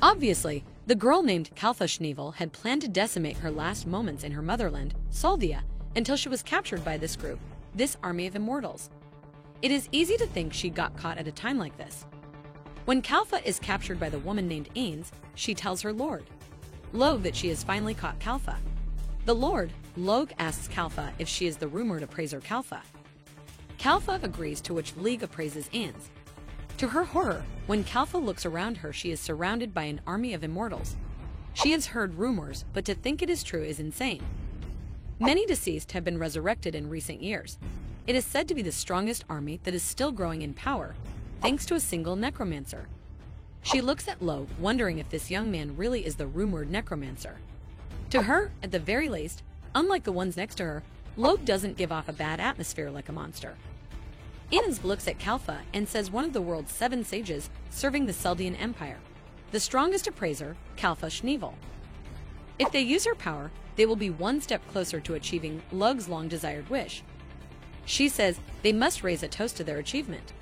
Obviously, the girl named Kalfa Schneevel had planned to decimate her last moments in her motherland, Salvia, until she was captured by this group, this army of immortals. It is easy to think she got caught at a time like this. When Kalfa is captured by the woman named Ains, she tells her lord, Log, that she has finally caught Kalfa. The lord, Log, asks Kalfa if she is the rumored appraiser Kalfa. Kalfa agrees, to which League appraises Ains. To her horror, when Kalfa looks around her, she is surrounded by an army of immortals. She has heard rumors, but to think it is true is insane. Many deceased have been resurrected in recent years. It is said to be the strongest army that is still growing in power, thanks to a single necromancer. She looks at Log, wondering if this young man really is the rumored necromancer. To her, at the very least, unlike the ones next to her, Log doesn't give off a bad atmosphere like a monster. Ains looks at Kalfa and says one of the world's 7 sages serving the Seldian Empire, the strongest appraiser, Kalfa Schneevel. If they use her power, they will be one step closer to achieving Log's long-desired wish. She says they must raise a toast to their achievement.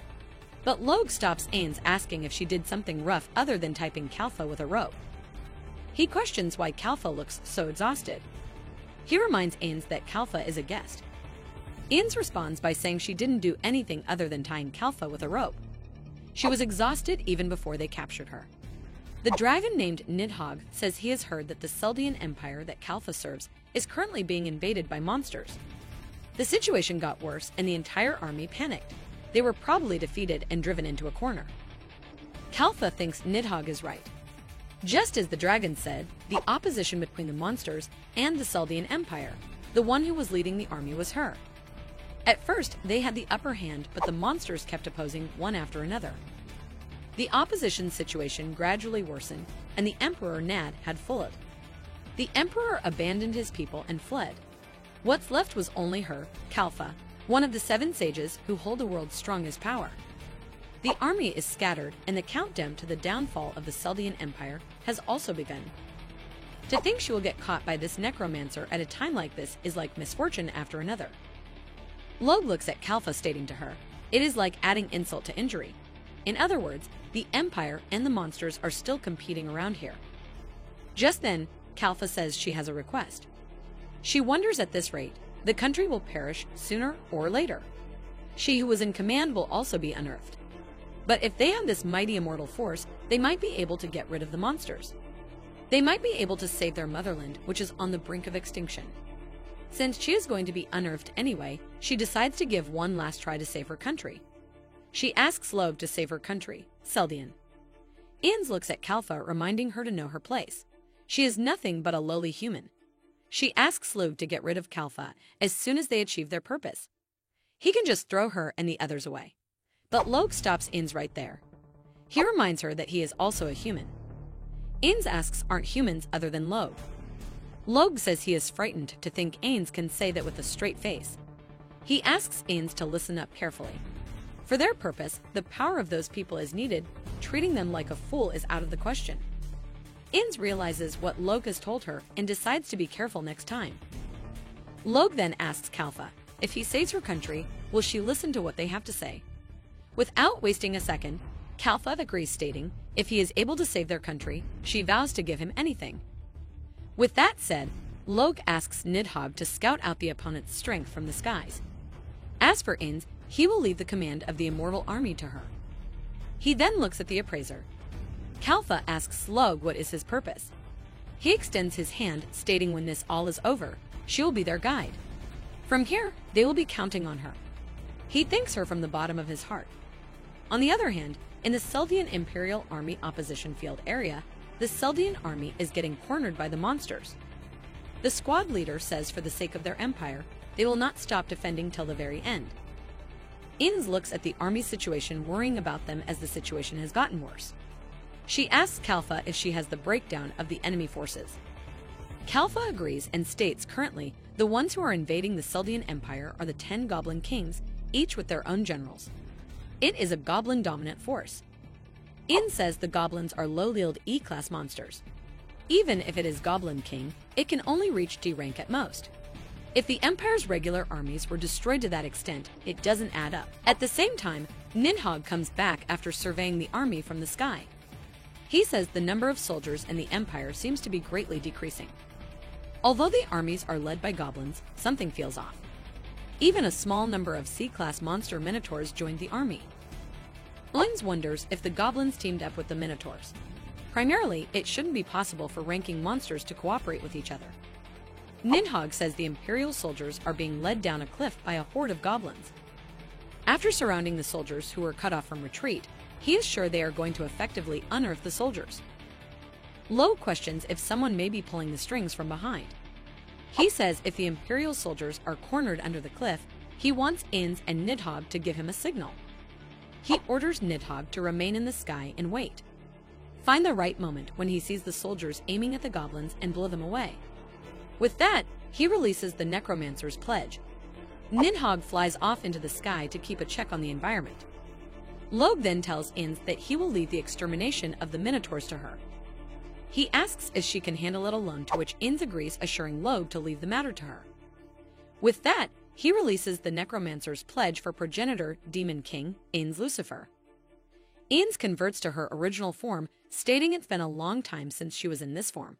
But Log stops Ains, asking if she did something rough other than typing Kalfa with a rope. He questions why Kalfa looks so exhausted. He reminds Ains that Kalfa is a guest. Ains responds by saying she didn't do anything other than tying Kalfa with a rope. She was exhausted even before they captured her. The dragon named Nidhogg says he has heard that the Seldian Empire that Kalfa serves is currently being invaded by monsters. The situation got worse and the entire army panicked. They were probably defeated and driven into a corner. Kalfa thinks Nidhogg is right. Just as the dragon said, the opposition between the monsters and the Seldian Empire, the one who was leading the army was her. At first, they had the upper hand, but the monsters kept opposing one after another. The opposition situation gradually worsened, and the Emperor Nad had fled. The Emperor abandoned his people and fled. What's left was only her, Kalfa, one of the 7 sages who hold the world's strongest power. The army is scattered, and the countdown to the downfall of the Seldian Empire has also begun. To think she will get caught by this necromancer at a time like this is like misfortune after another. Log looks at Kalfa, stating to her, it is like adding insult to injury. In other words, the Empire and the monsters are still competing around here. Just then, Kalfa says she has a request. She wonders, at this rate, the country will perish sooner or later. She who was in command will also be unearthed. But if they have this mighty immortal force, they might be able to get rid of the monsters. They might be able to save their motherland, which is on the brink of extinction. Since she is going to be unearthed anyway, she decides to give one last try to save her country. She asks Log to save her country, Seldian. Ains looks at Kalfa, reminding her to know her place. She is nothing but a lowly human. She asks Log to get rid of Kalfa as soon as they achieve their purpose. He can just throw her and the others away. But Log stops Ains right there. He reminds her that he is also a human. Ains asks, aren't humans other than Log? Log says he is frightened to think Ains can say that with a straight face. He asks Ains to listen up carefully. For their purpose, the power of those people is needed. Treating them like a fool is out of the question. Ains realizes what Log has told her and decides to be careful next time. Log then asks Kalfa, if he saves her country, will she listen to what they have to say? Without wasting a second, Kalfa agrees, stating, if he is able to save their country, she vows to give him anything. With that said, Log asks Nidhogg to scout out the opponent's strength from the skies. As for Ains, he will leave the command of the immortal army to her. He then looks at the appraiser. Kalfa asks Log what is his purpose. He extends his hand, stating when this all is over, she will be their guide. From here, they will be counting on her. He thanks her from the bottom of his heart. On the other hand, in the Seldian Imperial Army opposition field area, the Seldian army is getting cornered by the monsters. The squad leader says for the sake of their empire, they will not stop defending till the very end. Ains looks at the army situation, worrying about them as the situation has gotten worse. She asks Kalfa if she has the breakdown of the enemy forces. Kalfa agrees and states currently the ones who are invading the Seldian Empire are the 10 goblin kings, each with their own generals. It is a goblin-dominant force. Ains says the goblins are low-leveled E-class monsters. Even if it is Goblin King, it can only reach D rank at most. If the Empire's regular armies were destroyed to that extent, it doesn't add up. At the same time, Nidhogg comes back after surveying the army from the sky. He says the number of soldiers in the Empire seems to be greatly decreasing. Although the armies are led by goblins, something feels off. Even a small number of C-class monster minotaurs joined the army. Ins wonders if the goblins teamed up with the minotaurs. Primarily, it shouldn't be possible for ranking monsters to cooperate with each other. Nidhogg says the Imperial soldiers are being led down a cliff by a horde of goblins. After surrounding the soldiers who were cut off from retreat, he is sure they are going to effectively unearth the soldiers. Logue questions if someone may be pulling the strings from behind. He says if the Imperial soldiers are cornered under the cliff, he wants Ins and Nidhogg to give him a signal. He orders Nidhogg to remain in the sky and wait. Find the right moment when he sees the soldiers aiming at the goblins and blow them away. With that, he releases the Necromancer's pledge. Nidhogg flies off into the sky to keep a check on the environment. Logue then tells Ins that he will leave the extermination of the Minotaurs to her. He asks if she can handle it alone, to which Ins agrees, assuring Logue to leave the matter to her. With that, he releases the Necromancer's pledge for progenitor Demon King Ins Lucifer. Ins converts to her original form, stating it's been a long time since she was in this form.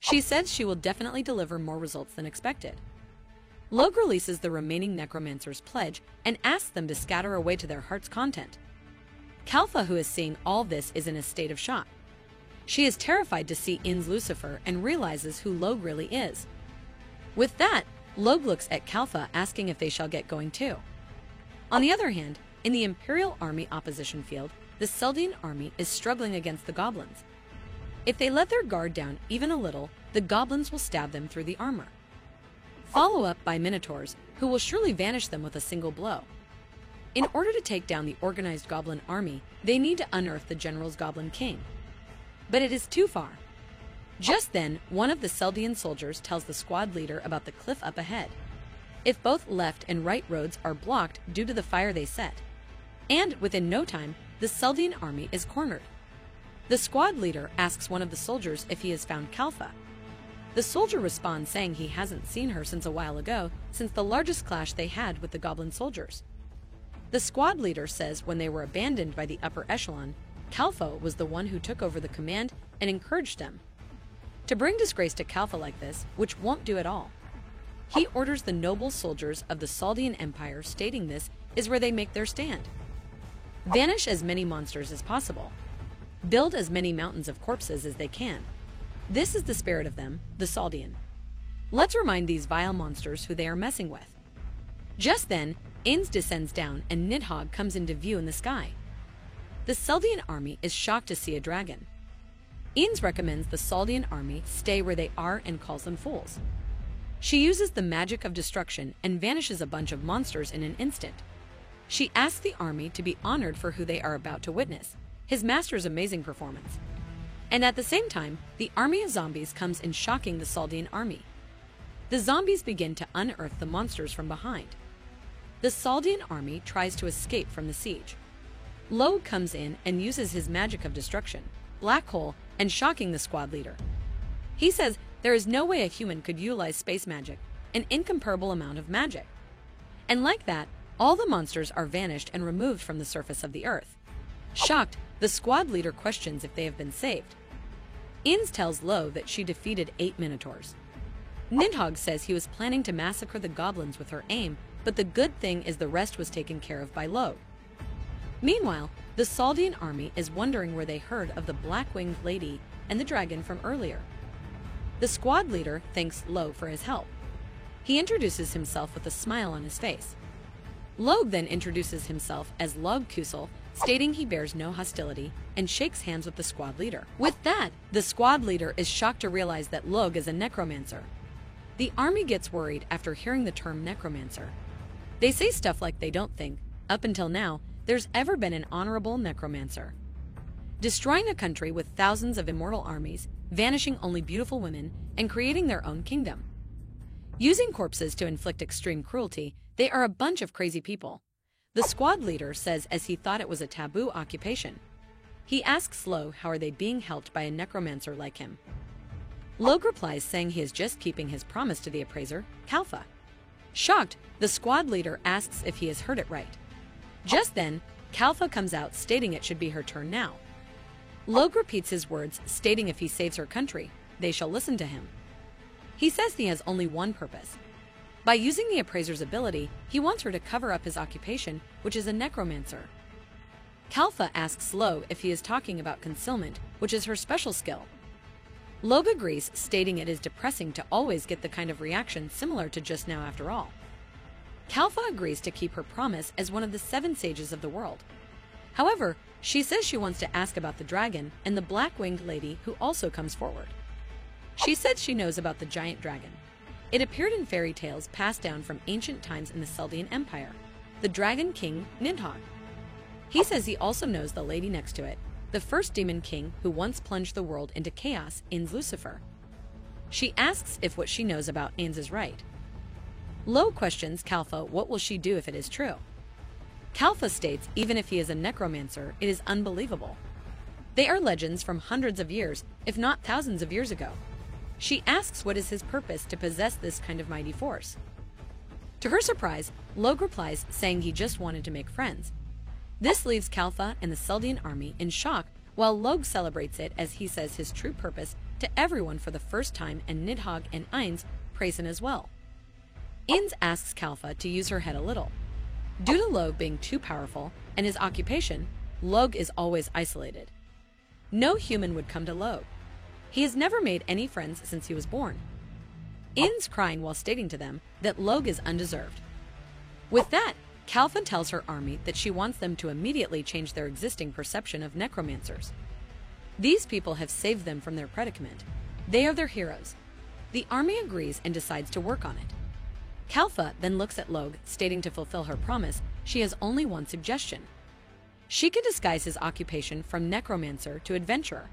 She says she will definitely deliver more results than expected. Logue releases the remaining Necromancer's pledge and asks them to scatter away to their heart's content. Kalfa, who is seeing all this, is in a state of shock. She is terrified to see Ins Lucifer and realizes who Logue really is. With that, Logue looks at Kalfa, asking if they shall get going too. On the other hand, in the Imperial army opposition field, the Seldian army is struggling against the goblins. If they let their guard down even a little, the goblins will stab them through the armor. Follow up by Minotaurs, who will surely vanish them with a single blow. In order to take down the organized goblin army, they need to unearth the general's goblin king. But it is too far. Just then, one of the Seldian soldiers tells the squad leader about the cliff up ahead. If both left and right roads are blocked due to the fire they set, and within no time, the Seldian army is cornered. The squad leader asks one of the soldiers if he has found Kalfa. The soldier responds saying he hasn't seen her since a while ago, since the largest clash they had with the goblin soldiers. The squad leader says when they were abandoned by the upper echelon, Kalfa was the one who took over the command and encouraged them. To bring disgrace to Kalfa like this, which won't do at all, he orders the noble soldiers of the Seldian Empire, stating this is where they make their stand. Vanish as many monsters as possible. Build as many mountains of corpses as they can. This is the spirit of them, the Seldian. Let's remind these vile monsters who they are messing with. Just then, Ins descends down and Nidhogg comes into view in the sky. The Seldian army is shocked to see a dragon. Ins recommends the Seldian army stay where they are and calls them fools. She uses the magic of destruction and vanishes a bunch of monsters in an instant. She asks the army to be honored for who they are about to witness, his master's amazing performance. And at the same time, the army of zombies comes in, shocking the Seldian army. The zombies begin to unearth the monsters from behind. The Seldian army tries to escape from the siege. Logue comes in and uses his magic of destruction, black hole, and shocking the squad leader. He says there is no way a human could utilize space magic, an incomparable amount of magic. And like that, all the monsters are vanished and removed from the surface of the earth. Shocked, the squad leader questions if they have been saved. Ins tells Logue that she defeated 8 Minotaurs. Nidhogg says he was planning to massacre the goblins with her aim, but the good thing is the rest was taken care of by Logue. Meanwhile, the Seldian army is wondering where they heard of the black-winged lady and the dragon from earlier. The squad leader thanks Logue for his help. He introduces himself with a smile on his face. Logue then introduces himself as Logue Kusel, stating he bears no hostility, and shakes hands with the squad leader. With that, the squad leader is shocked to realize that Logue is a necromancer. The army gets worried after hearing the term necromancer. They say stuff like they don't think, up until now, there's ever been an honorable necromancer. Destroying a country with thousands of immortal armies, vanishing only beautiful women, and creating their own kingdom. Using corpses to inflict extreme cruelty, they are a bunch of crazy people. The squad leader says as he thought it was a taboo occupation. He asks Logue how are they being helped by a necromancer like him. Logue replies saying he is just keeping his promise to the appraiser, Kalfa. Shocked, the squad leader asks if he has heard it right. Just then, Kalfa comes out, stating it should be her turn now. Logue repeats his words, stating if he saves her country, they shall listen to him. He says he has only one purpose. By using the appraiser's ability, he wants her to cover up his occupation, which is a necromancer. Kalfa asks Logue if he is talking about concealment, which is her special skill. Logue agrees, stating it is depressing to always get the kind of reaction similar to just now after all. Kalfa agrees to keep her promise as one of the 7 sages of the world. However, she says she wants to ask about the dragon and the black-winged lady who also comes forward. She says she knows about the giant dragon. It appeared in fairy tales passed down from ancient times in the Seldian Empire, the Dragon King Nidhogg. He says he also knows the lady next to it, the first demon king who once plunged the world into chaos, Ainz Lucifer. She asks if what she knows about Ainz is right. Logue questions Kalfa what will she do if it is true. Kalfa states even if he is a necromancer, it is unbelievable. They are legends from hundreds of years, if not thousands of years ago. She asks what is his purpose to possess this kind of mighty force. To her surprise, Logue replies saying he just wanted to make friends. This leaves Kalfa and the Seldian army in shock while Logue celebrates it as he says his true purpose to everyone for the first time, and Nidhogg and Ainz praise him as well. Ainz asks Kalfa to use her head a little. Due to Logue being too powerful and his occupation, Logue is always isolated. No human would come to Logue. He has never made any friends since he was born. Ainz crying while stating to them that Logue is undeserved. With that, Kalfa tells her army that she wants them to immediately change their existing perception of necromancers. These people have saved them from their predicament. They are their heroes. The army agrees and decides to work on it. Kalfa then looks at Logue, stating to fulfill her promise, she has only one suggestion. She can disguise his occupation from necromancer to adventurer.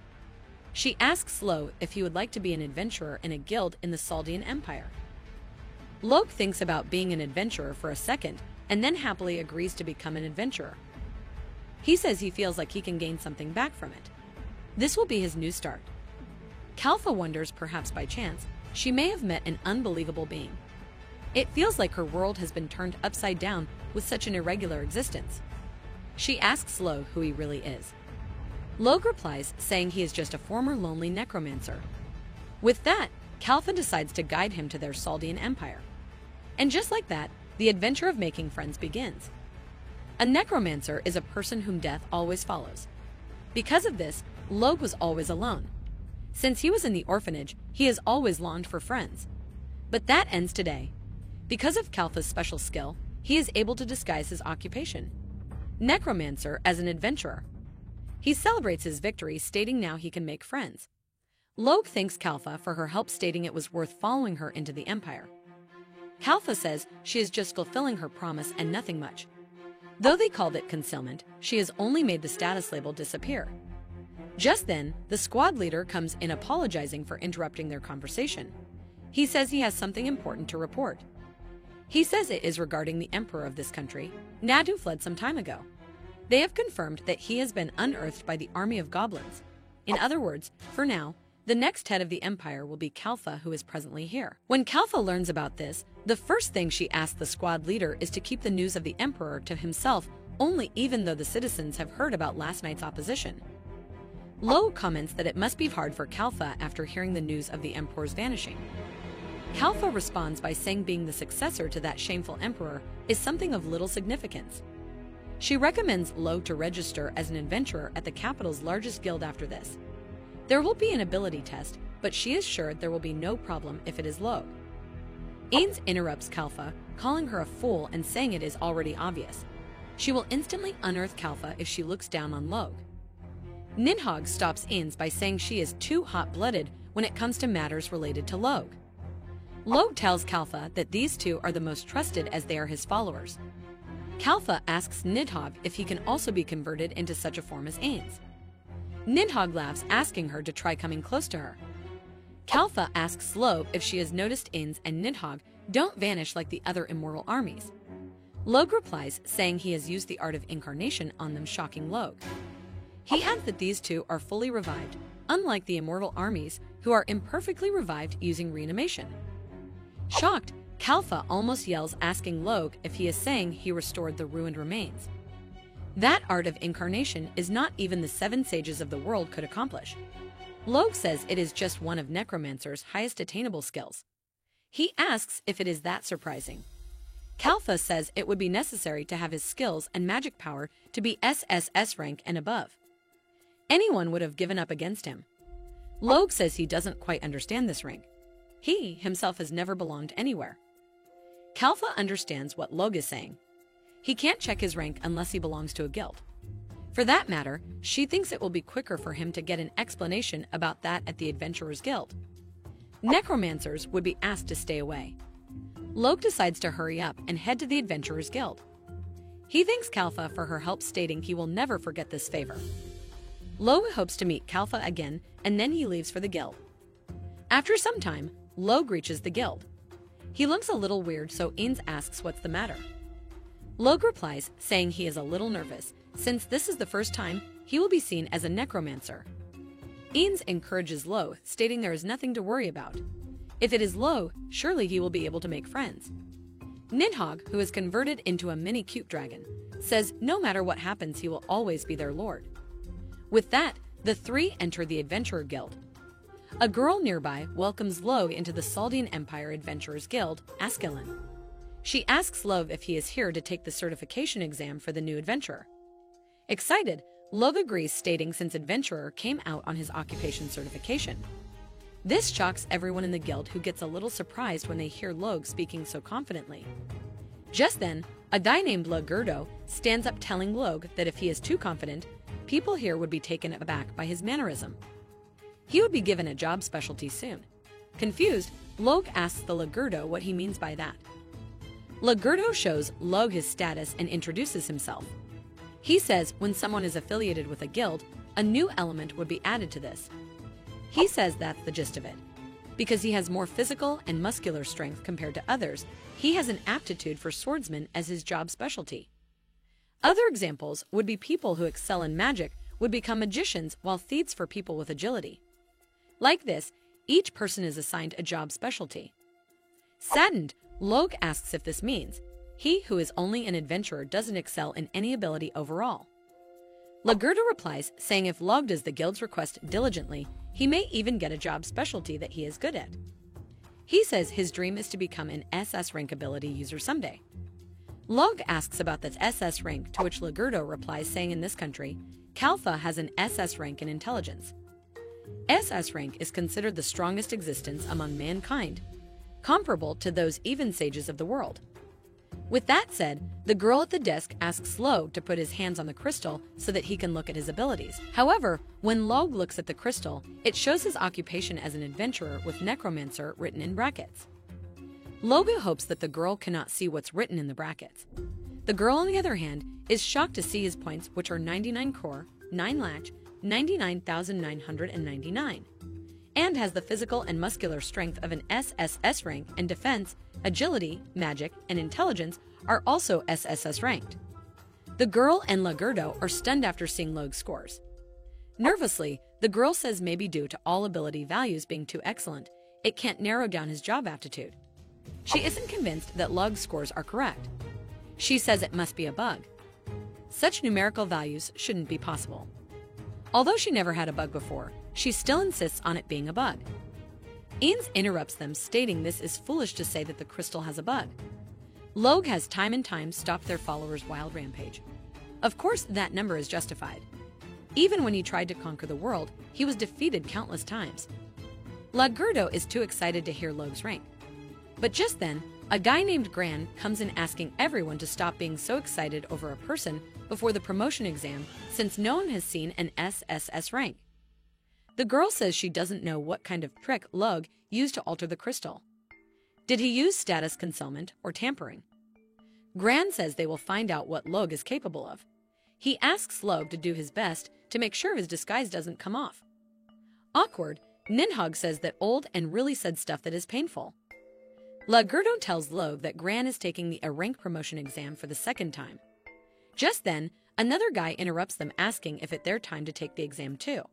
She asks Logue if he would like to be an adventurer in a guild in the Seldian Empire. Logue thinks about being an adventurer for a second and then happily agrees to become an adventurer. He says he feels like he can gain something back from it. This will be his new start. Kalfa wonders, perhaps by chance, she may have met an unbelievable being. It feels like her world has been turned upside down with such an irregular existence. She asks Logue who he really is. Logue replies, saying he is just a former lonely necromancer. With that, Kalfa decides to guide him to their Seldian Empire. And just like that, the adventure of making friends begins. A necromancer is a person whom death always follows. Because of this, Logue was always alone. Since he was in the orphanage, he has always longed for friends. But that ends today. Because of Kalfa's special skill, he is able to disguise his occupation. Necromancer as an adventurer. He celebrates his victory, stating now he can make friends. Logue thanks Kalfa for her help, stating it was worth following her into the Empire. Kalfa says she is just fulfilling her promise and nothing much. Though they called it concealment, she has only made the status label disappear. Just then, the squad leader comes in apologizing for interrupting their conversation. He says he has something important to report. He says it is regarding the emperor of this country, Nad, who fled some time ago. They have confirmed that he has been unearthed by the army of goblins. In other words, for now, the next head of the empire will be Kalfa, who is presently here. When Kalfa learns about this, the first thing she asks the squad leader is to keep the news of the emperor to himself only, even though the citizens have heard about last night's opposition. Logue comments that it must be hard for Kalfa after hearing the news of the emperor's vanishing. Kalfa responds by saying being the successor to that shameful emperor is something of little significance. She recommends Logue to register as an adventurer at the capital's largest guild after this. There will be an ability test, but she is sure there will be no problem if it is Logue. Ainz interrupts Kalfa, calling her a fool and saying it is already obvious. She will instantly unearth Kalfa if she looks down on Logue. Nidhogg stops Ainz by saying she is too hot-blooded when it comes to matters related to Logue. Logue tells Kalfa that these two are the most trusted as they are his followers. Kalfa asks Nidhogg if he can also be converted into such a form as Ainz. Nidhogg laughs, asking her to try coming close to her. Kalfa asks Logue if she has noticed Ainz and Nidhogg don't vanish like the other immortal armies. Logue replies, saying he has used the art of incarnation on them, shocking Logue. He adds that these two are fully revived, unlike the immortal armies, who are imperfectly revived using reanimation. Shocked, Kalfa almost yells, asking Logue if he is saying he restored the ruined remains. That art of incarnation is not even the 7 sages of the world could accomplish. Logue says it is just one of Necromancer's highest attainable skills. He asks if it is that surprising. Kalfa says it would be necessary to have his skills and magic power to be SSS rank and above. Anyone would have given up against him. Logue says he doesn't quite understand this rank. He himself has never belonged anywhere. Kalfa understands what Logue is saying. He can't check his rank unless he belongs to a guild. For that matter, she thinks it will be quicker for him to get an explanation about that at the Adventurers Guild. Necromancers would be asked to stay away. Logue decides to hurry up and head to the Adventurers Guild. He thanks Kalfa for her help, stating he will never forget this favor. Logue hopes to meet Kalfa again, and then he leaves for the guild. After some time, Logue reaches the guild. He looks a little weird, so Ines asks what's the matter. Logue replies, saying he is a little nervous, since this is the first time he will be seen as a necromancer. Ines encourages Logue, stating there is nothing to worry about. If it is Logue, surely he will be able to make friends. Nidhogg, who is converted into a mini cute dragon, says no matter what happens, he will always be their lord. With that, the 3 enter the Adventurer Guild. A girl nearby welcomes Logue into the Saldian Empire Adventurers Guild, Askeladd. She asks Logue if he is here to take the certification exam for the new adventurer. Excited, Logue agrees, stating since adventurer came out on his occupation certification. This shocks everyone in the guild, who gets a little surprised when they hear Logue speaking so confidently. Just then, a guy named Lagurdo stands up, telling Logue that if he is too confident, people here would be taken aback by his mannerism. He would be given a job specialty soon. Confused, Logue asks the Lagurdo what he means by that. Lagurdo shows Logue his status and introduces himself. He says when someone is affiliated with a guild, a new element would be added to this. He says that's the gist of it. Because he has more physical and muscular strength compared to others, he has an aptitude for swordsman as his job specialty. Other examples would be people who excel in magic would become magicians, while thieves for people with agility. Like this, each person is assigned a job specialty. Saddened, Logue asks if this means he who is only an adventurer doesn't excel in any ability overall. Lagurdo replies, saying if Logue does the guild's request diligently, he may even get a job specialty that he is good at. He says his dream is to become an SS rank ability user someday. Logue asks about this SS rank, to which Lagurdo replies, saying in this country, Kalfa has an SS rank in intelligence. SS rank is considered the strongest existence among mankind, comparable to those even sages of the world. With that said, the girl at the desk asks Logue to put his hands on the crystal so that he can look at his abilities. However, when Logue looks at the crystal, it shows his occupation as an adventurer with necromancer written in brackets. Logue hopes that the girl cannot see what's written in the brackets. The girl, on the other hand, is shocked to see his points, which are 99 core, 9 latch, 99,999, and has the physical and muscular strength of an SSS rank, and defense, agility, magic, and intelligence are also SSS ranked. The girl and Lagurdo are stunned after seeing Logue's scores. Nervously, the girl says maybe due to all ability values being too excellent, it can't narrow down his job aptitude. She isn't convinced that Logue's scores are correct. She says it must be a bug. Such numerical values shouldn't be possible. Although she never had a bug before, she still insists on it being a bug. Ines interrupts them, stating this is foolish to say that the crystal has a bug. Logue has time and time stopped their followers' wild rampage. Of course, that number is justified. Even when he tried to conquer the world, he was defeated countless times. Lagurdo is too excited to hear Logue's rank. But just then, a guy named Gran comes in, asking everyone to stop being so excited over a person before the promotion exam, since no one has seen an SSS rank. The girl says she doesn't know what kind of trick Logue used to alter the crystal. Did he use status concealment or tampering? Gran says they will find out what Logue is capable of. He asks Logue to do his best to make sure his disguise doesn't come off. Awkward, Nidhogg says that old and really said stuff that is painful. Lagurdo tells Logue that Gran is taking the A rank promotion exam for the second time. Just then, another guy interrupts them, asking if it's their time to take the exam too.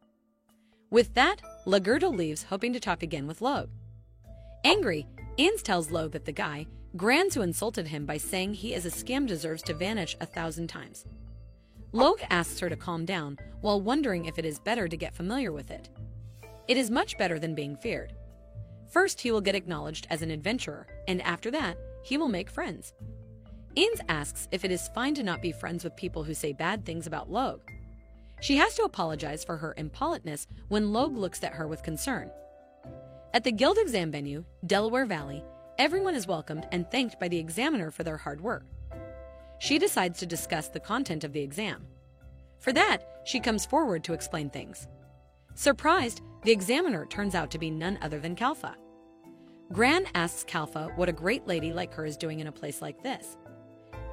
With that, Lagurdo leaves, hoping to talk again with Logue. Angry, Ines tells Logue that the guy, Gran, who insulted him by saying he is a scam, deserves to vanish 1,000 times. Logue asks her to calm down while wondering if it is better to get familiar with it. It is much better than being feared. First, he will get acknowledged as an adventurer, and after that, he will make friends. Ins asks if it is fine to not be friends with people who say bad things about Logue. She has to apologize for her impoliteness when Logue looks at her with concern. At the guild exam venue, Delaware Valley, everyone is welcomed and thanked by the examiner for their hard work. She decides to discuss the content of the exam. For that, she comes forward to explain things. Surprised, the examiner turns out to be none other than Kalfa. Gran asks Kalfa what a great lady like her is doing in a place like this.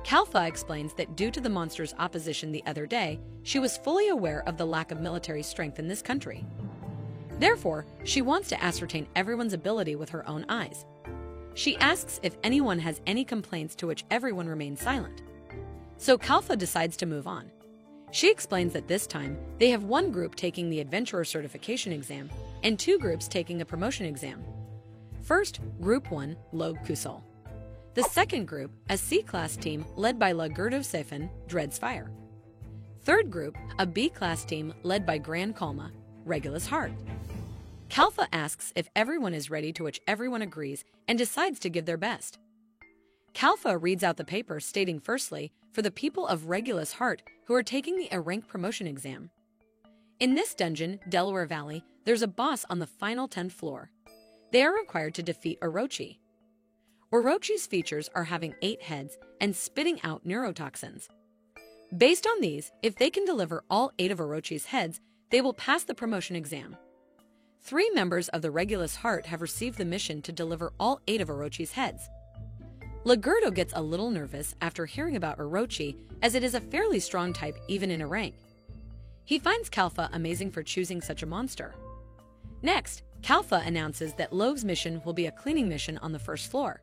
Kalfa explains that due to the monster's opposition the other day, she was fully aware of the lack of military strength in this country. Therefore, she wants to ascertain everyone's ability with her own eyes. She asks if anyone has any complaints, to which everyone remains silent. So Kalfa decides to move on. She explains that this time, they have one group taking the Adventurer Certification exam and two groups taking a promotion exam. First, Group 1, Logue Kusol. The second group, a C-class team led by Lagurdo Sefin, dreads fire. Third group, a B-class team led by Gran Kalma, Regulus Heart. Kalfa asks if everyone is ready, to which everyone agrees and decides to give their best. Kalfa reads out the paper stating firstly, for the people of Regulus Heart who are taking the A-rank promotion exam. In this dungeon, Delaware Valley, there's a boss on the final 10th floor. They are required to defeat Orochi. Orochi's features are having 8 heads and spitting out neurotoxins. Based on these, if they can deliver all 8 of Orochi's heads, they will pass the promotion exam. 3 members of the Regulus Heart have received the mission to deliver all 8 of Orochi's heads. Lagurdo gets a little nervous after hearing about Orochi, as it is a fairly strong type even in a rank. He finds Kalfa amazing for choosing such a monster. Next, Kalfa announces that Logue's mission will be a cleaning mission on the first floor.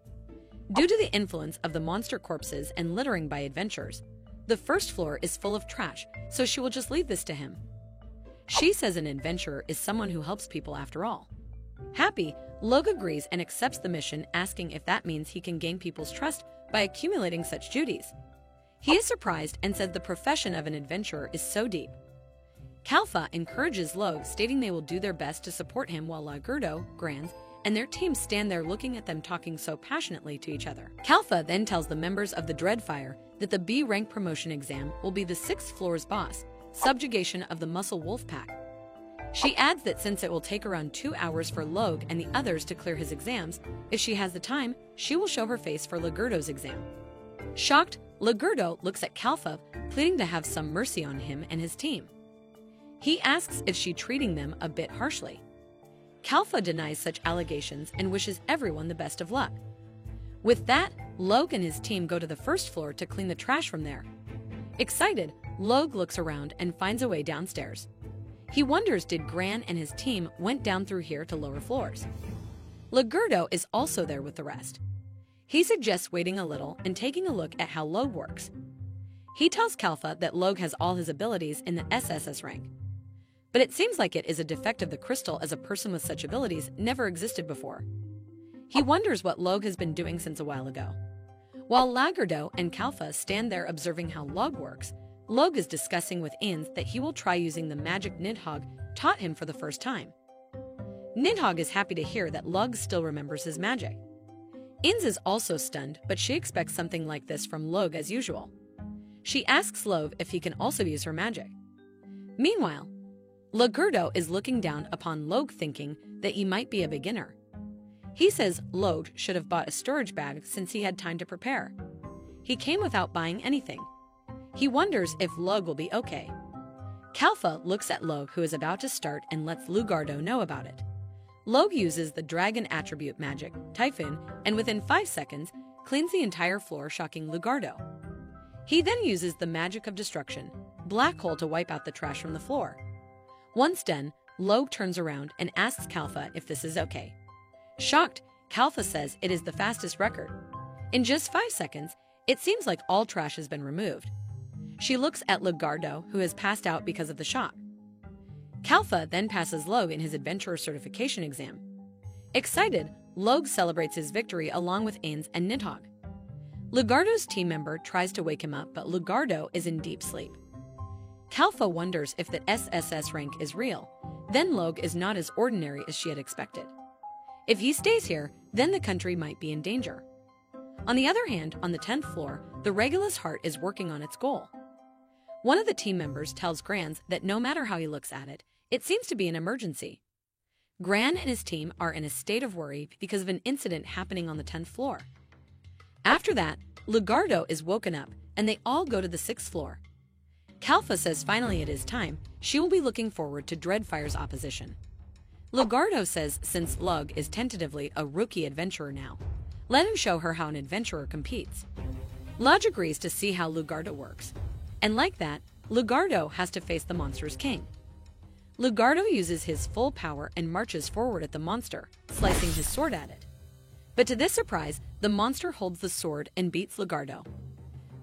Due to the influence of the monster corpses and littering by adventurers, the first floor is full of trash, so she will just leave this to him. She says an adventurer is someone who helps people after all. Happy, Logue agrees and accepts the mission, asking if that means he can gain people's trust by accumulating such duties. He is surprised and said the profession of an adventurer is so deep. Kalfa encourages Logue, stating they will do their best to support him, while Lagurdo, Grans, and their team stand there looking at them talking so passionately to each other. Kalfa then tells the members of the Dreadfire that the B-rank promotion exam will be the 6th floor's boss, subjugation of the Muscle Wolf Pack. She adds that since it will take around 2 hours for Logue and the others to clear his exams, if she has the time, she will show her face for Lagurdo's exam. Shocked, Lagurdo looks at Kalfa, pleading to have some mercy on him and his team. He asks if she's treating them a bit harshly. Kalfa denies such allegations and wishes everyone the best of luck. With that, Logue and his team go to the first floor to clean the trash from there. Excited, Logue looks around and finds a way downstairs. He wonders did Gran and his team went down through here to lower floors. Lagurdo is also there with the rest. He suggests waiting a little and taking a look at how Logue works. He tells Kalfa that Logue has all his abilities in the SSS rank. But it seems like it is a defect of the crystal, as a person with such abilities never existed before. He wonders what Logue has been doing since a while ago. While Lagurdo and Kalfa stand there observing how Logue works, Logue is discussing with Ins that he will try using the magic Nidhogg taught him for the first time. Nidhogg is happy to hear that Logue still remembers his magic. Ins is also stunned, but she expects something like this from Logue as usual. She asks Logue if he can also use her magic. Meanwhile, Lagurdo is looking down upon Logue, thinking that he might be a beginner. He says Logue should have bought a storage bag since he had time to prepare. He came without buying anything. He wonders if Logue will be okay. Kalfa looks at Logue, who is about to start, and lets Lagurdo know about it. Logue uses the dragon attribute magic, Typhoon, and within 5 seconds, cleans the entire floor, shocking Lagurdo. He then uses the magic of destruction, Black Hole, to wipe out the trash from the floor. Once done, Logue turns around and asks Kalfa if this is okay. Shocked, Kalfa says it is the fastest record. In just 5 seconds, it seems like all trash has been removed. She looks at Lagurdo, who has passed out because of the shock. Kalfa then passes Logue in his Adventurer Certification exam. Excited, Logue celebrates his victory along with Ins and Nidhogg. Lagurdo's team member tries to wake him up, but Lagurdo is in deep sleep. Kalfa wonders if the SSS rank is real. Then Logue is not as ordinary as she had expected. If he stays here, then the country might be in danger. On the other hand, on the 10th floor, the Regulus heart is working on its goal. One of the team members tells Grans that no matter how he looks at it, it seems to be an emergency. Gran and his team are in a state of worry because of an incident happening on the 10th floor. After that, Lugardo is woken up and they all go to the 6th floor. Kalfa says finally it is time. She will be looking forward to Dreadfire's opposition. Lugardo says since Lug is tentatively a rookie adventurer now, let him show her how an adventurer competes. Lug agrees to see how Lugardo works. And like that, Lugardo has to face the monster's king. Lugardo uses his full power and marches forward at the monster, slicing his sword at it. But to this surprise, the monster holds the sword and beats Lugardo.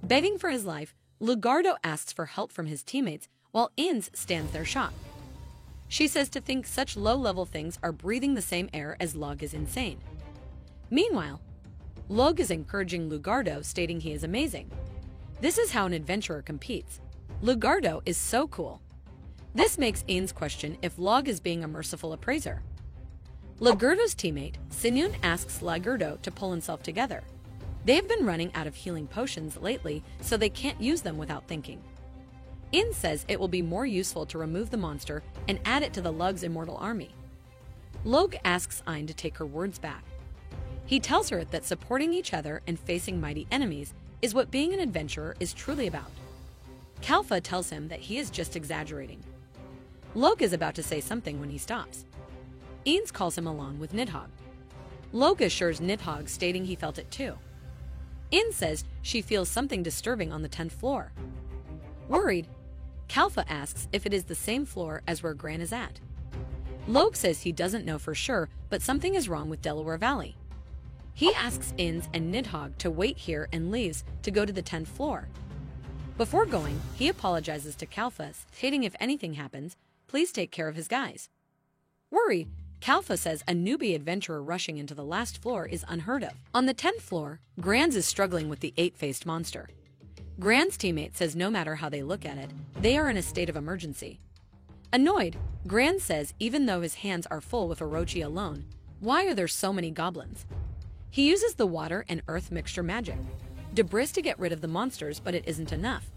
Begging for his life, Lugardo asks for help from his teammates while Ins stands there shocked. She says to think such low-level things are breathing the same air as Lug is insane. Meanwhile, Lug is encouraging Lugardo, stating he is amazing. This is how an adventurer competes. Lugardo is so cool. This makes Ins question if Lug is being a merciful appraiser. Lugardo's teammate, Sinun, asks Lugardo to pull himself together. They have been running out of healing potions lately, so they can't use them without thinking. Ins says it will be more useful to remove the monster and add it to the Lug's immortal army. Logue asks Ein to take her words back. He tells her that supporting each other and facing mighty enemies is what being an adventurer is truly about. Kalfa tells him that he is just exaggerating. Logue is about to say something when he stops. Ins calls him along with Nidhogg. Logue assures Nidhogg, stating he felt it too. Ins says she feels something disturbing on the 10th floor. Worried, Kalfa asks if it is the same floor as where Gran is at. Logue says he doesn't know for sure, but something is wrong with Delaware Valley. He asks Ins and Nidhogg to wait here and leaves to go to the 10th floor. Before going, he apologizes to Kalfa, stating if anything happens, please take care of his guys. Worried, Kalfa says a newbie adventurer rushing into the last floor is unheard of. On the 10th floor, Grans is struggling with the 8-faced monster. Gran's teammate says no matter how they look at it, they are in a state of emergency. Annoyed, Gran says even though his hands are full with Orochi alone, why are there so many goblins? He uses the water and earth mixture magic, Debris, to get rid of the monsters, but it isn't enough.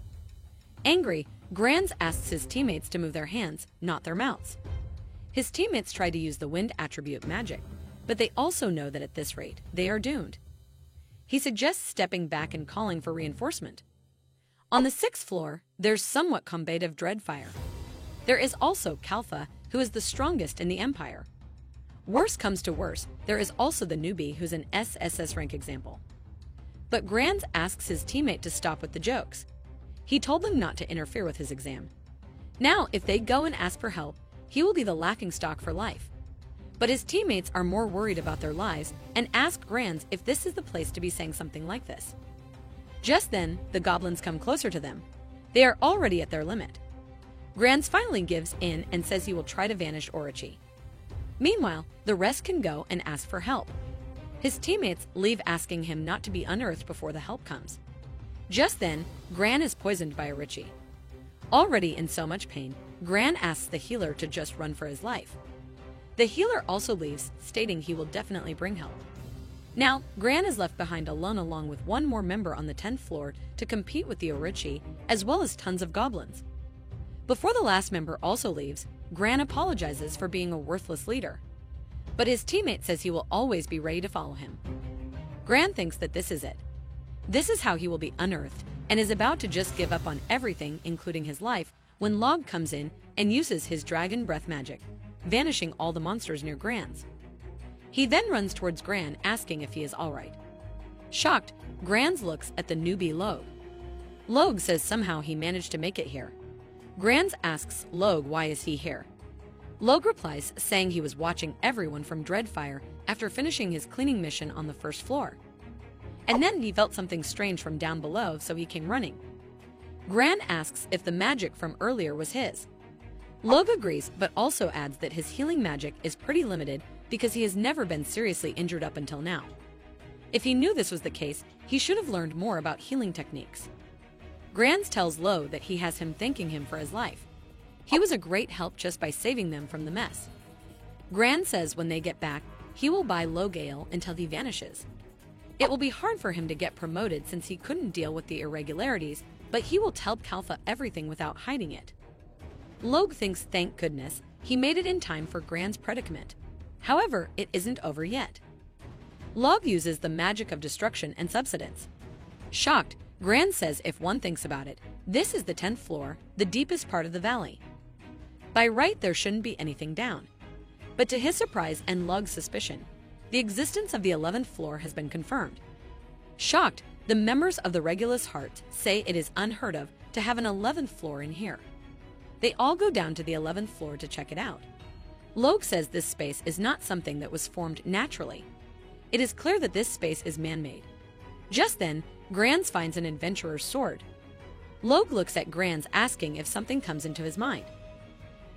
Angry, Grans asks his teammates to move their hands, not their mouths. His teammates try to use the wind attribute magic, but they also know that at this rate, they are doomed. He suggests stepping back and calling for reinforcement. On the 6th floor, there's somewhat combative Dreadfire. There is also Kalfa, who is the strongest in the Empire. Worse comes to worse, there is also the newbie who's an SSS rank example. But Grans asks his teammate to stop with the jokes. He told them not to interfere with his exam. Now, if they go and ask for help, he will be the laughingstock for life. But his teammates are more worried about their lives and ask Grans if this is the place to be saying something like this. Just then, the goblins come closer to them. They are already at their limit. Grans finally gives in and says he will try to vanish Orochi. Meanwhile, the rest can go and ask for help. His teammates leave, asking him not to be unearthed before the help comes. Just then, Gran is poisoned by Orochi. Already in so much pain, Gran asks the healer to just run for his life. The healer also leaves, stating he will definitely bring help. Now, Gran is left behind alone along with one more member on the 10th floor to compete with the Orochi, as well as tons of goblins. Before the last member also leaves, Gran apologizes for being a worthless leader. But his teammate says he will always be ready to follow him. Gran thinks that this is it. This is how he will be unearthed, and is about to just give up on everything, including his life, when Log comes in and uses his dragon breath magic, vanishing all the monsters near Gran's. He then runs towards Gran, asking if he is alright. Shocked, Grans looks at the newbie Logue. Logue says somehow he managed to make it here. Grans asks Logue why is he here. Logue replies, saying he was watching everyone from Dreadfire after finishing his cleaning mission on the 1st floor. And then he felt something strange from down below, so he came running. Gran asks if the magic from earlier was his. Logue agrees, but also adds that his healing magic is pretty limited because he has never been seriously injured up until now. If he knew this was the case, he should have learned more about healing techniques. Granz tells Lo that he has him thanking him for his life. He was a great help just by saving them from the mess. Granz says when they get back, he will buy Lo Gale until he vanishes. It will be hard for him to get promoted since he couldn't deal with the irregularities, but he will tell Kalfa everything without hiding it. Logue thinks thank goodness he made it in time for Gran's predicament. However, it isn't over yet. Logue uses the magic of destruction and subsidence. Shocked, Gran says if one thinks about it, this is the 10th floor, the deepest part of the valley. By right, there shouldn't be anything down. But to his surprise and Logue's suspicion, the existence of the 11th floor has been confirmed. Shocked, the members of the Regulus Heart say it is unheard of to have an 11th floor in here. They all go down to the 11th floor to check it out. Logue says this space is not something that was formed naturally. It is clear that this space is man-made. Just then, Granz finds an adventurer's sword. Logue looks at Granz asking if something comes into his mind.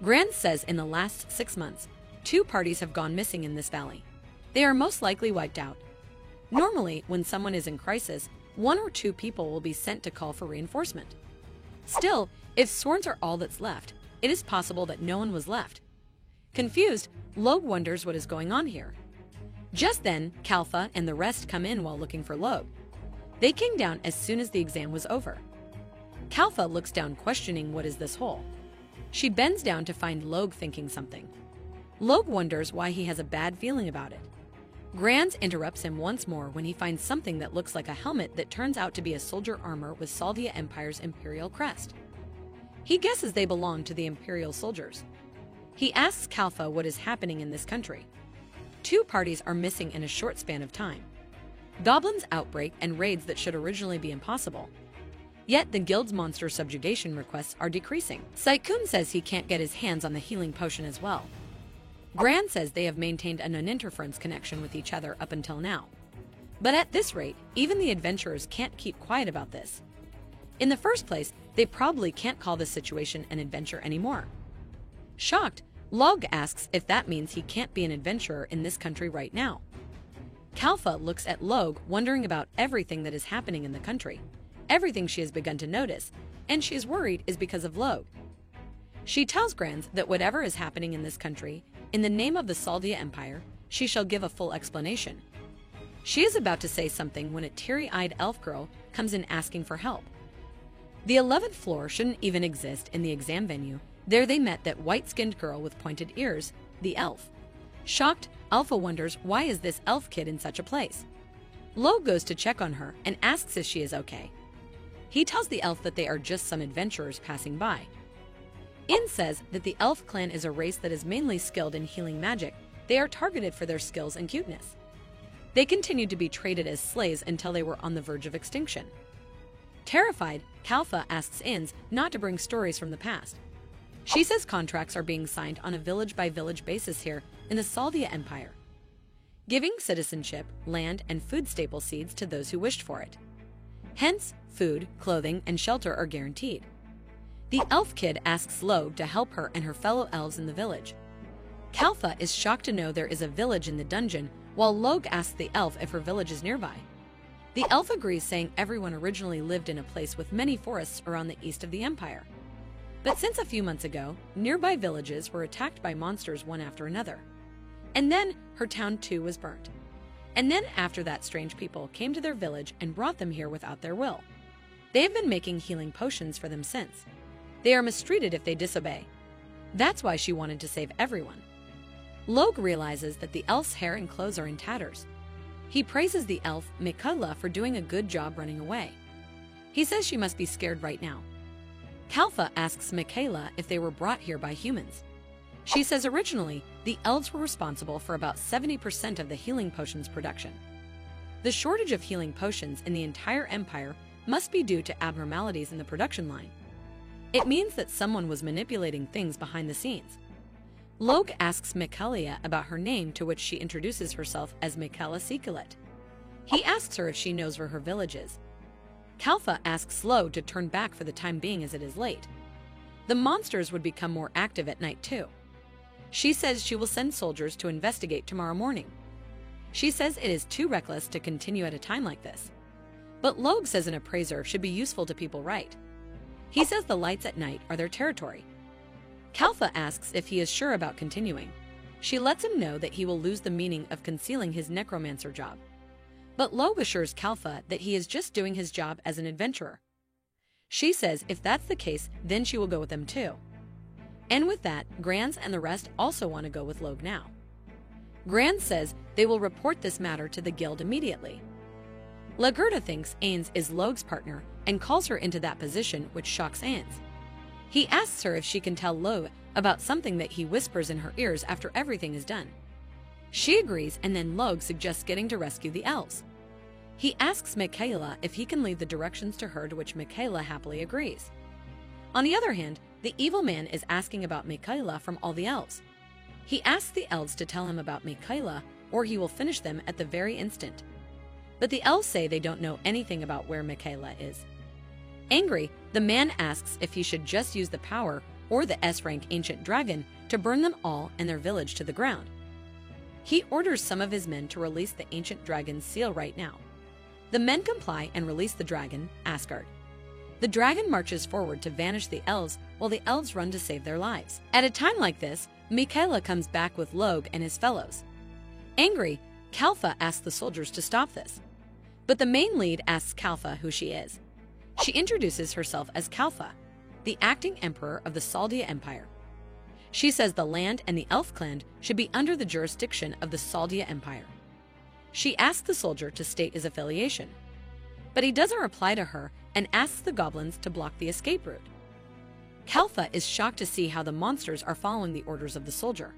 Granz says in the last 6 months, 2 parties have gone missing in this valley. They are most likely wiped out. Normally, when someone is in crisis, 1 or 2 people will be sent to call for reinforcement. Still, if swords are all that's left, it is possible that no one was left. Confused, Logue wonders what is going on here. Just then, Kalfa and the rest come in while looking for Logue. They came down as soon as the exam was over. Kalfa looks down questioning what is this hole. She bends down to find Logue thinking something. Logue wonders why he has a bad feeling about it. Granz interrupts him once more when he finds something that looks like a helmet that turns out to be a soldier armor with Saldia Empire's imperial crest. He guesses they belong to the imperial soldiers. He asks Kalfa what is happening in this country. 2 parties are missing in a short span of time. Goblins outbreak and raids that should originally be impossible. Yet the guild's monster subjugation requests are decreasing. Saikun says he can't get his hands on the healing potion as well. Gran says they have maintained a non-interference connection with each other up until now. But at this rate, even the adventurers can't keep quiet about this. In the first place, they probably can't call this situation an adventure anymore. Shocked, Logue asks if that means he can't be an adventurer in this country right now. Kalfa looks at Logue, wondering about everything that is happening in the country, everything she has begun to notice, and she is worried is because of Logue. She tells Granz that whatever is happening in this country, in the name of the Saldia Empire, she shall give a full explanation. She is about to say something when a teary-eyed elf girl comes in asking for help. The 11th floor shouldn't even exist in the exam venue. There they met that white-skinned girl with pointed ears, the elf. Shocked, Alpha wonders why is this elf kid in such a place. Logue goes to check on her and asks if she is okay. He tells the elf that they are just some adventurers passing by. In says that the elf clan is a race that is mainly skilled in healing magic. They are targeted for their skills and cuteness. They continued to be traded as slaves until they were on the verge of extinction. Terrified, Kalfa asks Inns not to bring stories from the past. She says contracts are being signed on a village-by-village basis here in the Saldia Empire, giving citizenship, land, and food staple seeds to those who wished for it. Hence, food, clothing, and shelter are guaranteed. The elf kid asks Logue to help her and her fellow elves in the village. Kalfa is shocked to know there is a village in the dungeon, while Logue asks the elf if her village is nearby. The elf agrees, saying everyone originally lived in a place with many forests around the east of the empire. But since a few months ago, nearby villages were attacked by monsters one after another. And then her town too was burnt. And then after that, strange people came to their village and brought them here without their will. They have been making healing potions for them since. They are mistreated if they disobey. That's why she wanted to save everyone. Logue realizes that the elf's hair and clothes are in tatters. He praises the elf, Mikula, for doing a good job running away. He says she must be scared right now. Kalfa asks Michaela if they were brought here by humans. She says originally, the elves were responsible for about 70% of the healing potions production. The shortage of healing potions in the entire empire must be due to abnormalities in the production line. It means that someone was manipulating things behind the scenes. Logue asks Michaela about her name, to which she introduces herself as Michaela Sikulet. He asks her if she knows where her village is. Kalfa asks Logue to turn back for the time being as it is late. The monsters would become more active at night too. She says she will send soldiers to investigate tomorrow morning. She says it is too reckless to continue at a time like this. But Logue says an appraiser should be useful to people, right? He says the lights at night are their territory. Kalfa asks if he is sure about continuing. She lets him know that he will lose the meaning of concealing his necromancer job. But Logue assures Kalfa that he is just doing his job as an adventurer. She says if that's the case, then she will go with them too. And with that, Granz and the rest also want to go with Logue now. Granz says they will report this matter to the guild immediately. Lagerta thinks Ainz is Logue's partner and calls her into that position, which shocks Ainz. He asks her if she can tell Logue about something that he whispers in her ears after everything is done. She agrees, and then Logue suggests getting to rescue the elves. He asks Michaela if he can leave the directions to her, to which Michaela happily agrees. On the other hand, the evil man is asking about Michaela from all the elves. He asks the elves to tell him about Michaela, or he will finish them at the very instant. But the elves say they don't know anything about where Michaela is. Angry, the man asks if he should just use the power or the S-rank ancient dragon to burn them all and their village to the ground. He orders some of his men to release the ancient dragon's seal right now. The men comply and release the dragon, Asgard. The dragon marches forward to vanish the elves while the elves run to save their lives. At a time like this, Michaela comes back with Logue and his fellows. Angry, Kalfa asks the soldiers to stop this. But the main lead asks Kalfa who she is. She introduces herself as Kalfa, the acting emperor of the Saldia Empire. She says the land and the elf clan should be under the jurisdiction of the Saldia Empire. She asks the soldier to state his affiliation, but he doesn't reply to her and asks the goblins to block the escape route. Kalfa is shocked to see how the monsters are following the orders of the soldier.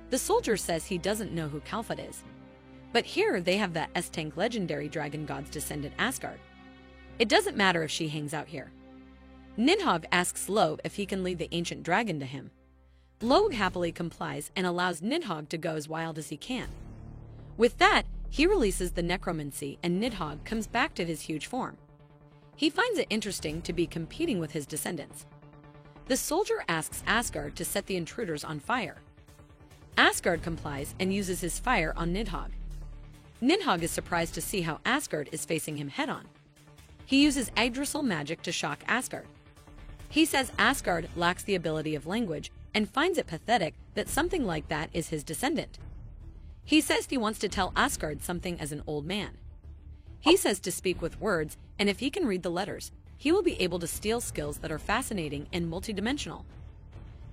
The soldier says he doesn't know who Kalfa is, but here they have that S-Tank legendary dragon god's descendant Asgard. It doesn't matter if she hangs out here. Nidhogg asks Logue if he can lead the ancient dragon to him. Logue happily complies and allows Nidhogg to go as wild as he can. With that, he releases the necromancy and Nidhogg comes back to his huge form. He finds it interesting to be competing with his descendants. The soldier asks Asgard to set the intruders on fire. Asgard complies and uses his fire on Nidhogg. Nidhogg is surprised to see how Asgard is facing him head-on. He uses Yggdrasil magic to shock Asgard. He says Asgard lacks the ability of language and finds it pathetic that something like that is his descendant. He says he wants to tell Asgard something as an old man. He says to speak with words, and if he can read the letters, he will be able to steal skills that are fascinating and multidimensional.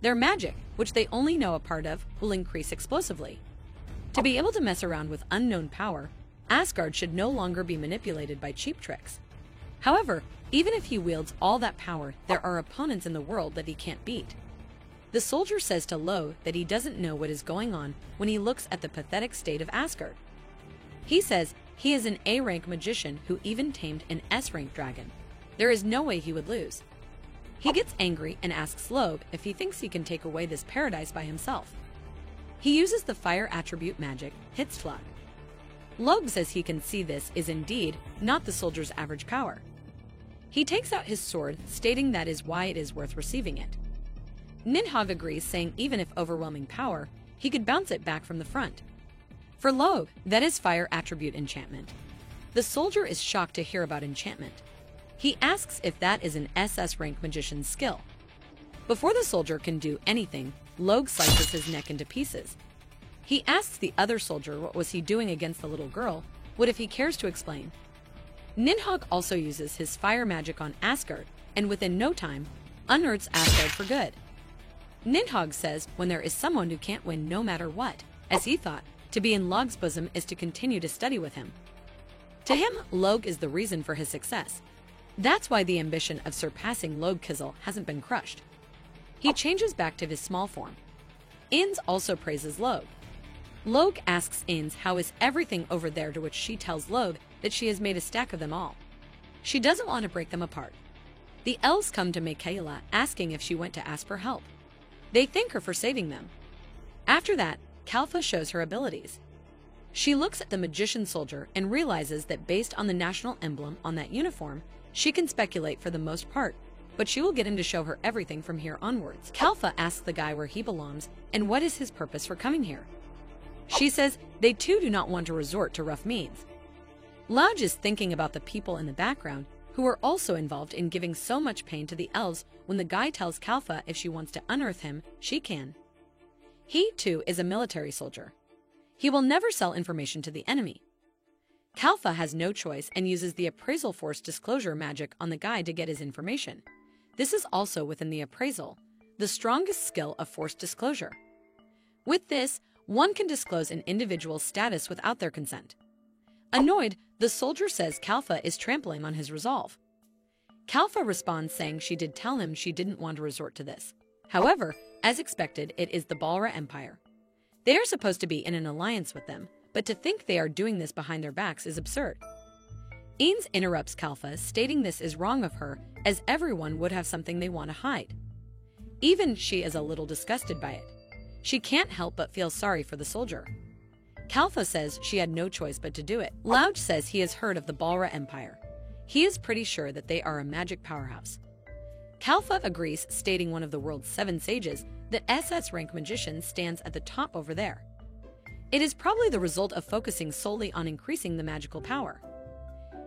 Their magic, which they only know a part of, will increase explosively. To be able to mess around with unknown power, Asgard should no longer be manipulated by cheap tricks. However, even if he wields all that power, there are opponents in the world that he can't beat. The soldier says to Logue that he doesn't know what is going on when he looks at the pathetic state of Asgard. He says he is an A-rank magician who even tamed an S-rank dragon. There is no way he would lose. He gets angry and asks Logue if he thinks he can take away this paradise by himself. He uses the fire attribute magic, Hitzflag. Logue says he can see this is indeed not the soldier's average power. He takes out his sword, stating that is why it is worth receiving it. Nidhogg agrees, saying even if overwhelming power, he could bounce it back from the front. For Logue, that is fire attribute enchantment. The soldier is shocked to hear about enchantment. He asks if that is an SS rank magician's skill. Before the soldier can do anything, Logue slices his neck into pieces. He asks the other soldier what was he doing against the little girl, what if he cares to explain. Nidhogg also uses his fire magic on Asgard, and within no time, unearths Asgard for good. Nidhogg says when there is someone who can't win no matter what, as he thought, to be in Logue's bosom is to continue to study with him. To him, Logue is the reason for his success. That's why the ambition of surpassing Logue Kizel hasn't been crushed. He changes back to his small form. Ainz also praises Logue. Logue asks Ainz how is everything over there, to which she tells Logue that she has made a stack of them all. She doesn't want to break them apart. The elves come to Michaela asking if she went to ask for help. They thank her for saving them. After that, Kalfa shows her abilities. She looks at the magician soldier and realizes that based on the national emblem on that uniform, she can speculate for the most part, but she will get him to show her everything from here onwards. Kalfa asks the guy where he belongs and what is his purpose for coming here. She says they too do not want to resort to rough means. Lodge is thinking about the people in the background who are also involved in giving so much pain to the elves when the guy tells Kalfa if she wants to unearth him, she can. He, too, is a military soldier. He will never sell information to the enemy. Kalfa has no choice and uses the appraisal force disclosure magic on the guy to get his information. This is also within the appraisal, the strongest skill of force disclosure. With this, one can disclose an individual's status without their consent. Annoyed, the soldier says Kalfa is trampling on his resolve. Kalfa responds saying she did tell him she didn't want to resort to this. However, as expected, it is the Balra Empire. They are supposed to be in an alliance with them, but to think they are doing this behind their backs is absurd. Ains interrupts Kalfa, stating this is wrong of her, as everyone would have something they want to hide. Even she is a little disgusted by it. She can't help but feel sorry for the soldier. Kalfa says she had no choice but to do it. Louge says he has heard of the Balra Empire. He is pretty sure that they are a magic powerhouse. Kalfa agrees, stating one of the world's 7 sages that SS rank magician stands at the top over there. It is probably the result of focusing solely on increasing the magical power.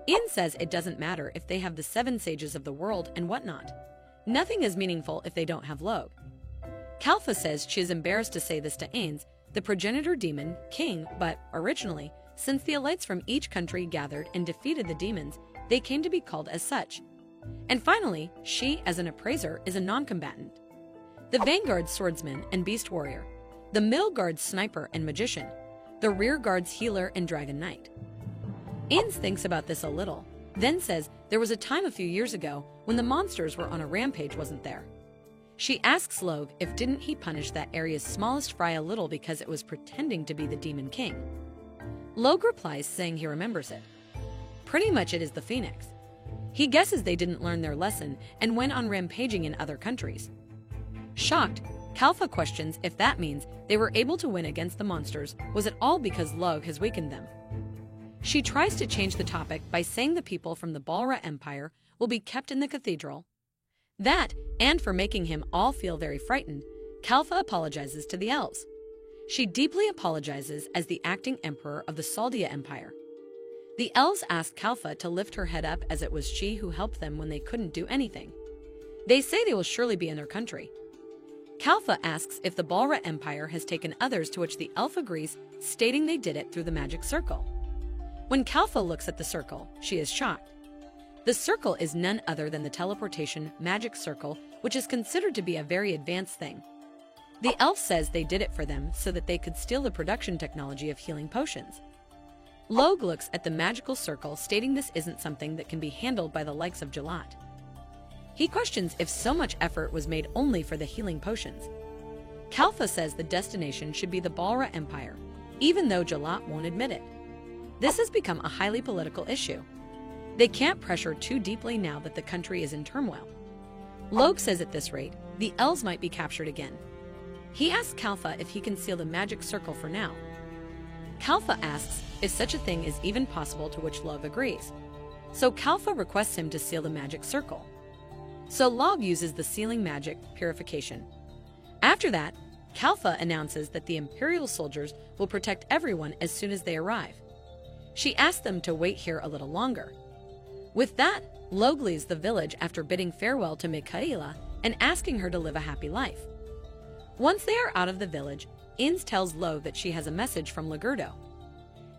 Ian says it doesn't matter if they have the 7 sages of the world and whatnot. Nothing is meaningful if they don't have Logue. Kalfa says she is embarrassed to say this to Ains, the progenitor demon king, but originally, since the elites from each country gathered and defeated the demons, they came to be called as such. And finally, she, as an appraiser, is a non-combatant. The vanguard swordsman and beast warrior, the middle guard's sniper and magician, the rear guard's healer and dragon knight. Ains thinks about this a little, then says there was a time a few years ago when the monsters were on a rampage, wasn't there? She asks Logue if didn't he punish that area's smallest fry a little because it was pretending to be the Demon King. Logue replies saying he remembers it. Pretty much it is the Phoenix. He guesses they didn't learn their lesson and went on rampaging in other countries. Shocked, Kalfa questions if that means they were able to win against the monsters, was it all because Logue has weakened them? She tries to change the topic by saying the people from the Balra Empire will be kept in the cathedral. That, and for making him all feel very frightened, Kalfa apologizes to the elves. She deeply apologizes as the acting emperor of the Saldia Empire. The elves ask Kalfa to lift her head up as it was she who helped them when they couldn't do anything. They say they will surely be in their country. Kalfa asks if the Balra Empire has taken others, to which the elf agrees, stating they did it through the magic circle. When Kalfa looks at the circle, she is shocked. The circle is none other than the teleportation magic circle, which is considered to be a very advanced thing. The elf says they did it for them so that they could steal the production technology of healing potions. Logue looks at the magical circle, stating this isn't something that can be handled by the likes of Jalad. He questions if so much effort was made only for the healing potions. Kalfa says the destination should be the Balra Empire, even though Jalad won't admit it. This has become a highly political issue. They can't pressure too deeply now that the country is in turmoil. Logue says at this rate, the elves might be captured again. He asks Kalfa if he can seal the magic circle for now. Kalfa asks if such a thing is even possible, to which Logue agrees. So Kalfa requests him to seal the magic circle. So Logue uses the sealing magic purification. After that, Kalfa announces that the Imperial soldiers will protect everyone as soon as they arrive. She asks them to wait here a little longer. With that, Logue leaves the village after bidding farewell to Mikaela and asking her to live a happy life. Once they are out of the village, Ains tells Logue that she has a message from Lagurdo.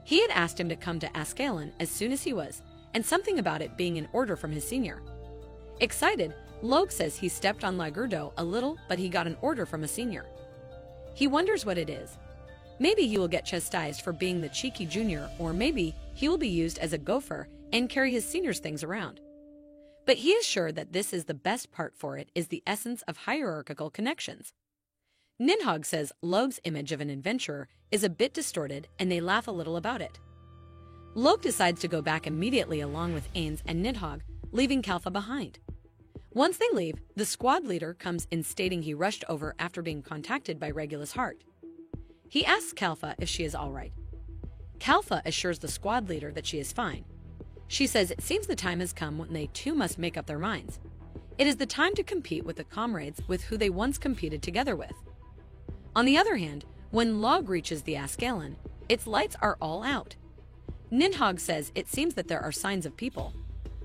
He had asked him to come to Ascalon as soon as he was, and something about it being an order from his senior. Excited, Logue says he stepped on Lagurdo a little, but he got an order from a senior. He wonders what it is. Maybe he will get chastised for being the cheeky junior, or maybe he will be used as a gopher and carry his senior's things around. But he is sure that this is the best part, for it is the essence of hierarchical connections. Nidhogg says Logue's image of an adventurer is a bit distorted, and they laugh a little about it. Logue decides to go back immediately along with Ains and Nidhogg, leaving Kalfa behind. Once they leave, the squad leader comes in, stating he rushed over after being contacted by Regulus Hart. He asks Kalfa if she is all right. Kalfa assures the squad leader that she is fine. She says it seems the time has come when they too must make up their minds. It is the time to compete with the comrades with who they once competed together with. On the other hand, when Logue reaches the Ascalon, its lights are all out. Nidhogg says it seems that there are signs of people.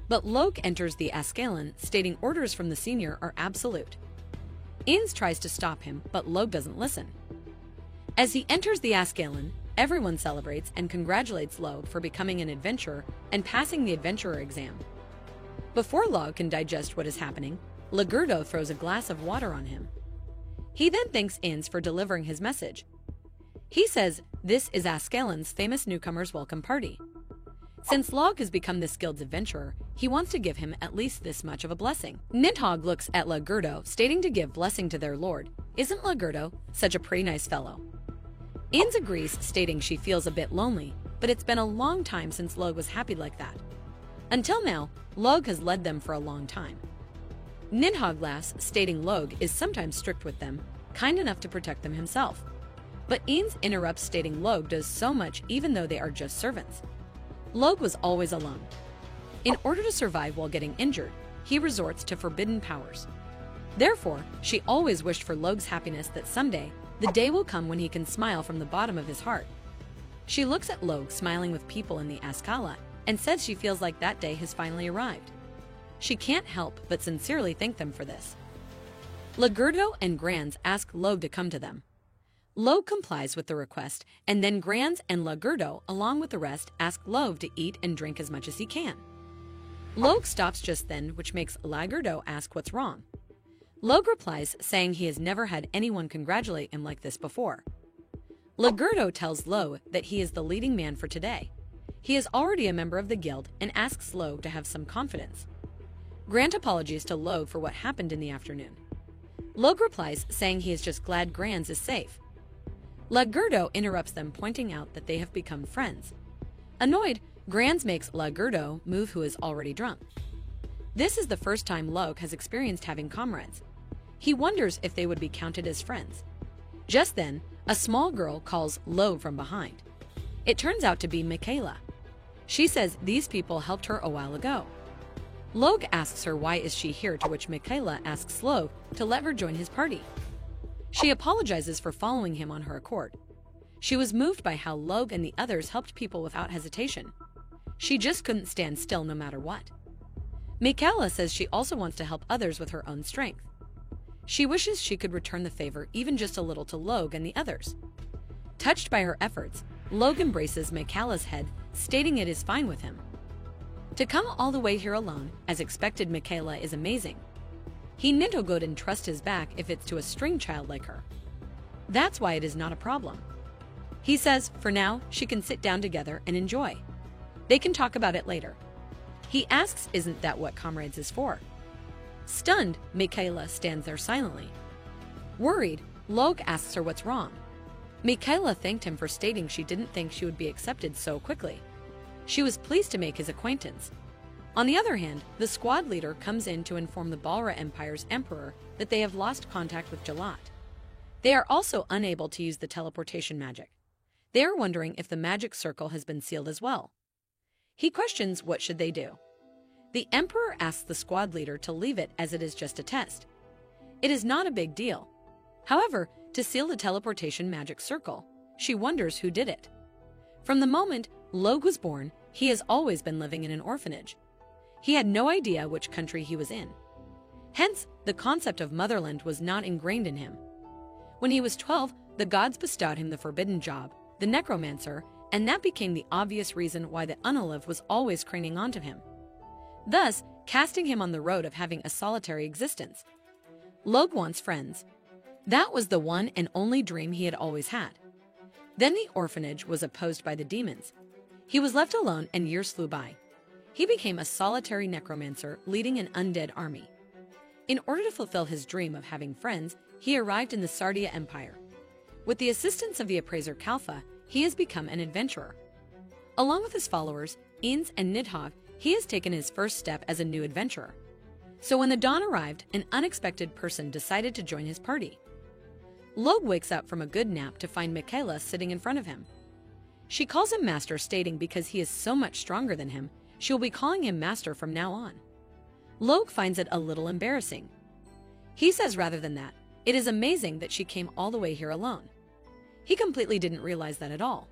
But Logue enters the Ascalon, stating orders from the senior are absolute. Ines tries to stop him, but Logue doesn't listen. As he enters the Ascalon, everyone celebrates and congratulates Logue for becoming an adventurer and passing the adventurer exam. Before Logue can digest what is happening, Lagurdo throws a glass of water on him. He then thanks Ines for delivering his message. He says this is Ascalon's famous newcomer's welcome party. Since Logue has become this guild's adventurer, he wants to give him at least this much of a blessing. Nidhogg looks at Lagurdo, stating to give blessing to their lord. Isn't Lagurdo such a pretty nice fellow? Ines agrees, stating she feels a bit lonely, but it's been a long time since Logue was happy like that. Until now, Logue has led them for a long time. Nidhogg laughs, stating Logue is sometimes strict with them, kind enough to protect them himself. But Ines interrupts, stating Logue does so much even though they are just servants. Logue was always alone. In order to survive while getting injured, he resorts to forbidden powers. Therefore, she always wished for Logue's happiness that someday, the day will come when he can smile from the bottom of his heart. She looks at Logue smiling with people in the Ascala and says she feels like that day has finally arrived. She can't help but sincerely thank them for this. Lagurdo and Granz ask Logue to come to them. Logue complies with the request, and then Granz and Lagurdo, along with the rest, ask Logue to eat and drink as much as he can. Logue stops just then, which makes Lagurdo ask what's wrong. Logue replies, saying he has never had anyone congratulate him like this before. Lagurdo tells Logue that he is the leading man for today. He is already a member of the guild and asks Logue to have some confidence. Grant apologies to Logue for what happened in the afternoon. Logue replies, saying he is just glad Granz is safe. Lagurdo interrupts them, pointing out that they have become friends. Annoyed, Granz makes Lagurdo move, who is already drunk. This is the first time Logue has experienced having comrades. He wonders if they would be counted as friends. Just then, a small girl calls Logue from behind. It turns out to be Michaela. She says these people helped her a while ago. Logue asks her why is she here, to which Michaela asks Logue to let her join his party. She apologizes for following him on her accord. She was moved by how Logue and the others helped people without hesitation. She just couldn't stand still no matter what. Michaela says she also wants to help others with her own strength. She wishes she could return the favor even just a little to Logue and the others. Touched by her efforts, Logue embraces Michaela's head, stating it is fine with him. To come all the way here alone, as expected, Michaela is amazing. He Nidhogg and trust his back if it's to a string child like her. That's why it is not a problem. He says, for now, she can sit down together and enjoy. They can talk about it later. He asks, isn't that what comrades is for? Stunned, Michaela stands there silently. Worried, Logue asks her what's wrong. Michaela thanked him for stating she didn't think she would be accepted so quickly. She was pleased to make his acquaintance. On the other hand, the squad leader comes in to inform the Balra Empire's emperor that they have lost contact with Jalat. They are also unable to use the teleportation magic. They are wondering if the magic circle has been sealed as well. He questions what should they do. The emperor asks the squad leader to leave it as it is just a test. It is not a big deal. However, to seal the teleportation magic circle, she wonders who did it. From the moment Logue was born, he has always been living in an orphanage. He had no idea which country he was in. Hence, the concept of motherland was not ingrained in him. When he was 12, the gods bestowed him the forbidden job, the necromancer, and that became the obvious reason why the Unalive was always craning onto him, thus casting him on the road of having a solitary existence. Logue wants friends. That was the one and only dream he had always had. Then the orphanage was opposed by the demons. He was left alone and years flew by. He became a solitary necromancer leading an undead army. In order to fulfill his dream of having friends, he arrived in the Sardia Empire. With the assistance of the appraiser Kalfa, he has become an adventurer. Along with his followers, Ines and Nidhogg, he has taken his first step as a new adventurer. So when the dawn arrived, an unexpected person decided to join his party. Logue wakes up from a good nap to find Michaela sitting in front of him. She calls him master, stating because he is so much stronger than him, she will be calling him master from now on. Logue finds it a little embarrassing. He says rather than that, it is amazing that she came all the way here alone. He completely didn't realize that at all.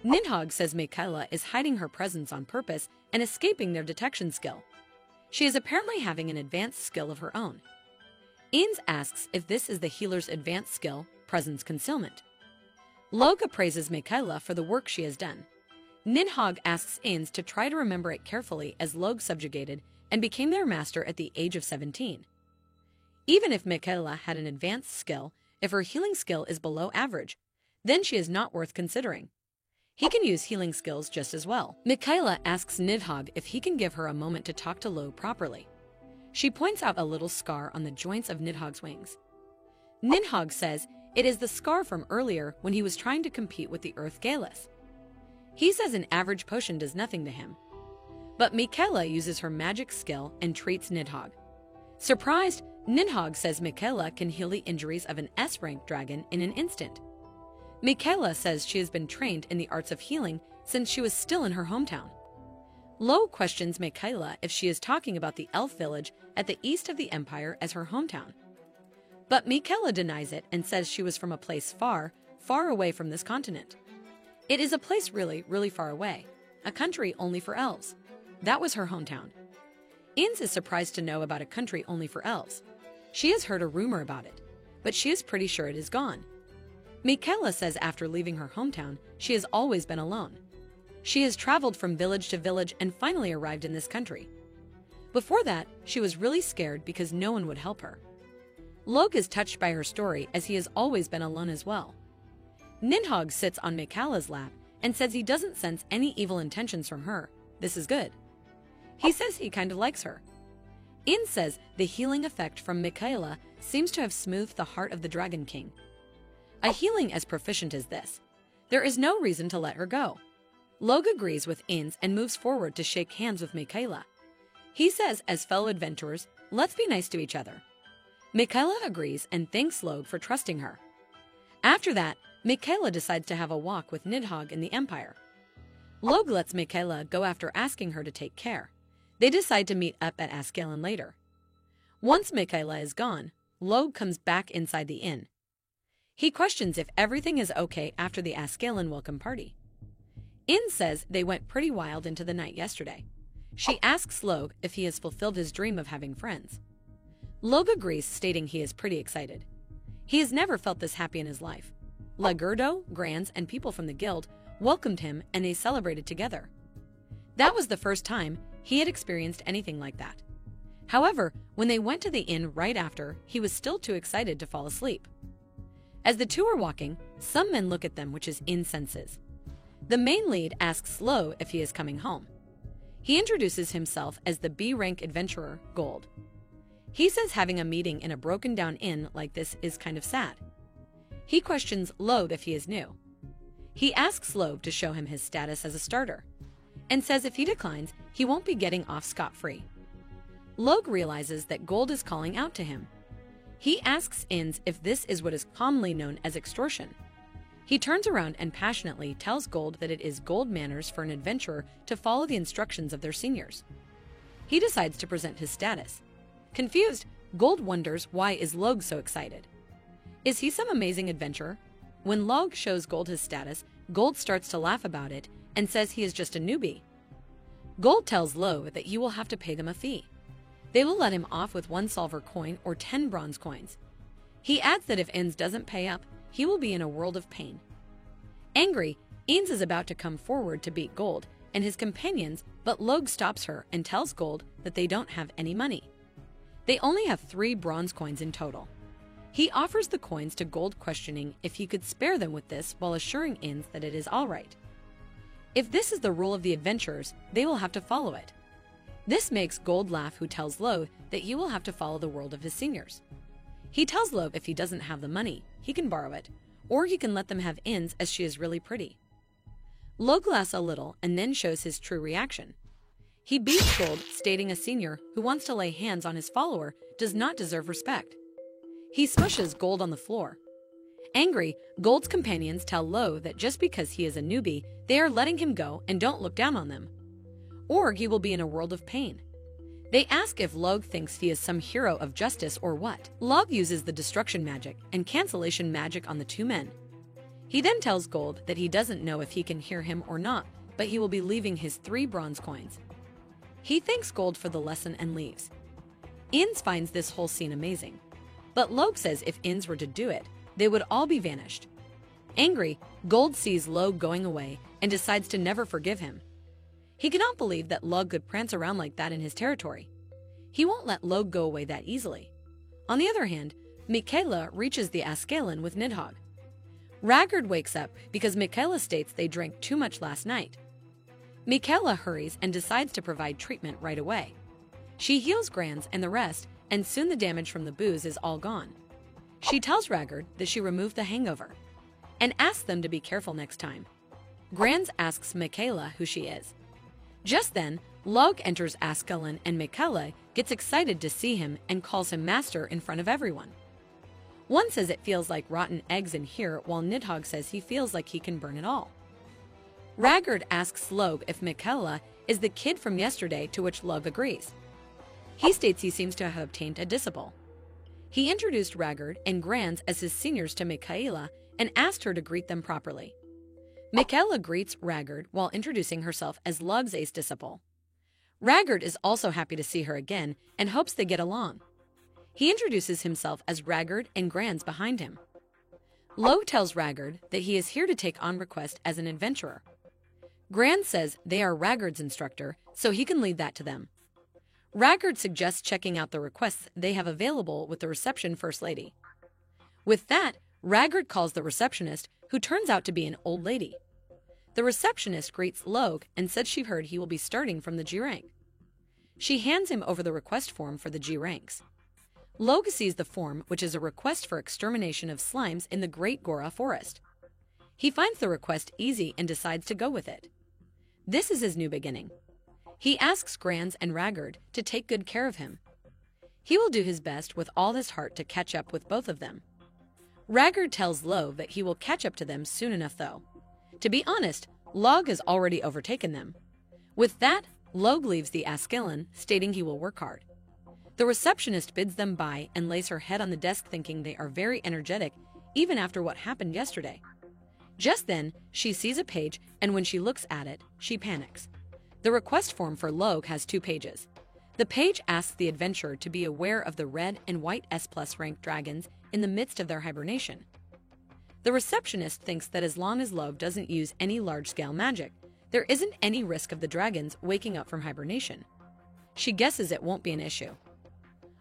Nidhogg says Michaela is hiding her presence on purpose and escaping their detection skill. She is apparently having an advanced skill of her own. Ines asks if this is the healer's advanced skill, presence concealment. Logue praises Michaela for the work she has done. Nidhogg asks Ines to try to remember it carefully as Logue subjugated and became their master at the age of 17. Even if Michaela had an advanced skill, if her healing skill is below average, then she is not worth considering. He can use healing skills just as well. Michaela asks Nidhogg if he can give her a moment to talk to Logue properly. She points out a little scar on the joints of Nidhogg's wings. Nidhogg says it is the scar from earlier when he was trying to compete with the Earth Galus. He says an average potion does nothing to him. But Michaela uses her magic skill and treats Nidhogg. Surprised, Nidhogg says Michaela can heal the injuries of an S-rank dragon in an instant. Michaela says she has been trained in the arts of healing since she was still in her hometown. Logue questions Michaela if she is talking about the elf village at the east of the empire as her hometown. But Michaela denies it and says she was from a place far, far away from this continent. It is a place really, really far away, a country only for elves. That was her hometown. Ines is surprised to know about a country only for elves. She has heard a rumor about it, but she is pretty sure it is gone. Michaela says after leaving her hometown, she has always been alone. She has traveled from village to village and finally arrived in this country. Before that, she was really scared because no one would help her. Logue is touched by her story as he has always been alone as well. Nidhogg sits on Michaela's lap and says he doesn't sense any evil intentions from her. This is good. He says he kind of likes her. Ines says the healing effect from Michaela seems to have smoothed the heart of the Dragon King. A healing as proficient as this, there is no reason to let her go. Logue agrees with Ines and moves forward to shake hands with Michaela. He says, as fellow adventurers, let's be nice to each other. Michaela agrees and thanks Logue for trusting her. After that, Michaela decides to have a walk with Nidhogg in the Empire. Logue lets Michaela go after asking her to take care. They decide to meet up at Ascalon later. Once Michaela is gone, Logue comes back inside the inn. He questions if everything is okay after the Ascalon welcome party. Ines says they went pretty wild into the night yesterday. She asks Logue if he has fulfilled his dream of having friends. Logue agrees, stating he is pretty excited. He has never felt this happy in his life. Lagurdo, Granz, and people from the guild welcomed him and they celebrated together. That was the first time he had experienced anything like that. However, when they went to the inn right after, he was still too excited to fall asleep. As the two are walking, some men look at them, which is insenses. The main lead asks Logue if he is coming home. He introduces himself as the B-rank adventurer, Gold. He says having a meeting in a broken-down inn like this is kind of sad. He questions Logue if he is new. He asks Logue to show him his status as a starter, and says if he declines, he won't be getting off scot-free. Logue realizes that Gold is calling out to him. He asks Ines if this is what is commonly known as extortion. He turns around and passionately tells Gold that it is gold manners for an adventurer to follow the instructions of their seniors. He decides to present his status. Confused, Gold wonders why is Logue so excited. Is he some amazing adventurer? When Logue shows Gold his status, Gold starts to laugh about it and says he is just a newbie. Gold tells Logue that he will have to pay them a fee. They will let him off with 1 silver coin or 10 bronze coins. He adds that if Ines doesn't pay up, he will be in a world of pain. Angry, Ines is about to come forward to beat Gold and his companions, but Logue stops her and tells Gold that they don't have any money. They only have 3 bronze coins in total. He offers the coins to Gold, questioning if he could spare them with this while assuring Ines that it is all right. If this is the rule of the adventurers, they will have to follow it. This makes Gold laugh, who tells Logue that he will have to follow the world of his seniors. He tells Logue if he doesn't have the money, he can borrow it, or he can let them have Ines as she is really pretty. Logue laughs a little and then shows his true reaction. He beats Gold, stating a senior who wants to lay hands on his follower does not deserve respect. He smushes Gold on the floor. Angry, Gold's companions tell Logue that just because he is a newbie, they are letting him go and don't look down on them, or he will be in a world of pain. They ask if Logue thinks he is some hero of justice or what. Logue uses the destruction magic and cancellation magic on the 2 men. He then tells Gold that he doesn't know if he can hear him or not, but he will be leaving his 3 bronze coins. He thanks Gold for the lesson and leaves. Ins finds this whole scene amazing, but Logue says if Ins were to do it, they would all be vanished. Angry, Gold sees Logue going away and decides to never forgive him. He cannot believe that Logue could prance around like that in his territory. He won't let Logue go away that easily. On the other hand, Michaela reaches the Ascalon with Nidhogg. Raggard wakes up because Michaela states they drank too much last night. Michaela hurries and decides to provide treatment right away. She heals Grans and the rest, and soon the damage from the booze is all gone. She tells Raggard that she removed the hangover, and asks them to be careful next time. Grans asks Michaela who she is. Just then, Logue enters Ascalon and Michaela gets excited to see him and calls him master in front of everyone. One says it feels like rotten eggs in here, while Nidhogg says he feels like he can burn it all. Raggard asks Logue if Michaela is the kid from yesterday, to which Logue agrees. He states he seems to have obtained a disciple. He introduced Raggard and Grans as his seniors to Michaela and asked her to greet them properly. Michaela greets Raggard while introducing herself as Logue's ace disciple. Raggard is also happy to see her again and hopes they get along. He introduces himself as Raggard and Grans behind him. Logue tells Raggard that he is here to take on request as an adventurer. Grans says they are Raggard's instructor, so he can lead that to them. Raggard suggests checking out the requests they have available with the reception first lady. With that, Raggard calls the receptionist, who turns out to be an old lady. The receptionist greets Logue and says she heard he will be starting from the G rank. She hands him over the request form for the G ranks. Logue sees the form, which is a request for extermination of slimes in the Great Gora Forest. He finds the request easy and decides to go with it. This is his new beginning. He asks Grans and Raggard to take good care of him. He will do his best with all his heart to catch up with both of them. Raggard tells Logue that he will catch up to them soon enough, though. To be honest, Logue has already overtaken them. With that, Logue leaves the Ascalon, stating he will work hard. The receptionist bids them bye and lays her head on the desk, thinking they are very energetic even after what happened yesterday. Just then, she sees a page, and when she looks at it, she panics. The request form for Logue has 2 pages. The page asks the adventurer to be aware of the red and white S+ ranked dragons in the midst of their hibernation. The receptionist thinks that as long as Logue doesn't use any large-scale magic, there isn't any risk of the dragons waking up from hibernation. She guesses it won't be an issue.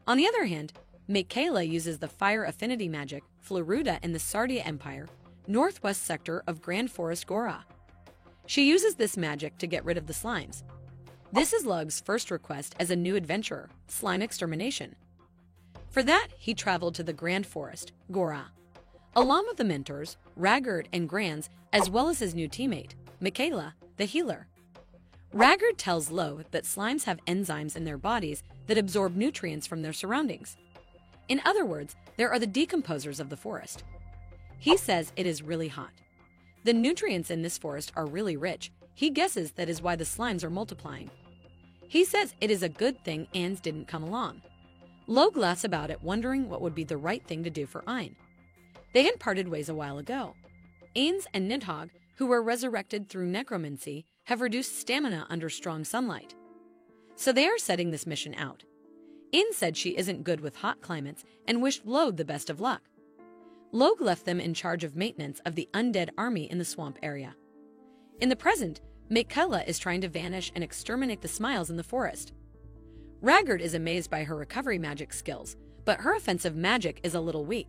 On the other hand, Michaela uses the fire affinity magic Floruda in the Sardia Empire, northwest sector of Grand Forest Gora. She uses this magic to get rid of the slimes. This is Logue's first request as a new adventurer, slime extermination. For that, he traveled to the Grand Forest, Gora, along with the mentors, Raggard and Grans, as well as his new teammate, Michaela, the healer. Raggard tells Logue that slimes have enzymes in their bodies that absorb nutrients from their surroundings. In other words, there are the decomposers of the forest. He says it is really hot. The nutrients in this forest are really rich. He guesses that is why the slimes are multiplying. He says it is a good thing Ans didn't come along. Logue laughs about it, wondering what would be the right thing to do for Ein. They had parted ways a while ago. Ans and Nidhogg, who were resurrected through necromancy, have reduced stamina under strong sunlight. So they are setting this mission out. Ans said she isn't good with hot climates and wished Logue the best of luck. Logue left them in charge of maintenance of the undead army in the swamp area. In the present, Michaela is trying to vanish and exterminate the smiles in the forest. Raggard is amazed by her recovery magic skills, but her offensive magic is a little weak.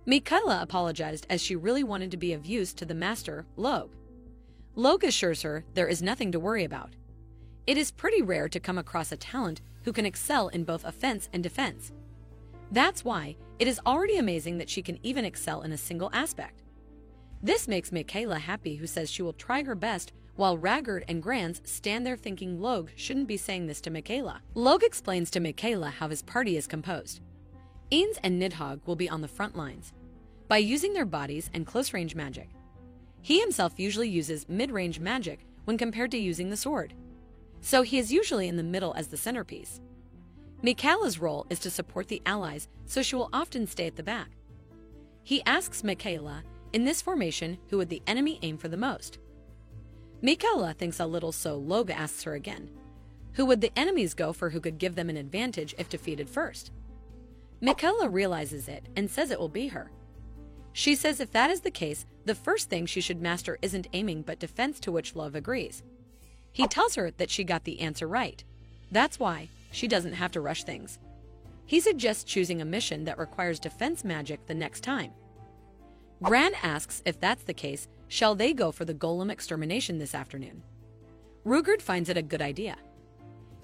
Michaela apologized as she really wanted to be of use to the master, Logue. Logue assures her there is nothing to worry about. It is pretty rare to come across a talent who can excel in both offense and defense. That's why it is already amazing that she can even excel in a single aspect. This makes Michaela happy, who says she will try her best, while Raggard and Grans stand there thinking Logue shouldn't be saying this to Michaela. Logue explains to Michaela how his party is composed. Ans and Nidhogg will be on the front lines by using their bodies and close-range magic. He himself usually uses mid-range magic when compared to using the sword, so he is usually in the middle as the centerpiece. Michaela's role is to support the allies, so she will often stay at the back. He asks Michaela in this formation, who would the enemy aim for the most? Michaela thinks a little, so Logue asks her again, who would the enemies go for, who could give them an advantage if defeated first? Michaela realizes it and says it will be her. She says if that is the case, the first thing she should master isn't aiming but defense, to which Logue agrees. He tells her that she got the answer right. That's why she doesn't have to rush things. He suggests choosing a mission that requires defense magic the next time. Gran asks if that's the case, shall they go for the golem extermination this afternoon? Rugard finds it a good idea.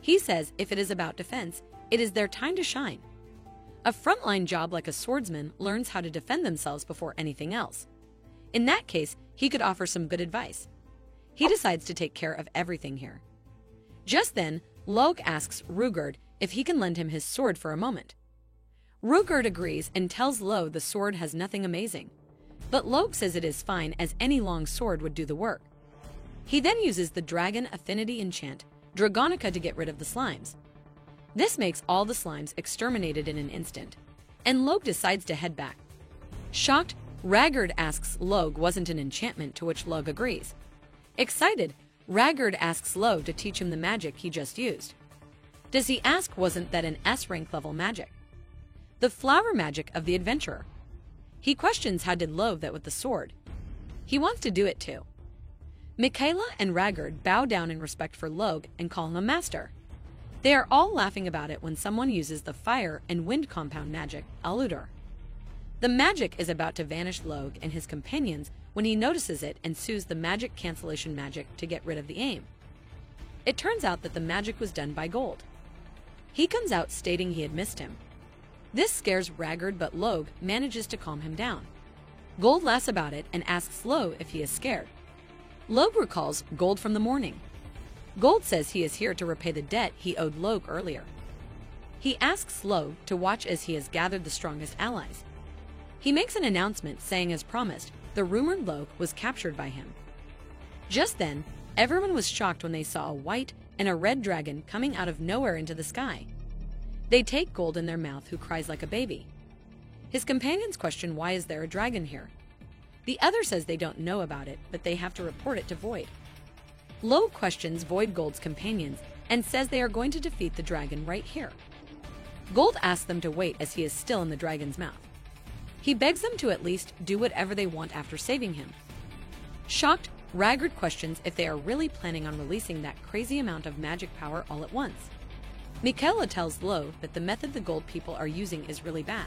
He says if it is about defense, it is their time to shine. A frontline job like a swordsman learns how to defend themselves before anything else. In that case, he could offer some good advice. He decides to take care of everything here. Just then, Logue asks Rugard if he can lend him his sword for a moment. Rugard agrees and tells Logue the sword has nothing amazing, but Logue says it is fine, as any long sword would do the work. He then uses the Dragon Affinity enchant, Dragonica, to get rid of the slimes. This makes all the slimes exterminated in an instant, and Logue decides to head back. Shocked, Ragard asks Logue wasn't an enchantment, to which Logue agrees. Excited, Ragard asks Logue to teach him the magic he just used. Does he ask wasn't that an S-rank level magic? The flower magic of the adventurer. He questions how did Logue that with the sword. He wants to do it too. Michaela and Ragard bow down in respect for Logue and call him a master. They are all laughing about it when someone uses the fire and wind compound magic, Aludar. The magic is about to vanish Logue and his companions when he notices it and sues the magic cancellation magic to get rid of the aim. It turns out that the magic was done by Gold. He comes out stating he had missed him. This scares Ragard, but Logue manages to calm him down. Gold laughs about it and asks Logue if he is scared. Logue recalls Gold from the morning. Gold says he is here to repay the debt he owed Logue earlier. He asks Logue to watch as he has gathered the strongest allies. He makes an announcement saying, as promised, the rumored Logue was captured by him. Just then, everyone was shocked when they saw a white and a red dragon coming out of nowhere into the sky. They take Gold in their mouth, who cries like a baby. His companions question why is there a dragon here. The other says they don't know about it, but they have to report it to Void. Logue questions Void Gold's companions and says they are going to defeat the dragon right here. Gold asks them to wait as he is still in the dragon's mouth. He begs them to at least do whatever they want after saving him. Shocked, Ragard questions if they are really planning on releasing that crazy amount of magic power all at once. Michaela tells Logue that the method the Gold people are using is really bad.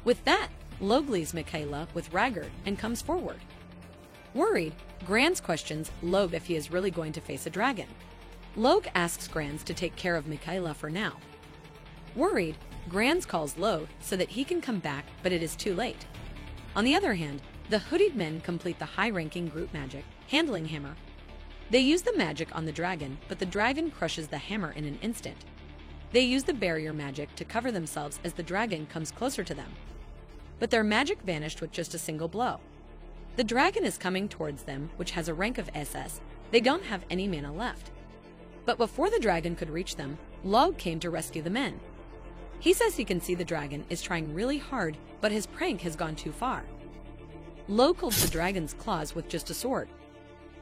With that, Logue leaves Michaela with Ragard and comes forward. Worried, Grans questions Logue if he is really going to face a dragon. Logue asks Grans to take care of Michaela for now. Worried, Grans calls Logue so that he can come back, but it is too late. On the other hand, the hooded men complete the high-ranking group magic, Handling Hammer. They use the magic on the dragon, but the dragon crushes the hammer in an instant. They use the barrier magic to cover themselves as the dragon comes closer to them. But their magic vanished with just a single blow. The dragon is coming towards them, which has a rank of SS. They don't have any mana left. But before the dragon could reach them, Logue came to rescue the men. He says he can see the dragon is trying really hard, but his prank has gone too far. Logue holds the dragon's claws with just a sword.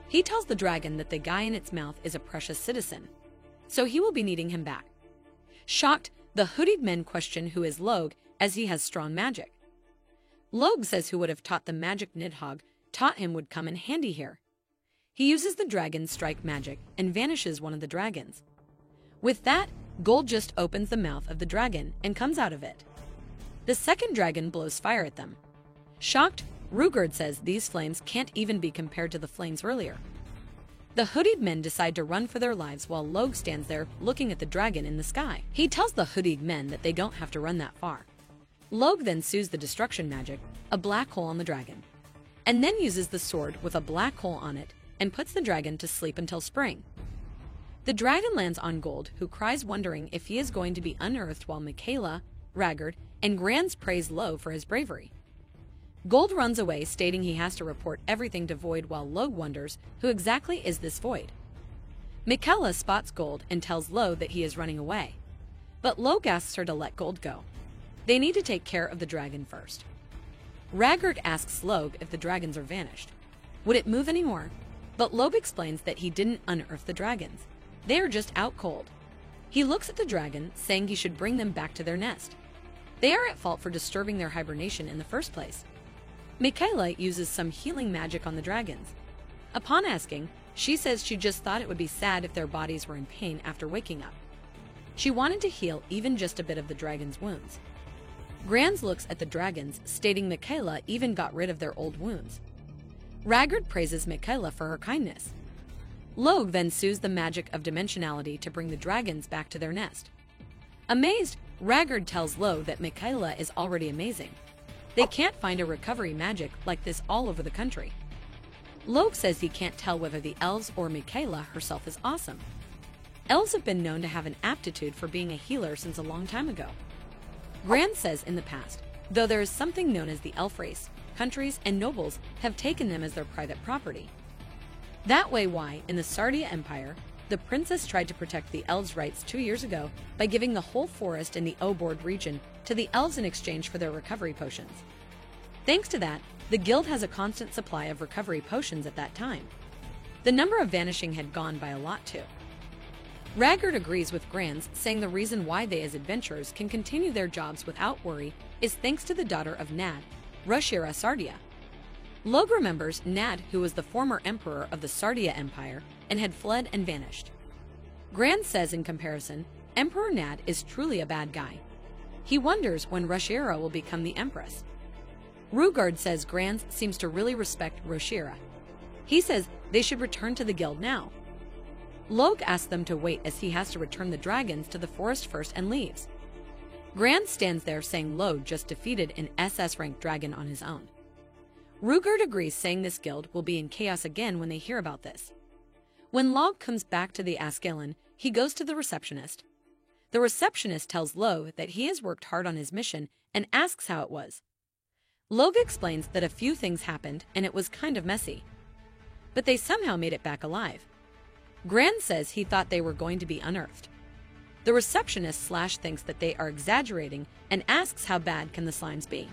He tells the dragon that the guy in its mouth is a precious citizen, so he will be needing him back. Shocked, the hooded men question who is Logue, as he has strong magic. Logue says who would have taught the magic Nidhogg taught him would come in handy here. He uses the dragon's strike magic and vanishes one of the dragons. With that, Gold just opens the mouth of the dragon and comes out of it. The second dragon blows fire at them. Shocked, Rugard says these flames can't even be compared to the flames earlier. The hooded men decide to run for their lives while Logue stands there looking at the dragon in the sky. He tells the hooded men that they don't have to run that far. Logue then sues the destruction magic, a black hole on the dragon, and then uses the sword with a black hole on it and puts the dragon to sleep until spring. The dragon lands on Gold, who cries wondering if he is going to be unearthed, while Michaela, Ragard, and Grans praise Logue for his bravery. Gold runs away, stating he has to report everything to Void, while Logue wonders who exactly is this Void. Michaela spots Gold and tells Logue that he is running away, but Logue asks her to let Gold go. They need to take care of the dragon first. Ragard asks Log if the dragons are vanished. Would it move anymore? But Log explains that he didn't unearth the dragons. They are just out cold. He looks at the dragon, saying he should bring them back to their nest. They are at fault for disturbing their hibernation in the first place. Michaela uses some healing magic on the dragons. Upon asking, she says she just thought it would be sad if their bodies were in pain after waking up. She wanted to heal even just a bit of the dragon's wounds. Granz looks at the dragons, stating Michaela even got rid of their old wounds. Ragard praises Michaela for her kindness. Log then sues the magic of dimensionality to bring the dragons back to their nest. Amazed, Ragard tells Log that Michaela is already amazing. They can't find a recovery magic like this all over the country. Log says he can't tell whether the elves or Michaela herself is awesome. Elves have been known to have an aptitude for being a healer since a long time ago. Granz says in the past, though there is something known as the elf race, countries and nobles have taken them as their private property. That way why, in the Sardia Empire, the princess tried to protect the elves' rights 2 years ago by giving the whole forest in the Obord region to the elves in exchange for their recovery potions. Thanks to that, the guild has a constant supply of recovery potions at that time. The number of vanishing had gone by a lot too. Ragard agrees with Granz, saying the reason why they as adventurers can continue their jobs without worry is thanks to the daughter of Nad, Rushira Sardia. Log remembers Nad, who was the former emperor of the Sardia Empire and had fled and vanished. Granz says in comparison, Emperor Nad is truly a bad guy. He wonders when Rushira will become the empress. Rugard says Granz seems to really respect Rushira. He says they should return to the guild now. Log asks them to wait as he has to return the dragons to the forest first and leaves. Granz stands there saying Log just defeated an SS-ranked dragon on his own. Rugard agrees, saying this guild will be in chaos again when they hear about this. When Log comes back to the Askelon, he goes to the receptionist. The receptionist tells Log that he has worked hard on his mission and asks how it was. Log explains that a few things happened and it was kind of messy. But they somehow made it back alive. Granz says he thought they were going to be unearthed. The receptionist thinks that they are exaggerating and asks how bad can the slimes be.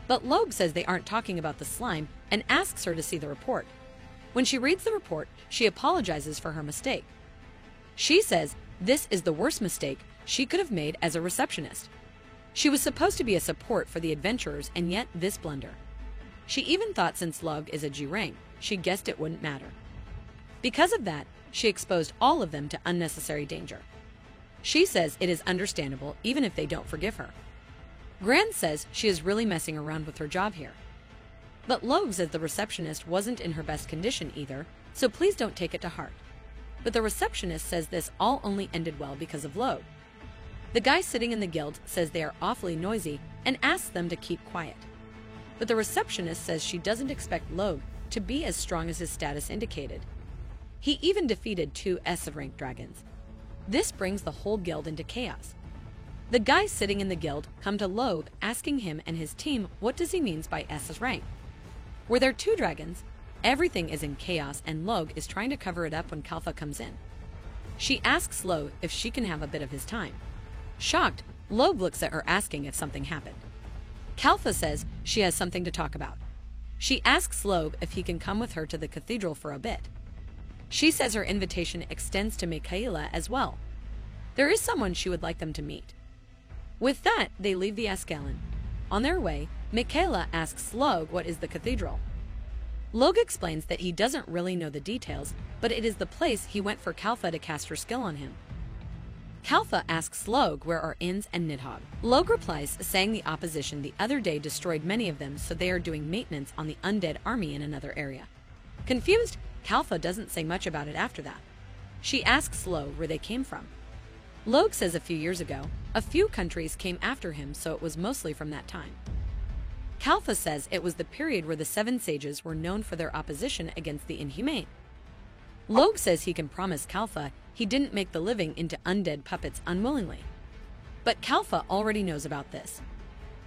But Log says they aren't talking about the slime and asks her to see the report. When she reads the report, she apologizes for her mistake. She says this is the worst mistake she could have made as a receptionist. She was supposed to be a support for the adventurers, and yet this blunder. She even thought since Log is a G rank, she guessed it wouldn't matter. Because of that, she exposed all of them to unnecessary danger. She says it is understandable even if they don't forgive her. Granz says she is really messing around with her job here. But Log says the receptionist wasn't in her best condition either, so please don't take it to heart. But the receptionist says this all only ended well because of Log. The guy sitting in the guild says they are awfully noisy and asks them to keep quiet. But the receptionist says she doesn't expect Log to be as strong as his status indicated. He even defeated 2 S-rank dragons. This brings the whole guild into chaos. The guys sitting in the guild come to Log, asking him and his team what does he mean by S's rank. Were there 2 dragons? Everything is in chaos and Log is trying to cover it up when Kalfa comes in. She asks Log if she can have a bit of his time. Shocked, Log looks at her asking if something happened. Kalfa says she has something to talk about. She asks Log if he can come with her to the cathedral for a bit. She says her invitation extends to Michaela as well. There is someone she would like them to meet. With that, they leave the Askelon. On their way, Michaela asks Log what is the cathedral. Log explains that he doesn't really know the details, but it is the place he went for Kalfa to cast her skill on him. Kalfa asks Log where are Inns and Nidhogg. Log replies, saying the opposition the other day destroyed many of them, so they are doing maintenance on the undead army in another area. Confused, Kalfa doesn't say much about it after that. She asks Log where they came from. Log says a few years ago, a few countries came after him, so it was mostly from that time. Kalfa says it was the period where the 7 sages were known for their opposition against the inhumane. Log says he can promise Kalfa he didn't make the living into undead puppets unwillingly. But Kalfa already knows about this.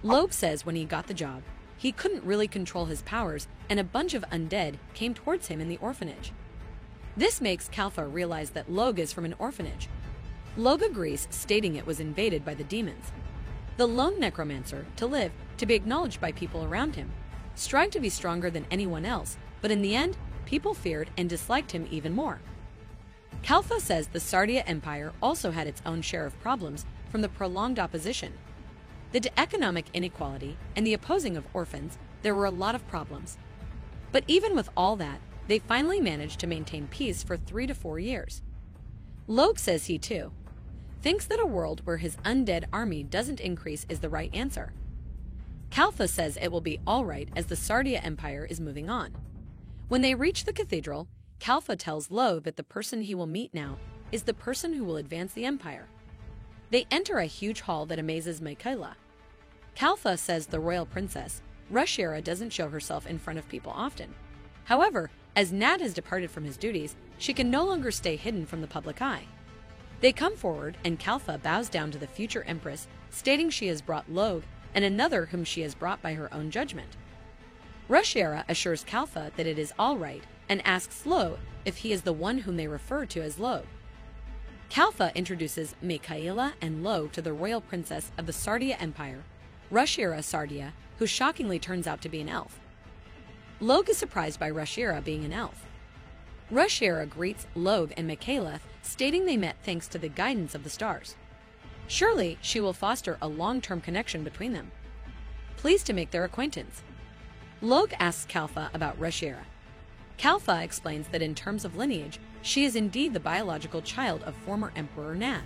Log says when he got the job, he couldn't really control his powers and a bunch of undead came towards him in the orphanage. This makes Kalfa realize that Log is from an orphanage. Log agrees, stating it was invaded by the demons. The lone necromancer, to live, to be acknowledged by people around him, strive to be stronger than anyone else, but in the end, people feared and disliked him even more. Kalfa says the Sardia Empire also had its own share of problems from the prolonged opposition. The economic inequality and the opposing of orphans, there were a lot of problems. But even with all that, they finally managed to maintain peace for 3 to 4 years. Logue says he too thinks that a world where his undead army doesn't increase is the right answer. Kalfa says it will be all right as the Sardia Empire is moving on. When they reach the cathedral, Kalfa tells Logue that the person he will meet now is the person who will advance the empire. They enter a huge hall that amazes Michaela. Kalfa says the royal princess, Rushiera, doesn't show herself in front of people often. However, as Nad has departed from his duties, she can no longer stay hidden from the public eye. They come forward and Kalfa bows down to the future empress, stating she has brought Logue and another whom she has brought by her own judgment. Rushiera assures Kalfa that it is all right and asks Logue if he is the one whom they refer to as Logue. Kalfa introduces Michaela and Logue to the royal princess of the Sardia Empire, Rushiera Sardia, who shockingly turns out to be an elf. Logue is surprised by Rushiera being an elf. Rushiera greets Logue and Michaela, stating they met thanks to the guidance of the stars. Surely she will foster a long-term connection between them. Pleased to make their acquaintance. Logue asks Kalfa about Rushiera. Kalfa explains that in terms of lineage, she is indeed the biological child of former Emperor Nad.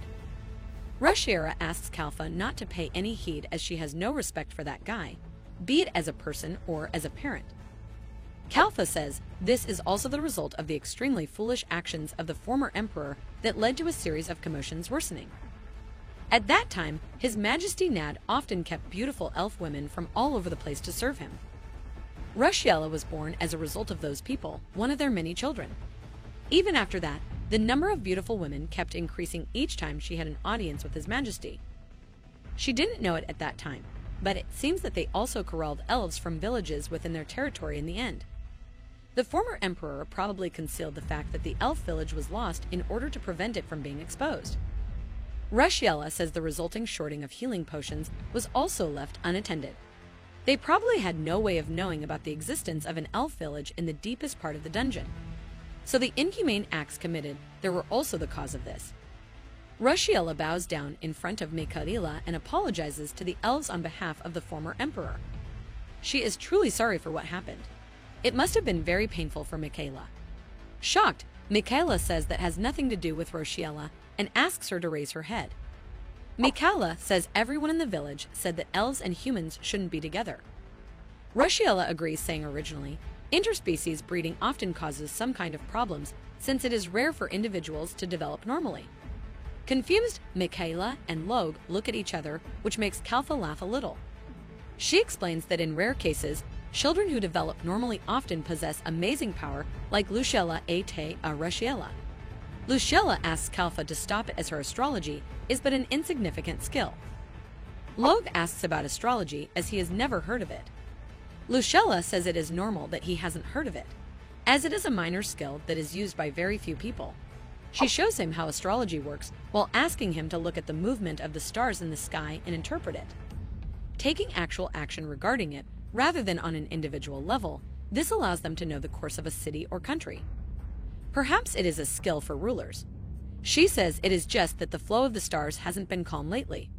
Rushiera asks Kalfa not to pay any heed as she has no respect for that guy, be it as a person or as a parent. Kalfa says this is also the result of the extremely foolish actions of the former emperor that led to a series of commotions worsening. At that time, His Majesty Nad often kept beautiful elf women from all over the place to serve him. Rushiela was born as a result of those people, one of their many children. Even after that, the number of beautiful women kept increasing each time she had an audience with His Majesty. She didn't know it at that time, but it seems that they also corralled elves from villages within their territory in the end. The former emperor probably concealed the fact that the elf village was lost in order to prevent it from being exposed. Rushiela says the resulting shorting of healing potions was also left unattended. They probably had no way of knowing about the existence of an elf village in the deepest part of the dungeon. So the inhumane acts committed there were also the cause of this. Rushiela bows down in front of Michaela and apologizes to the elves on behalf of the former emperor. She is truly sorry for what happened. It must have been very painful for Michaela. Shocked, Michaela says that has nothing to do with Rushiela and asks her to raise her head. Michaela says everyone in the village said that elves and humans shouldn't be together. Rushiela agrees, saying originally, interspecies breeding often causes some kind of problems since it is rare for individuals to develop normally. Confused, Michaela and Logue look at each other, which makes Kalfa laugh a little. She explains that in rare cases, children who develop normally often possess amazing power like Luciela a Rushiela. Luciela asks Kalfa to stop it as her astrology is but an insignificant skill. Logue asks about astrology as he has never heard of it. Luciela says it is normal that he hasn't heard of it, as it is a minor skill that is used by very few people. She shows him how astrology works while asking him to look at the movement of the stars in the sky and interpret it. Taking actual action regarding it, rather than on an individual level, this allows them to know the course of a city or country. Perhaps it is a skill for rulers. She says it is just that the flow of the stars hasn't been calm lately.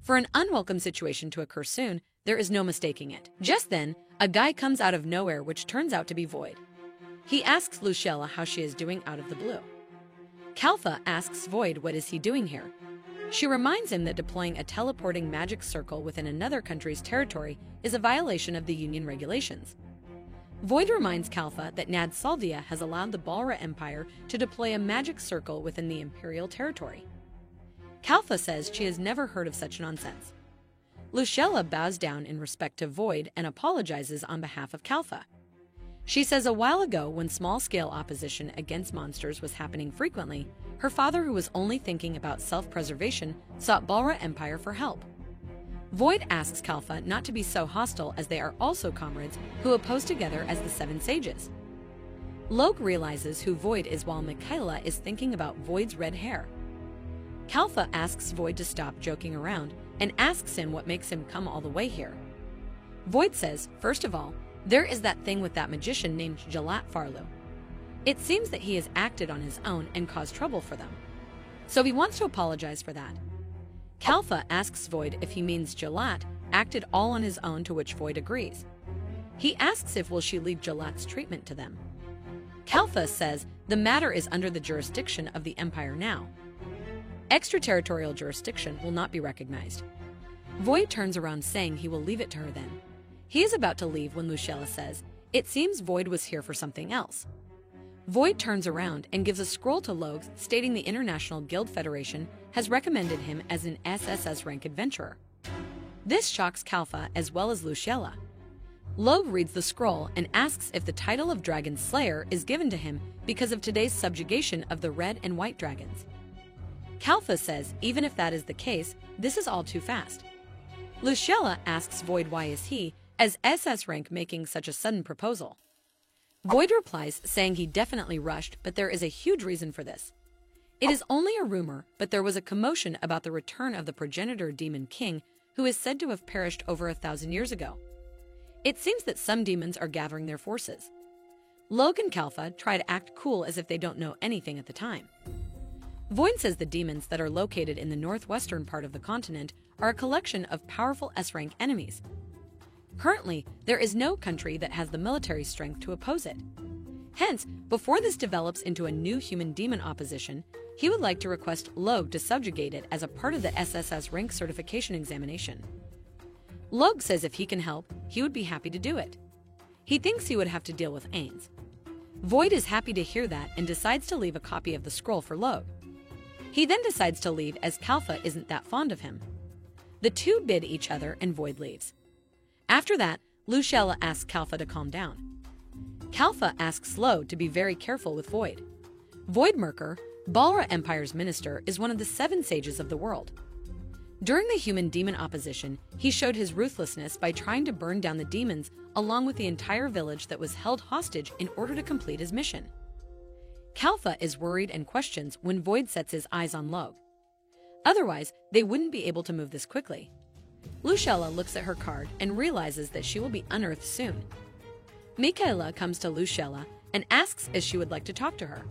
For an unwelcome situation to occur soon, there is no mistaking it. Just then, a guy comes out of nowhere which turns out to be Void. He asks Luciela how she is doing out of the blue. Kalfa asks Void what is he doing here. She reminds him that deploying a teleporting magic circle within another country's territory is a violation of the Union regulations. Void reminds Kalfa that Nad Saldia has allowed the Balra Empire to deploy a magic circle within the Imperial territory. Kalfa says she has never heard of such nonsense. Luciela bows down in respect to Void and apologizes on behalf of Kalfa. She says a while ago, when small-scale opposition against monsters was happening frequently, her father, who was only thinking about self-preservation, sought Balra Empire for help. Void asks Kalfa not to be so hostile as they are also comrades who oppose together as the Seven Sages. Logue realizes who Void is while Michaela is thinking about Void's red hair. Kalfa asks Void to stop joking around and asks him what makes him come all the way here. Void says, first of all, there is that thing with that magician named Jalat Farlu. It seems that he has acted on his own and caused trouble for them. So he wants to apologize for that. Kalfa asks Void if he means Jalat acted all on his own, to which Void agrees. He asks if will she leave Jalat's treatment to them. Kalfa says the matter is under the jurisdiction of the Empire now. Extraterritorial jurisdiction will not be recognized. Void turns around saying he will leave it to her then. He is about to leave when Lucella says, it seems Void was here for something else. Void turns around and gives a scroll to Logue stating the International Guild Federation has recommended him as an SSS rank adventurer. This shocks Kalfa as well as Lucella. Logue reads the scroll and asks if the title of Dragon Slayer is given to him because of today's subjugation of the red and white dragons. Kalfa says even if that is the case, this is all too fast. Lucella asks Void why is he, as SS rank, making such a sudden proposal. Void replies saying he definitely rushed, but there is a huge reason for this. It is only a rumor, but there was a commotion about the return of the progenitor demon king who is said to have perished over 1,000 years ago. It seems that some demons are gathering their forces. Logue and Kalfa try to act cool as if they don't know anything at the time. Void says the demons that are located in the northwestern part of the continent are a collection of powerful S-rank enemies. Currently, there is no country that has the military strength to oppose it. Hence, before this develops into a new human-demon opposition, he would like to request Logue to subjugate it as a part of the SSS rank certification examination. Logue says if he can help, he would be happy to do it. He thinks he would have to deal with Ains. Void is happy to hear that and decides to leave a copy of the scroll for Logue. He then decides to leave as Kalfa isn't that fond of him. The two bid each other and Void leaves. After that, Lucella asks Kalfa to calm down. Kalfa asks Logue to be very careful with Void. Voidmerker, Balra Empire's minister, is one of the 7 sages of the world. During the human-demon opposition, he showed his ruthlessness by trying to burn down the demons along with the entire village that was held hostage in order to complete his mission. Kalfa is worried and questions when Void sets his eyes on Logue. Otherwise, they wouldn't be able to move this quickly. Lucella looks at her card and realizes that she will be unearthed soon. Michaela comes to Lucella and asks if she would like to talk to her.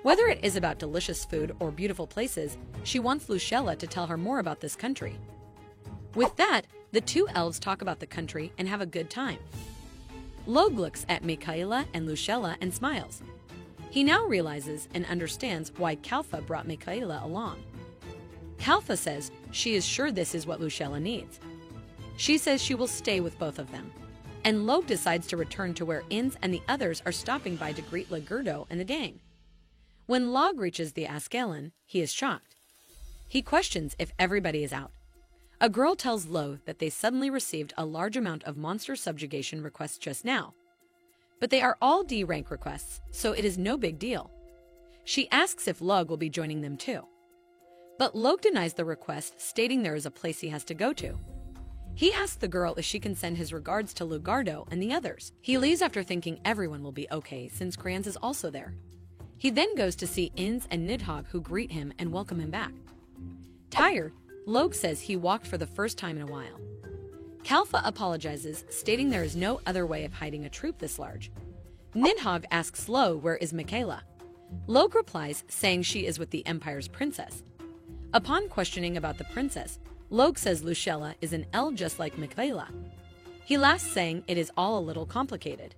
Whether it is about delicious food or beautiful places, she wants Lucella to tell her more about this country. With that, the two elves talk about the country and have a good time. Logue looks at Michaela and Lucella and smiles. He now realizes and understands why Kalfa brought Michaela along. Kalfa says she is sure this is what Lucella needs. She says she will stay with both of them. And Logue decides to return to where Inns and the others are stopping by to greet Lagurdo and the gang. When Logue reaches the Ascalon, he is shocked. He questions if everybody is out. A girl tells Logue that they suddenly received a large amount of monster subjugation requests just now. But they are all D rank requests, so it is no big deal. She asks if Logue will be joining them too. But Logue denies the request, stating there is a place he has to go to. He asks the girl if she can send his regards to Lugardo and the others. He leaves after thinking everyone will be okay since Kranz is also there. He then goes to see Inns and Nidhogg, who greet him and welcome him back. Tired, Logue says he walked for the first time in a while. Kalfa apologizes, stating there is no other way of hiding a troop this large. Nidhogg asks Logue where is Michaela. Logue replies, saying she is with the Empire's princess. Upon questioning about the princess, Logue says Lucella is an elf just like Michaela. He laughs, saying it is all a little complicated.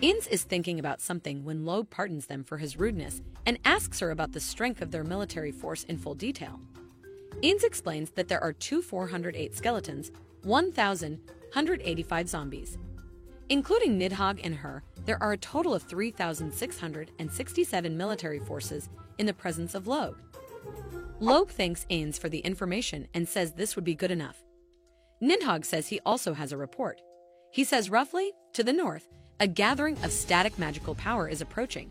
Inns is thinking about something when Logue pardons them for his rudeness and asks her about the strength of their military force in full detail. Inns explains that there are 408 skeletons, 1,185 zombies. Including Nidhogg and her, there are a total of 3,667 military forces in the presence of Logue. Logue thanks Inns for the information and says this would be good enough. Nidhogg says he also has a report. He says roughly, to the north, a gathering of static magical power is approaching.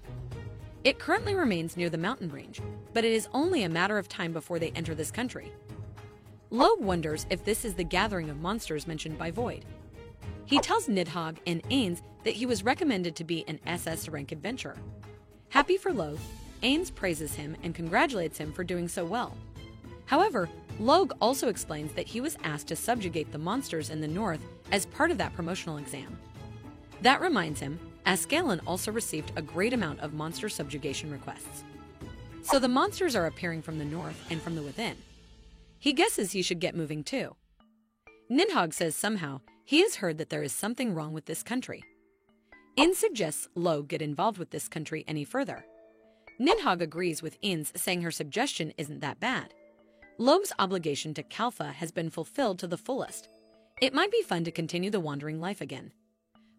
It currently remains near the mountain range, but it is only a matter of time before they enter this country. Logue wonders if this is the gathering of monsters mentioned by Void. He tells Nidhogg and Ains that he was recommended to be an SS rank adventurer. Happy for Logue, Ains praises him and congratulates him for doing so well. However, Logue also explains that he was asked to subjugate the monsters in the north as part of that promotional exam. That reminds him, Ascalon also received a great amount of monster subjugation requests. So the monsters are appearing from the north and from the within. He guesses he should get moving too. Nidhogg says somehow he has heard that there is something wrong with this country. Inns suggests Logue get involved with this country any further. Nidhogg agrees with Inns, saying her suggestion isn't that bad. Logue's obligation to Kalfa has been fulfilled to the fullest. It might be fun to continue the wandering life again.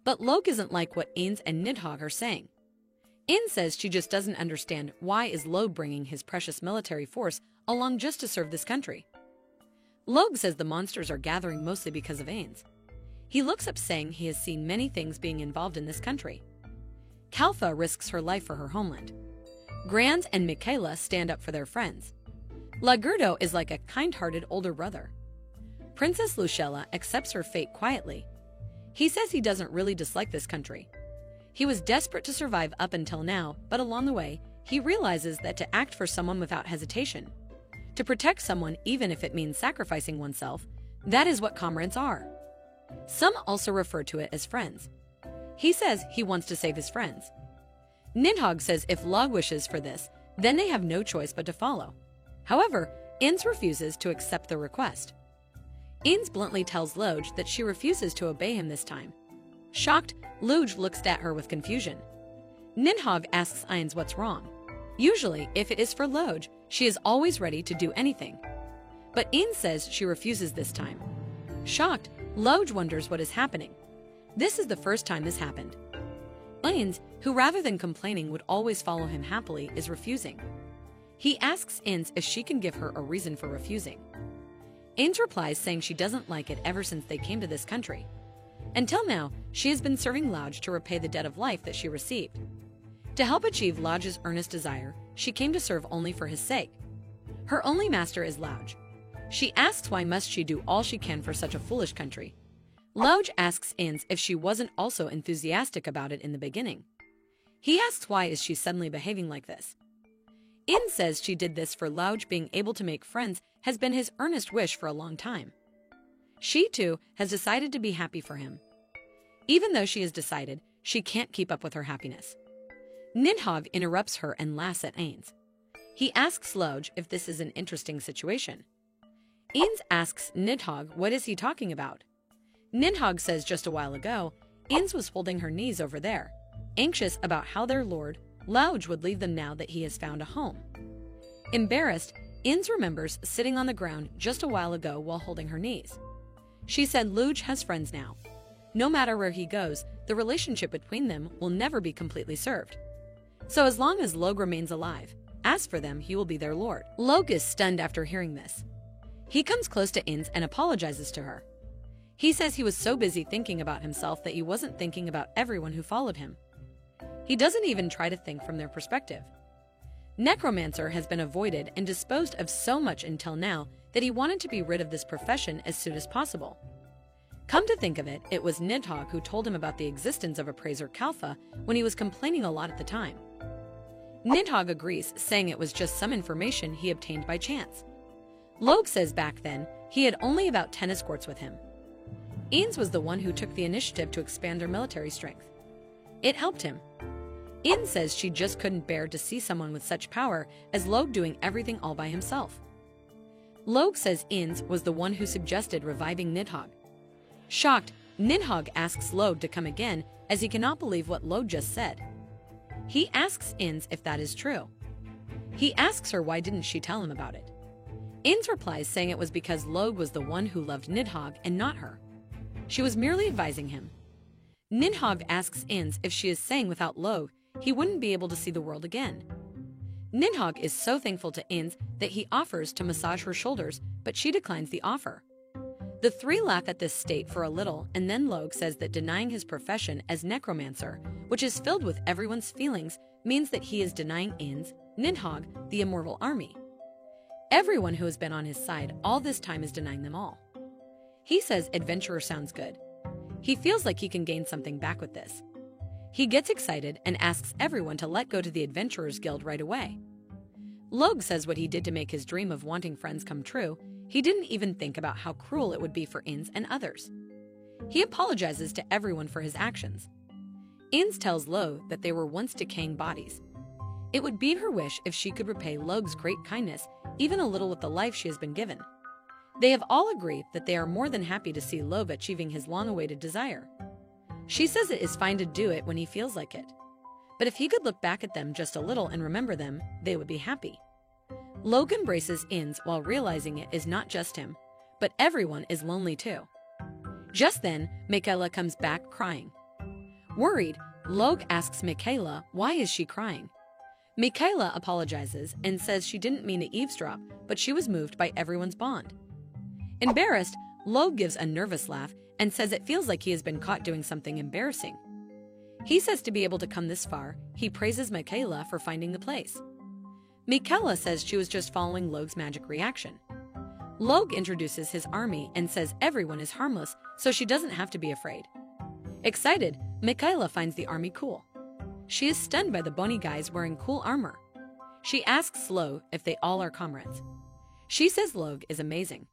But Logue isn't like what Inns and Nidhogg are saying. Inns says she just doesn't understand why is Logue bringing his precious military force along just to serve this country. Logue says the monsters are gathering mostly because of Inns. He looks up, saying he has seen many things being involved in this country. Kalfa risks her life for her homeland. Grand and Michaela stand up for their friends. Lagurdo is like a kind-hearted older brother. Princess Lucella accepts her fate quietly. He says he doesn't really dislike this country. He was desperate to survive up until now, but along the way, he realizes that to act for someone without hesitation, to protect someone even if it means sacrificing oneself, that is what comrades are. Some also refer to it as friends. He says he wants to save his friends. Nidhogg says if Logue wishes for this, then they have no choice but to follow. However, Inns refuses to accept the request. Inns bluntly tells Logue that she refuses to obey him this time. Shocked, Logue looks at her with confusion. Nidhogg asks Inns what's wrong. Usually, if it is for Logue, she is always ready to do anything. But Inns says she refuses this time. Shocked, Logue wonders what is happening. This is the first time this happened. Inns, who rather than complaining would always follow him happily, is refusing. He asks Inns if she can give her a reason for refusing. Inns replies saying she doesn't like it ever since they came to this country. Until now, she has been serving Logue to repay the debt of life that she received. To help achieve Logue's earnest desire, she came to serve only for his sake. Her only master is Logue. She asks why must she do all she can for such a foolish country. Logue asks Inns if she wasn't also enthusiastic about it in the beginning. He asks why is she suddenly behaving like this. Inns says she did this for Logue being able to make friends has been his earnest wish for a long time. She, too, has decided to be happy for him. Even though she has decided, she can't keep up with her happiness. Nidhogg interrupts her and laughs at Inns. He asks Logue if this is an interesting situation. Inns asks Nidhogg what is he talking about. Nidhogg says just a while ago, Inns was holding her knees over there, anxious about how their lord, Logue, would leave them now that he has found a home. Embarrassed, Inns remembers sitting on the ground just a while ago while holding her knees. She said Logue has friends now. No matter where he goes, the relationship between them will never be completely served. So as long as Logue remains alive, as for them, he will be their lord. Logue is stunned after hearing this. He comes close to Inns and apologizes to her. He says he was so busy thinking about himself that he wasn't thinking about everyone who followed him. He doesn't even try to think from their perspective. Necromancer has been avoided and disposed of so much until now that he wanted to be rid of this profession as soon as possible. Come to think of it, it was Nidhogg who told him about the existence of Appraiser Kalfa when he was complaining a lot at the time. Nidhogg agrees, saying it was just some information he obtained by chance. Logue says back then he had only about 10 escorts with him. Inns was the one who took the initiative to expand their military strength. It helped him. Inns says she just couldn't bear to see someone with such power as Logue doing everything all by himself. Logue says Inns was the one who suggested reviving Nidhogg. Shocked, Nidhogg asks Logue to come again as he cannot believe what Logue just said. He asks Inns if that is true. He asks her why didn't she tell him about it. Inns replies saying it was because Logue was the one who loved Nidhogg and not her. She was merely advising him. Nidhogg asks Inns if she is saying without Logue, he wouldn't be able to see the world again. Nidhogg is so thankful to Inns that he offers to massage her shoulders, but she declines the offer. The three laugh at this state for a little, and then Logue says that denying his profession as necromancer, which is filled with everyone's feelings, means that he is denying Inns, Nidhogg, the immortal army. Everyone who has been on his side all this time is denying them all. He says adventurer sounds good. He feels like he can gain something back with this. He gets excited and asks everyone to let go to the Adventurers Guild right away. Logue says what he did to make his dream of wanting friends come true. He didn't even think about how cruel it would be for Ins and others. He apologizes to everyone for his actions. Ins tells Lo that they were once decaying bodies. It would be her wish if she could repay Log's great kindness even a little with the life she has been given. They have all agreed that they are more than happy to see Log achieving his long-awaited desire. She says it is fine to do it when he feels like it. But if he could look back at them just a little and remember them, they would be happy. Log embraces Ins while realizing it is not just him, but everyone is lonely too. Just then, Michaela comes back crying. Worried, Log asks Michaela why is she crying. Michaela apologizes and says she didn't mean to eavesdrop, but she was moved by everyone's bond. Embarrassed, Log gives a nervous laugh and says it feels like he has been caught doing something embarrassing. He says to be able to come this far, he praises Michaela for finding the place. Michaela says she was just following Log's magic reaction. Log introduces his army and says everyone is harmless, so she doesn't have to be afraid. Excited, Michaela finds the army cool. She is stunned by the bony guys wearing cool armor. She asks Log if they all are comrades. She says Log is amazing.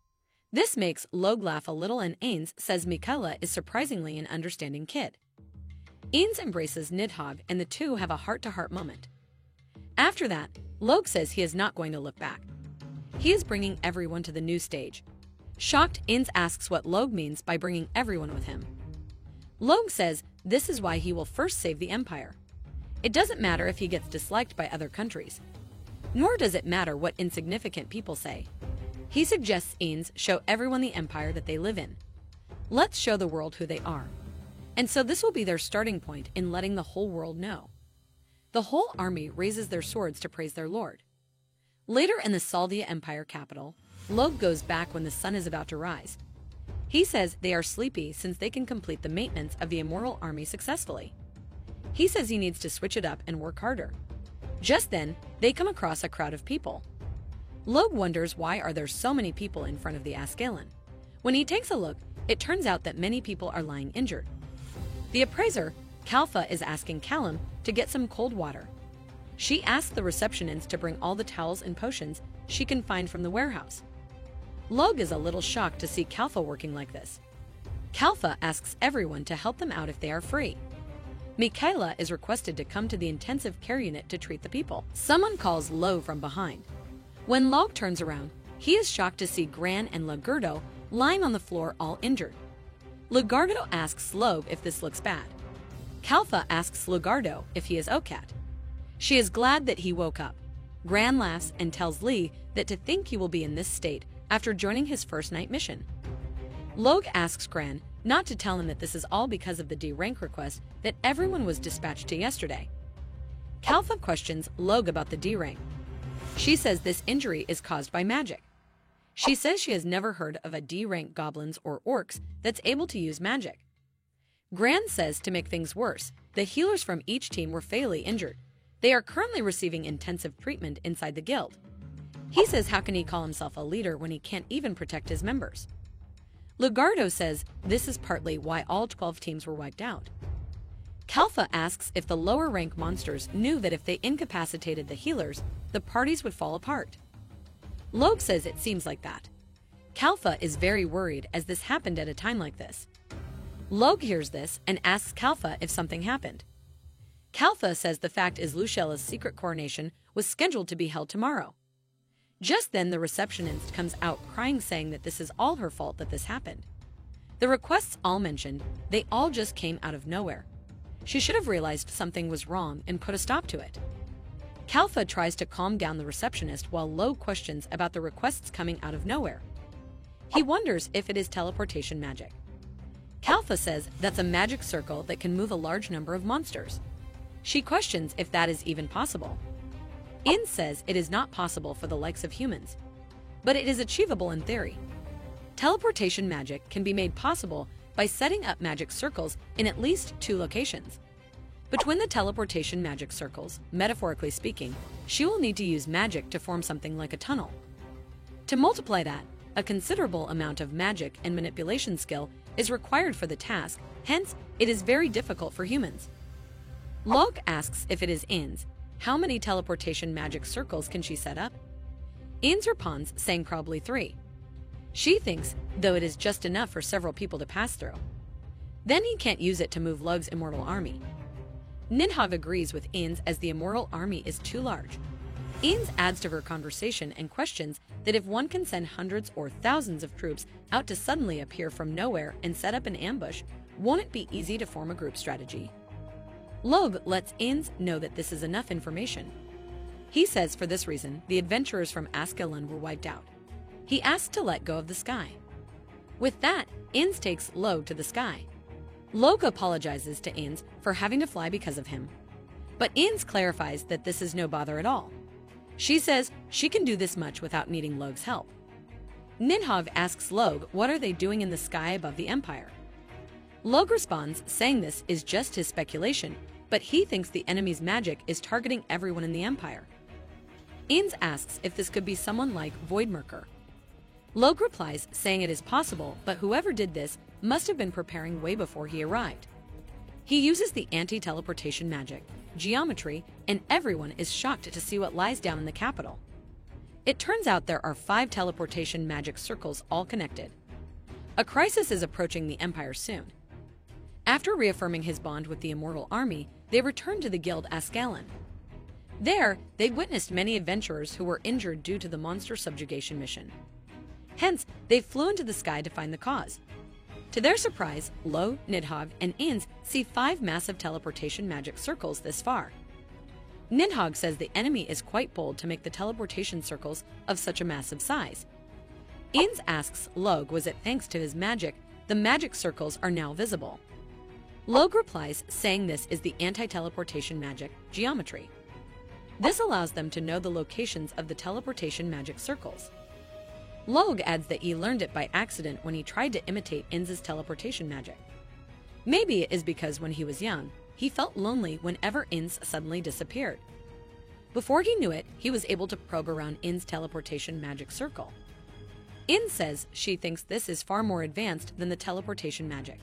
This makes Log laugh a little and Ains says Michaela is surprisingly an understanding kid. Ains embraces Nidhogg and the two have a heart-to-heart moment. After that, Log says he is not going to look back. He is bringing everyone to the new stage. Shocked, Ains asks what Log means by bringing everyone with him. Log says this is why he will first save the Empire. It doesn't matter if he gets disliked by other countries. Nor does it matter what insignificant people say. He suggests Ains show everyone the empire that they live in. Let's show the world who they are. And so this will be their starting point in letting the whole world know. The whole army raises their swords to praise their lord. Later in the Saldia Empire capital, Log goes back when the sun is about to rise. He says they are sleepy since they can complete the maintenance of the immortal army successfully. He says he needs to switch it up and work harder. Just then, they come across a crowd of people. Log wonders why are there so many people in front of the Ascalon. When he takes a look, it turns out that many people are lying injured. The appraiser, Kalfa, is asking Callum to get some cold water. She asks the receptionist to bring all the towels and potions she can find from the warehouse. Log is a little shocked to see Kalfa working like this. Kalfa asks everyone to help them out if they are free. Michaela is requested to come to the intensive care unit to treat the people. Someone calls Lo from behind. When Log turns around, he is shocked to see Gran and Lugardo lying on the floor all injured. Lugardo asks Log if this looks bad. Kalfa asks Lugardo if he is okay. She is glad that he woke up. Gran laughs and tells Lee that to think he will be in this state after joining his first night mission. Log asks Gran not to tell him that this is all because of the D rank request that everyone was dispatched to yesterday. Kalfa questions Log about the D rank. She says this injury is caused by magic. She says she has never heard of a D rank goblins or orcs that's able to use magic. Gran says to make things worse, the healers from each team were fatally injured. They are currently receiving intensive treatment inside the guild. He says how can he call himself a leader when he can't even protect his members? Lugardo says this is partly why all 12 teams were wiped out. Kalfa asks if the lower rank monsters knew that if they incapacitated the healers, the parties would fall apart. Log says it seems like that. Kalfa is very worried as this happened at a time like this. Log hears this and asks Kalfa if something happened. Kalfa says the fact is Lucella's secret coronation was scheduled to be held tomorrow. Just then the receptionist comes out crying saying that this is all her fault that this happened. The requests all mentioned, they all just came out of nowhere. She should have realized something was wrong and put a stop to it. Kalfa tries to calm down the receptionist while Log questions about the requests coming out of nowhere. He wonders if it is teleportation magic. Kalfa says that's a magic circle that can move a large number of monsters. She questions if that is even possible. In says it is not possible for the likes of humans, but it is achievable in theory. Teleportation magic can be made possible by setting up magic circles in at least 2 locations. Between the teleportation magic circles, metaphorically speaking, she will need to use magic to form something like a tunnel. To multiply that, a considerable amount of magic and manipulation skill is required for the task, hence it is very difficult for humans. Log asks if it is Ins, how many teleportation magic circles can she set up? Ins responds saying probably 3. She thinks, though, it is just enough for several people to pass through. Then he can't use it to move Log's immortal army. Nidhogg agrees with Ines as the immortal army is too large. Ines adds to her conversation and questions that if one can send hundreds or thousands of troops out to suddenly appear from nowhere and set up an ambush, won't it be easy to form a group strategy? Log lets Ines know that this is enough information. He says for this reason, the adventurers from Askelon were wiped out. He asks to let go of the sky. With that, Ines takes Log to the sky. Log apologizes to Ines for having to fly because of him. But Ines clarifies that this is no bother at all. She says she can do this much without needing Log's help. Nidhogg asks Log what are they doing in the sky above the Empire. Log responds saying this is just his speculation, but he thinks the enemy's magic is targeting everyone in the Empire. Ines asks if this could be someone like Voidmerker. Log replies saying it is possible, but whoever did this must have been preparing way before he arrived. He uses the anti-teleportation magic, geometry, and everyone is shocked to see what lies down in the capital. It turns out there are 5 teleportation magic circles all connected. A crisis is approaching the Empire soon. After reaffirming his bond with the Immortal Army, they return to the guild Askelon. There, they witnessed many adventurers who were injured due to the monster subjugation mission. Hence, they flew into the sky to find the cause. To their surprise, Log, Nidhogg, and Ines see 5 massive teleportation magic circles this far. Nidhogg says the enemy is quite bold to make the teleportation circles of such a massive size. Ines asks Log was it thanks to his magic the magic circles are now visible. Log replies saying this is the anti-teleportation magic, geometry. This allows them to know the locations of the teleportation magic circles. Log adds that he learned it by accident when he tried to imitate Ines' teleportation magic. Maybe it is because when he was young, he felt lonely whenever Ines suddenly disappeared. Before he knew it, he was able to probe around Ines' teleportation magic circle. Ines says she thinks this is far more advanced than the teleportation magic.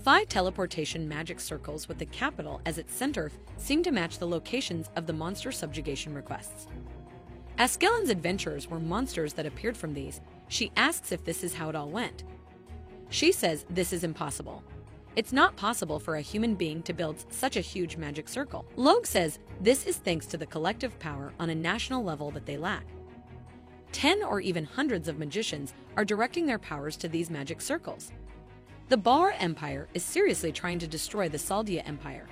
5 teleportation magic circles with the capital as its center seem to match the locations of the monster subjugation requests. Askelon's adventurers were monsters that appeared from these. She asks if this is how it all went. She says this is impossible. It's not possible for a human being to build such a huge magic circle. Log says this is thanks to the collective power on a national level that they lack. 10 or even hundreds of magicians are directing their powers to these magic circles. The Balra Empire is seriously trying to destroy the Saldia Empire.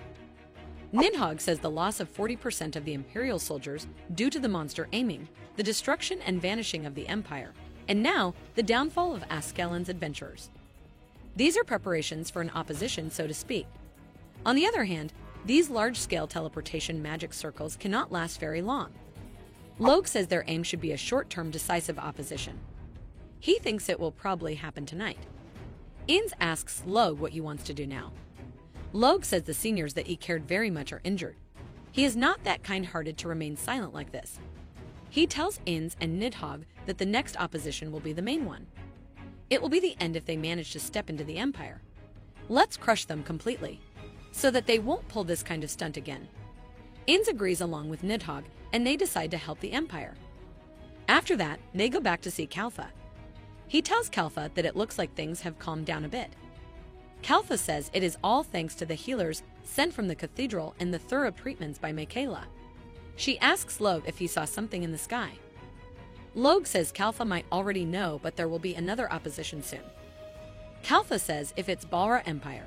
Nidhogg says the loss of 40% of the Imperial soldiers due to the monster aiming, the destruction and vanishing of the Empire, and now the downfall of Askelon's adventurers. These are preparations for an opposition, so to speak. On the other hand, these large-scale teleportation magic circles cannot last very long. Log says their aim should be a short-term decisive opposition. He thinks it will probably happen tonight. Ines asks Log what he wants to do now. Log says the seniors that he cared very much are injured. He is not that kind-hearted to remain silent like this. He tells Ines and Nidhogg that the next opposition will be the main one. It will be the end if they manage to step into the Empire. Let's crush them completely, so that they won't pull this kind of stunt again. Ines agrees along with Nidhogg, and they decide to help the Empire. After that, they go back to see Kalfa. He tells Kalfa that it looks like things have calmed down a bit. Kalfa says it is all thanks to the healers sent from the cathedral and the thorough treatments by Michaela. She asks Log if he saw something in the sky. Log says Kalfa might already know, but there will be another opposition soon. Kalfa says if it's Balra Empire.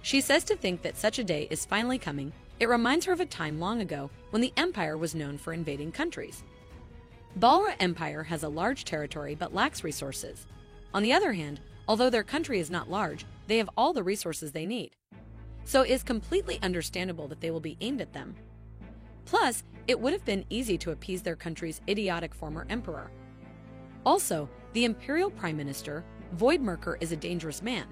She says to think that such a day is finally coming. It reminds her of a time long ago when the Empire was known for invading countries. Balra Empire has a large territory but lacks resources. On the other hand, although their country is not large, they have all the resources they need. So it is completely understandable that they will be aimed at them. Plus, it would have been easy to appease their country's idiotic former emperor. Also, the Imperial Prime Minister, Voidmerker, is a dangerous man.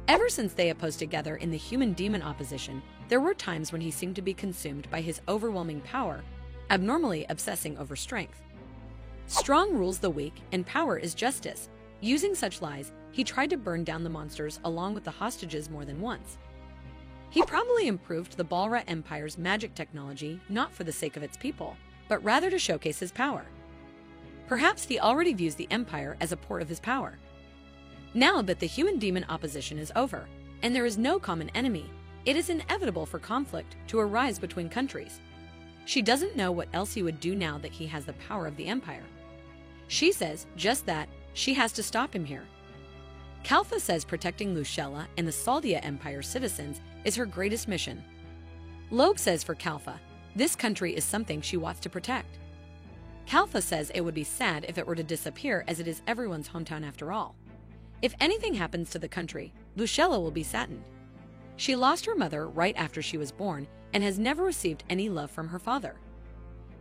Ever since they opposed together in the human-demon opposition, there were times when he seemed to be consumed by his overwhelming power, abnormally obsessing over strength. Strong rules the weak, and power is justice. Using such lies, he tried to burn down the monsters along with the hostages more than once. He probably improved the Balra Empire's magic technology not for the sake of its people, but rather to showcase his power. Perhaps he already views the Empire as a port of his power. Now that the human-demon opposition is over, and there is no common enemy, it is inevitable for conflict to arise between countries. She doesn't know what else he would do now that he has the power of the Empire. She says just that she has to stop him here. Kalfa says protecting Lucella and the Saldia Empire citizens is her greatest mission. Logue says for Kalfa, this country is something she wants to protect. Kalfa says it would be sad if it were to disappear, as it is everyone's hometown after all. If anything happens to the country, Lucella will be saddened. She lost her mother right after she was born and has never received any love from her father.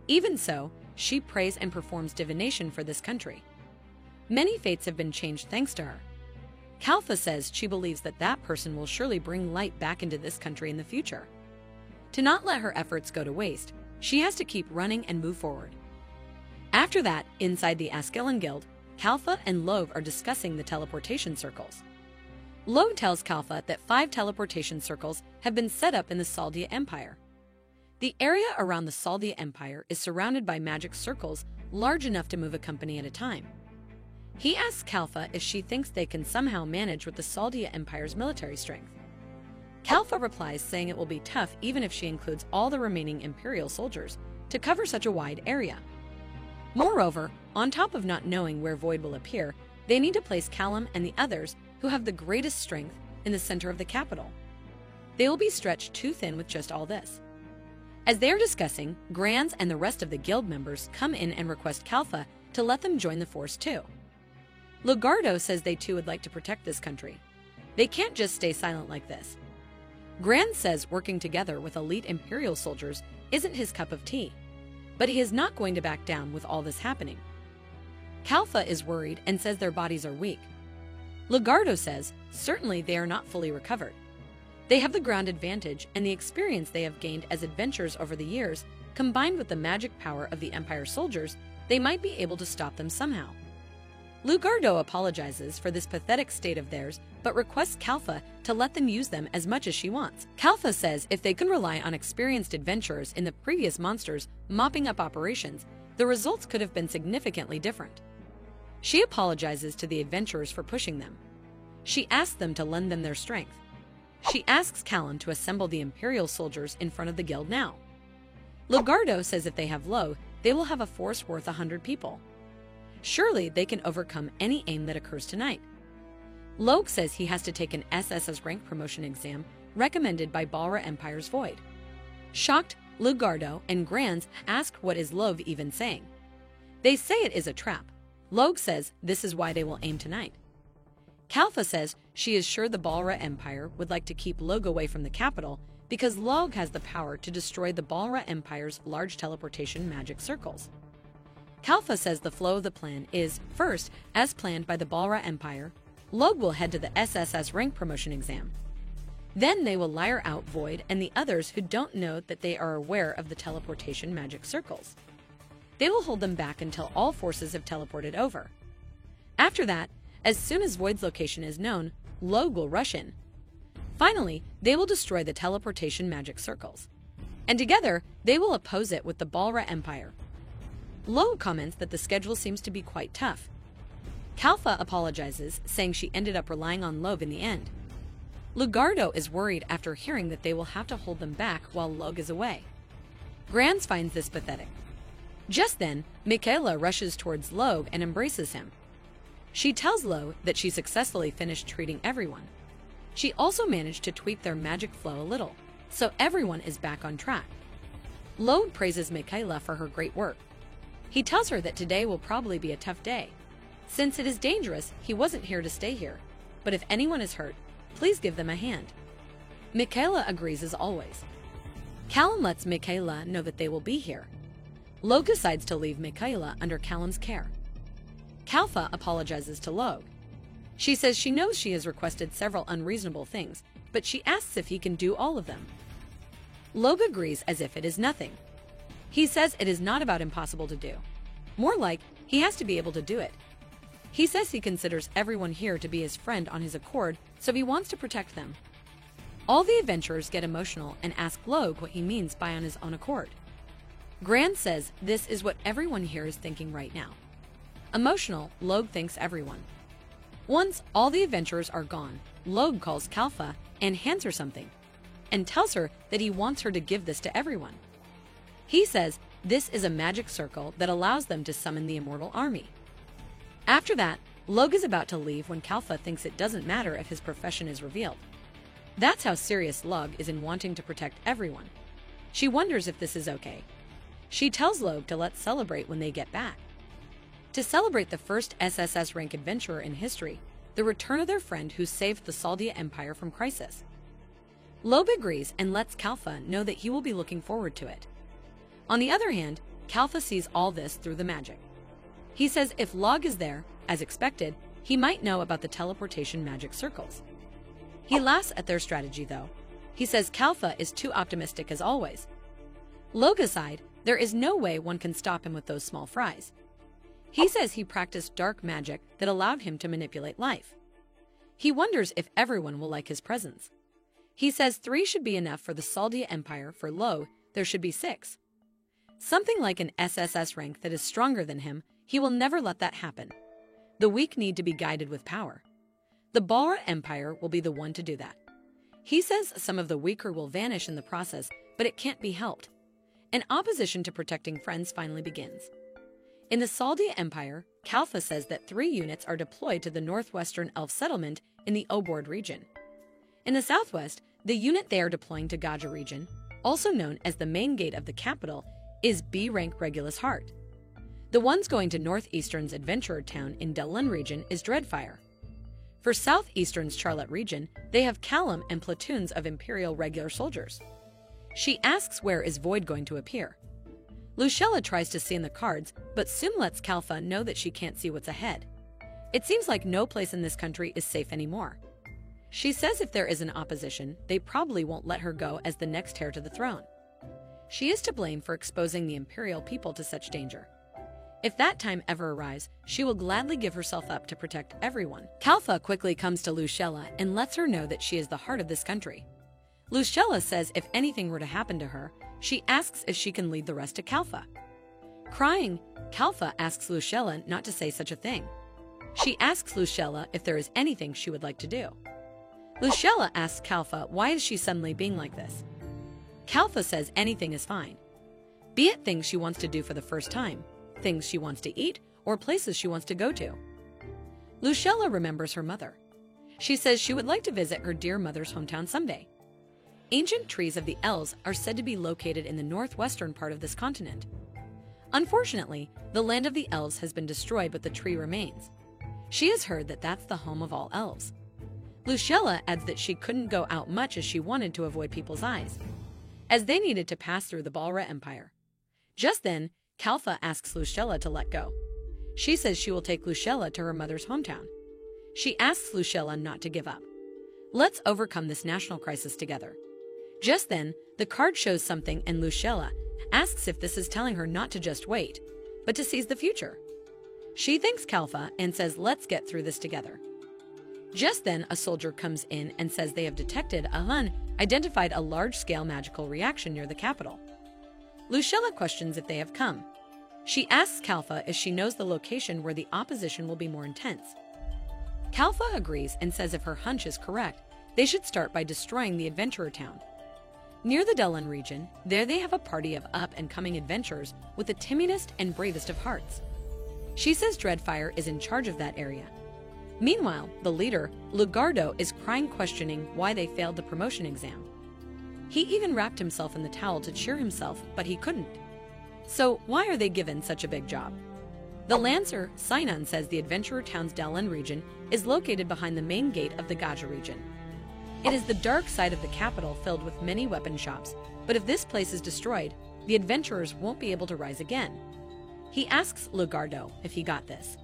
Even so, she prays and performs divination for this country. Many fates have been changed thanks to her. Kalfa says she believes that that person will surely bring light back into this country in the future. To not let her efforts go to waste, she has to keep running and move forward. After that, inside the Askelon Guild, Kalfa and Logue are discussing the teleportation circles. Logue tells Kalfa that 5 teleportation circles have been set up in the Saldia Empire. The area around the Saldia Empire is surrounded by magic circles large enough to move a company at a time. He asks Kalfa if she thinks they can somehow manage with the Saldia Empire's military strength. Kalfa replies saying it will be tough even if she includes all the remaining Imperial soldiers to cover such a wide area. Moreover, on top of not knowing where Void will appear, they need to place Callum and the others who have the greatest strength in the center of the capital. They will be stretched too thin with just all this. As they are discussing, Granz and the rest of the guild members come in and request Kalfa to let them join the force too. Lugardo says they too would like to protect this country. They can't just stay silent like this. Granz says working together with elite Imperial soldiers isn't his cup of tea, but he is not going to back down with all this happening. Kalfa is worried and says their bodies are weak. Lugardo says certainly they are not fully recovered. They have the ground advantage and the experience they have gained as adventurers over the years, combined with the magic power of the Empire soldiers, they might be able to stop them somehow. Lugardo apologizes for this pathetic state of theirs, but requests Kalfa to let them use them as much as she wants. Kalfa says if they can rely on experienced adventurers in the previous monsters mopping up operations, the results could have been significantly different. She apologizes to the adventurers for pushing them. She asks them to lend them their strength. She asks Callum to assemble the Imperial soldiers in front of the guild now. Lugardo says if they have Logue, they will have a force worth 100 people. Surely they can overcome any aim that occurs tonight. Logue says he has to take an SSS rank promotion exam recommended by Balra Empire's Void. Shocked, Lugardo and Granz ask what is Logue even saying. They say it is a trap. Logue says this is why they will aim tonight. Kalfa says she is sure the Balra Empire would like to keep Logue away from the capital because Logue has the power to destroy the Balra Empire's large teleportation magic circles. Kalfa says the flow of the plan is, first, as planned by the Balra Empire, Logue will head to the SSS rank promotion exam. Then they will lure out Void and the others who don't know that they are aware of the teleportation magic circles. They will hold them back until all forces have teleported over. After that, as soon as Void's location is known, Logue will rush in. Finally, they will destroy the teleportation magic circles. And together, they will oppose it with the Balra Empire. Logue comments that the schedule seems to be quite tough. Kalfa apologizes, saying she ended up relying on Logue in the end. Lugardo is worried after hearing that they will have to hold them back while Logue is away. Granz finds this pathetic. Just then, Michaela rushes towards Logue and embraces him. She tells Logue that she successfully finished treating everyone. She also managed to tweak their magic flow a little, so everyone is back on track. Logue praises Michaela for her great work. He tells her that today will probably be a tough day. Since it is dangerous, he wasn't here to stay here, but if anyone is hurt, please give them a hand. Michaela agrees as always. Callum lets Michaela know that they will be here. Logue decides to leave Michaela under Callum's care. Kalfa apologizes to Logue. She says she knows she has requested several unreasonable things, but she asks if he can do all of them. Logue agrees as if it is nothing. He says it is not about impossible to do. More like, he has to be able to do it. He says he considers everyone here to be his friend on his accord, so he wants to protect them. All the adventurers get emotional and ask Logue what he means by on his own accord. Granz says this is what everyone here is thinking right now. Emotional, Logue thanks everyone. Once all the adventurers are gone, Logue calls Kalfa and hands her something, and tells her that he wants her to give this to everyone. He says this is a magic circle that allows them to summon the immortal army. After that, Logue is about to leave when Kalfa thinks it doesn't matter if his profession is revealed. That's how serious Logue is in wanting to protect everyone. She wonders if this is okay. She tells Logue to let's celebrate when they get back. To celebrate the first SSS rank adventurer in history, the return of their friend who saved the Saldia Empire from crisis. Logue agrees and lets Kalfa know that he will be looking forward to it. On the other hand, Kalfa sees all this through the magic. He says if Logue is there, as expected, he might know about the teleportation magic circles. He laughs at their strategy though. He says Kalfa is too optimistic as always. Logue aside, there is no way one can stop him with those small fries. He says he practiced dark magic that allowed him to manipulate life. He wonders if everyone will like his presence. He says 3 should be enough for the Saldia Empire. For Logue, there should be 6. Something like an SSS rank that is stronger than him, he will never let that happen. The weak need to be guided with power. The Balra Empire will be the one to do that. He says some of the weaker will vanish in the process, but it can't be helped. An opposition to protecting friends finally begins. In the Saldia Empire, Kalfa says that 3 units are deployed to the northwestern elf settlement in the Obord region. In the southwest, the unit they are deploying to Gaja region, also known as the main gate of the capital, is B-rank Regulus Heart. The ones going to northeastern's adventurer town in Delun region is Dreadfire. For southeastern's Charlotte region, they have Callum and platoons of Imperial regular soldiers. She asks where is Void going to appear. Lucella tries to see in the cards, but soon lets Kalfa know that she can't see what's ahead. It seems like no place in this country is safe anymore. She says if there is an opposition, they probably won't let her go as the next heir to the throne. She is to blame for exposing the Imperial people to such danger. If that time ever arrives, she will gladly give herself up to protect everyone. Kalfa quickly comes to Lucella and lets her know that she is the heart of this country. Lucella says if anything were to happen to her, she asks if she can lead the rest to Kalfa. Crying, Kalfa asks Lucella not to say such a thing. She asks Lucella if there is anything she would like to do. Lucella asks Kalfa why is she suddenly being like this. Kalfa says anything is fine. Be it things she wants to do for the first time, things she wants to eat, or places she wants to go to. Lucella remembers her mother. She says she would like to visit her dear mother's hometown someday. Ancient trees of the elves are said to be located in the northwestern part of this continent. Unfortunately, the land of the elves has been destroyed, but the tree remains. She has heard that that's the home of all elves. Lucella adds that she couldn't go out much as she wanted to avoid people's eyes, as they needed to pass through the Balra Empire. Just then, Kalfa asks Lucella to let go. She says she will take Lucella to her mother's hometown. She asks Lucella not to give up. Let's overcome this national crisis together. Just then, the card shows something and Lucella asks if this is telling her not to just wait, but to seize the future. She thanks Kalfa and says let's get through this together. Just then, a soldier comes in and says they have detected identified a large-scale magical reaction near the capital. Lucella questions if they have come. She asks Kalfa if she knows the location where the opposition will be more intense. Kalfa agrees and says if her hunch is correct, they should start by destroying the adventurer town. Near the Delun region, there they have a party of up-and-coming adventurers with the timidest and bravest of hearts. She says Dreadfire is in charge of that area. Meanwhile, the leader, Lugardo, is crying, questioning why they failed the promotion exam. He even wrapped himself in the towel to cheer himself, but he couldn't. So why are they given such a big job? The Lancer, Sinon, says the adventurer town's Delun region is located behind the main gate of the Gaja region. It is the dark side of the capital filled with many weapon shops, but if this place is destroyed, the adventurers won't be able to rise again. He asks Lugardo if he got this.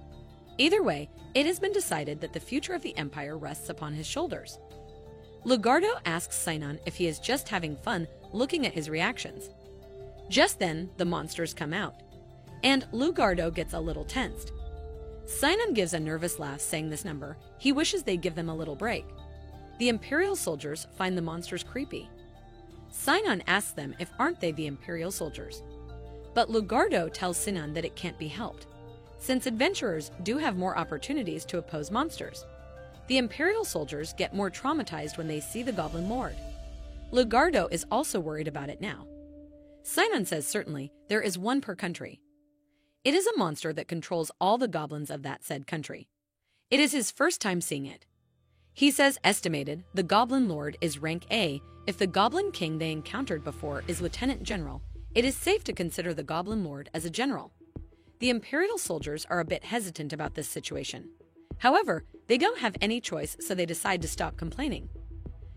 Either way, it has been decided that the future of the Empire rests upon his shoulders. Lugardo asks Sinon if he is just having fun looking at his reactions. Just then, the monsters come out, and Lugardo gets a little tensed. Sinon gives a nervous laugh saying this number, he wishes they'd give them a little break. The Imperial soldiers find the monsters creepy. Sinon asks them if aren't they the Imperial soldiers. But Lugardo tells Sinon that it can't be helped. since adventurers do have more opportunities to oppose monsters. The Imperial soldiers get more traumatized when they see the Goblin Lord. Lugardo is also worried about it now. Sinon says certainly there is one per country. It is a monster that controls all the goblins of that said country. It is his first time seeing it. He says estimated the Goblin Lord is rank A. If the Goblin King they encountered before is Lieutenant General, it is safe to consider the Goblin Lord as a general. The Imperial soldiers are a bit hesitant about this situation. However, they don't have any choice, so they decide to stop complaining.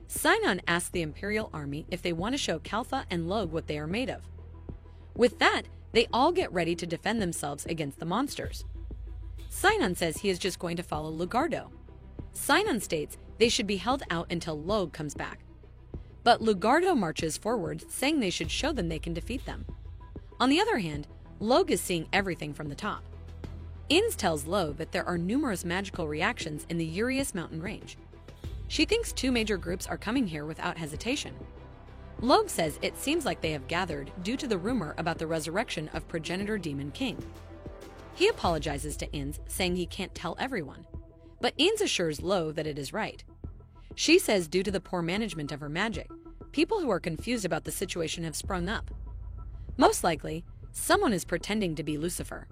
Sinon asks the Imperial army if they want to show Kalfa and Log what they are made of. With that, they all get ready to defend themselves against the monsters. Sinon says he is just going to follow Lugardo. Sinon states they should be held out until Log comes back. But Lugardo marches forward, saying they should show them they can defeat them. On the other hand, Log is seeing everything from the top. Inns tells Log that there are numerous magical reactions in the Urias mountain range. She thinks two major groups are coming here without hesitation. Log says it seems like they have gathered due to the rumor about the resurrection of progenitor Demon King. He apologizes to Inns, saying he can't tell everyone. But Inns assures Log that it is right. She says due to the poor management of her magic, people who are confused about the situation have sprung up. Most likely, someone is pretending to be Lucifer.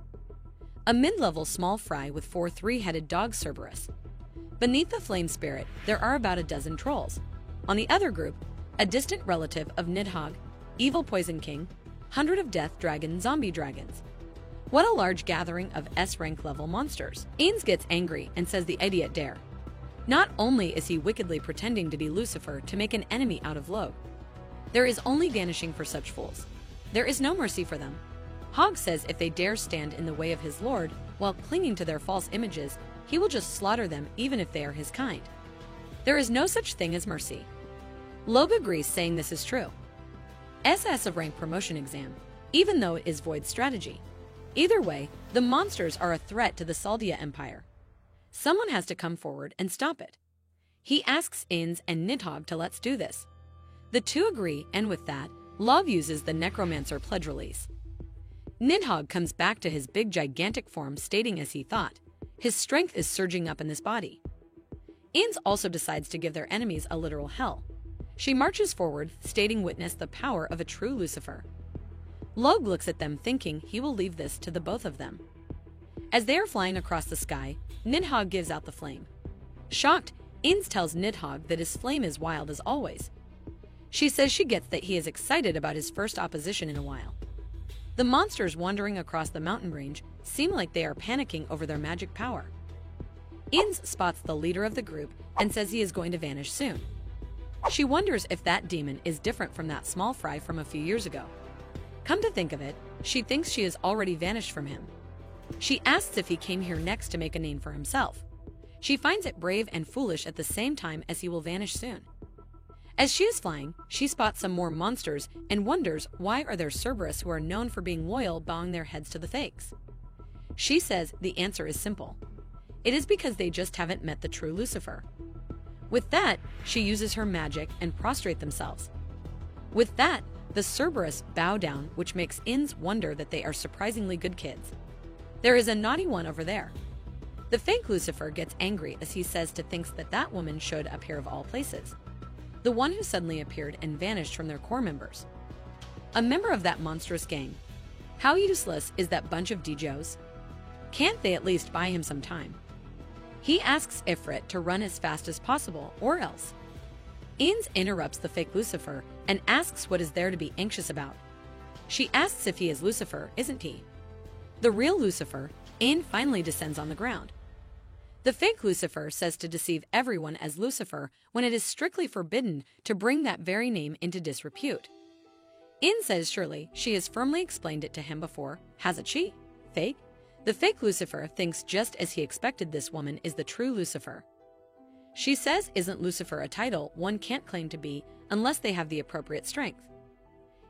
A mid-level small fry with 4 three-headed dogs Cerberus. Beneath the flame spirit, there are about a dozen trolls. On the other group, a distant relative of Nidhogg, Evil Poison King, 100 of Death Dragon Zombie Dragons. What a large gathering of S-rank level monsters. Inns gets angry and says the idiot dare. Not only is he wickedly pretending to be Lucifer to make an enemy out of Log, there is only vanishing for such fools. There is no mercy for them. Hogg says if they dare stand in the way of his lord while clinging to their false images, he will just slaughter them even if they are his kind. There is no such thing as mercy. Log agrees, saying this is true. SS of rank promotion exam, even though it is void strategy. Either way, the monsters are a threat to the Saldia Empire. Someone has to come forward and stop it. He asks Inns and Nidhogg to let's do this. The two agree, and with that, Log uses the Necromancer pledge release. Nidhogg comes back to his big gigantic form, stating as he thought, his strength is surging up in this body. Inns also decides to give their enemies a literal hell. She marches forward, stating witness the power of a true Lucifer. Log looks at them, thinking he will leave this to the both of them. As they are flying across the sky, Nidhogg gives out the flame. Shocked, Inns tells Nidhogg that his flame is wild as always. She says she gets that he is excited about his first opposition in a while. The monsters wandering across the mountain range seem like they are panicking over their magic power. Inns spots the leader of the group and says he is going to vanish soon. She wonders if that demon is different from that small fry from a few years ago. Come to think of it, she thinks she has already vanished from him. She asks if he came here next to make a name for himself. She finds it brave and foolish at the same time, as he will vanish soon. As she is flying, she spots some more monsters and wonders why are there Cerberus who are known for being loyal bowing their heads to the fakes. She says the answer is simple. It is because they just haven't met the true Lucifer. With that, she uses her magic and prostrate themselves. With that, the Cerberus bow down, which makes Inns wonder that they are surprisingly good kids. There is a naughty one over there. The fake Lucifer gets angry as he says to thinks that that woman should appear of all places. The one who suddenly appeared and vanished from their core members. A member of that monstrous gang. How useless is that bunch of DJs? Can't they at least buy him some time? He asks Ifrit to run as fast as possible, or else. Inns interrupts the fake Lucifer and asks what is there to be anxious about. She asks if he is Lucifer, isn't he? The real Lucifer, Inn finally descends on the ground. The fake Lucifer says to deceive everyone as Lucifer when it is strictly forbidden to bring that very name into disrepute. Inn says surely she has firmly explained it to him before, hasn't she? Fake? The fake Lucifer thinks just as he expected this woman is the true Lucifer. She says isn't Lucifer a title one can't claim to be unless they have the appropriate strength.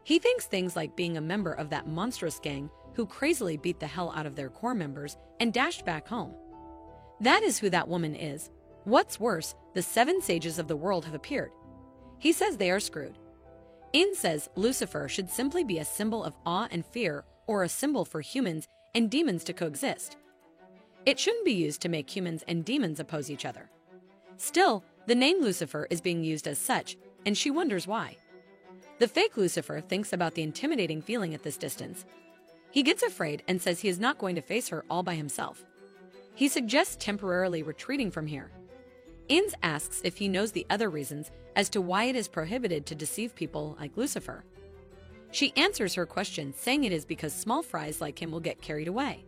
He thinks things like being a member of that monstrous gang who crazily beat the hell out of their core members and dashed back home. That is who that woman is. What's worse, the 7 sages of the world have appeared. He says they are screwed. Inn says Lucifer should simply be a symbol of awe and fear, or a symbol for humans and demons to coexist. It shouldn't be used to make humans and demons oppose each other. Still, the name Lucifer is being used as such, and she wonders why. The fake Lucifer thinks about the intimidating feeling at this distance. He gets afraid and says he is not going to face her all by himself. He suggests temporarily retreating from here. Inns asks if he knows the other reasons as to why it is prohibited to deceive people like Lucifer. She answers her question saying it is because small fries like him will get carried away.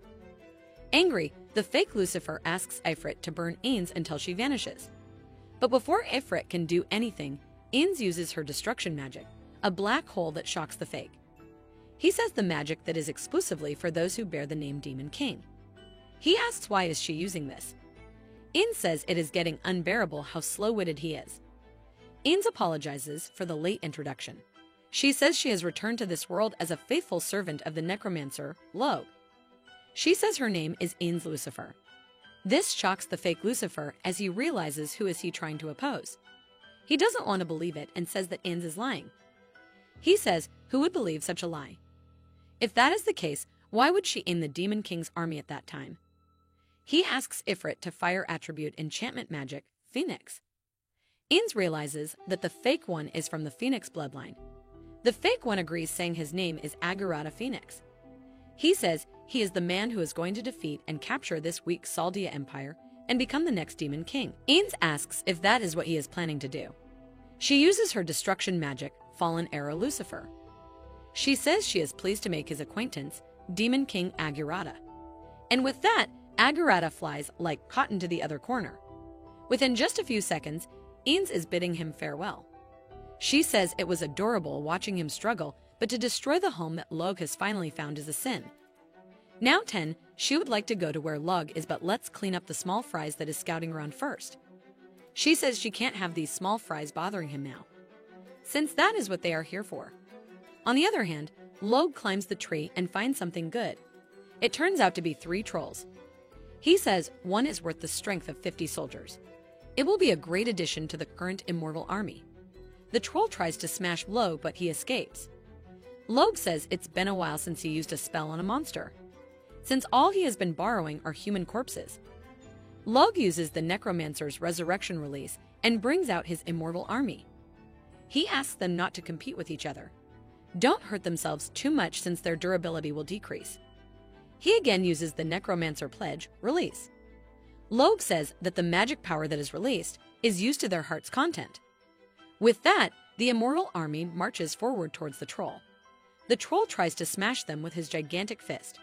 Angry, the fake Lucifer asks Ifrit to burn Inns until she vanishes. But before Ifrit can do anything, Inns uses her destruction magic, a black hole that shocks the fake. He says the magic that is exclusively for those who bear the name Demon King. He asks why is she using this. Inns says it is getting unbearable how slow-witted he is. Inns apologizes for the late introduction. She says she has returned to this world as a faithful servant of the necromancer, Logue. She says her name is Inns Lucifer. This shocks the fake Lucifer as he realizes who is he trying to oppose. He doesn't want to believe it and says that Inns is lying. He says, who would believe such a lie? If that is the case, why would she aim the Demon King's army at that time? He asks Ifrit to fire attribute enchantment magic, Phoenix. Inns realizes that the fake one is from the Phoenix bloodline. The fake one agrees saying his name is Agurata Phoenix. He says he is the man who is going to defeat and capture this weak Saldia Empire and become the next Demon King. Inns asks if that is what he is planning to do. She uses her destruction magic, Fallen Arrow Lucifer. She says she is pleased to make his acquaintance, Demon King Agurata. And with that, Agurata flies like cotton to the other corner. Within just a few seconds, Inns is bidding him farewell. She says it was adorable watching him struggle, but to destroy the home that Logue has finally found is a sin. Now 10, she would like to go to where Logue is, but let's clean up the small fries that is scouting around first. She says she can't have these small fries bothering him now, since that is what they are here for. On the other hand, Logue climbs the tree and finds something good. It turns out to be 3 trolls. He says one is worth the strength of 50 soldiers. It will be a great addition to the current immortal army. The troll tries to smash Logue, but he escapes. Logue says it's been a while since he used a spell on a monster, since all he has been borrowing are human corpses. Logue uses the necromancer's resurrection release and brings out his immortal army. He asks them not to compete with each other. Don't hurt themselves too much since their durability will decrease. He again uses the necromancer pledge, release. Logue says that the magic power that is released is used to their heart's content. With that, the immortal army marches forward towards the troll. The troll tries to smash them with his gigantic fist.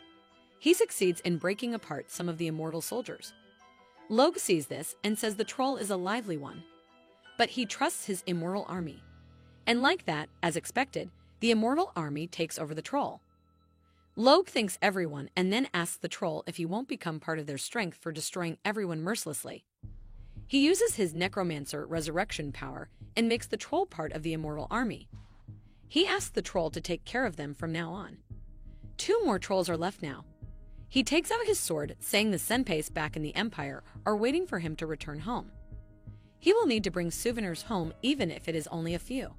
He succeeds in breaking apart some of the immortal soldiers. Logue sees this and says the troll is a lively one, but he trusts his immortal army. And like that, as expected, the immortal army takes over the troll. Logue thanks everyone and then asks the troll if he won't become part of their strength for destroying everyone mercilessly. He uses his necromancer resurrection power and makes the troll part of the immortal army. He asks the troll to take care of them from now on. 2 more trolls are left now. He takes out his sword, saying the senpais back in the Empire are waiting for him to return home. He will need to bring souvenirs home even if it is only a few.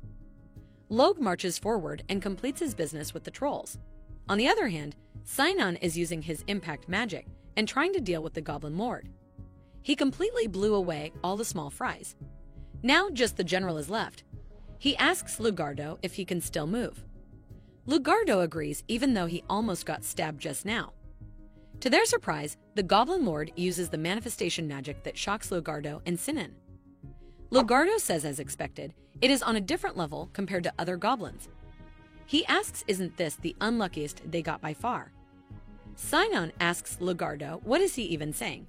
Logue marches forward and completes his business with the trolls. On the other hand, Sinon is using his impact magic and trying to deal with the Goblin Lord. He completely blew away all the small fries. Now just the general is left. He asks Lugardo if he can still move. Lugardo agrees even though he almost got stabbed just now. To their surprise, the Goblin Lord uses the manifestation magic that shocks Lugardo and Sinon. Lugardo says as expected, it is on a different level compared to other goblins. He asks isn't this the unluckiest they got by far. Sinon asks Lugardo what is he even saying.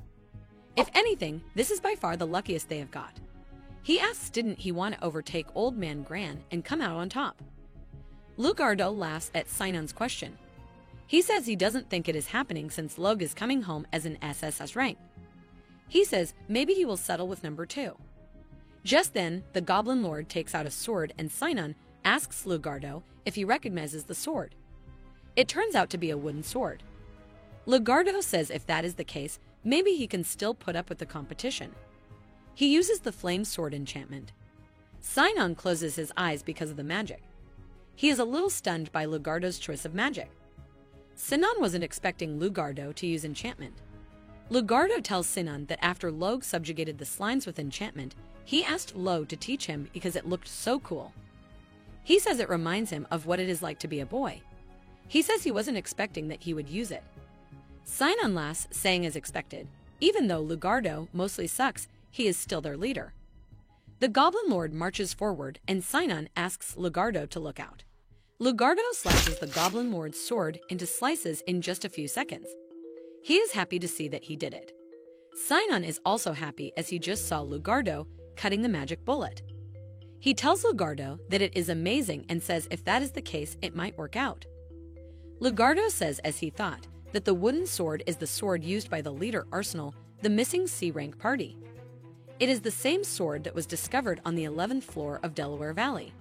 If anything, this is by far the luckiest they have got. He asks didn't he want to overtake Old Man Gran and come out on top. Lugardo laughs at Sinon's question. He says he doesn't think it is happening since Logue is coming home as an SSS rank. He says maybe he will settle with number 2. Just then, the Goblin Lord takes out a sword and Sinon asks Lugardo if he recognizes the sword. It turns out to be a wooden sword. Lugardo says if that is the case, maybe he can still put up with the competition. He uses the flame sword enchantment. Sinon closes his eyes because of the magic. He is a little stunned by Lugardo's choice of magic. Sinon wasn't expecting Lugardo to use enchantment. Lugardo tells Sinan that after Log subjugated the slimes with enchantment, he asked Lo to teach him because it looked so cool. He says it reminds him of what it is like to be a boy. He says he wasn't expecting that he would use it. Sinan laughs, saying as expected, even though Lugardo mostly sucks, he is still their leader. The Goblin Lord marches forward and Sinan asks Lugardo to look out. Lugardo slashes the Goblin Lord's sword into slices in just a few seconds. He is happy to see that he did it. Sinan is also happy as he just saw Lugardo cutting the magic bullet. He tells Lugardo that it is amazing and says if that is the case, it might work out. Lugardo says as he thought that the wooden sword is the sword used by the leader Arsenal, the missing C-rank party. It is the same sword that was discovered on the 11th floor of Delaware Valley.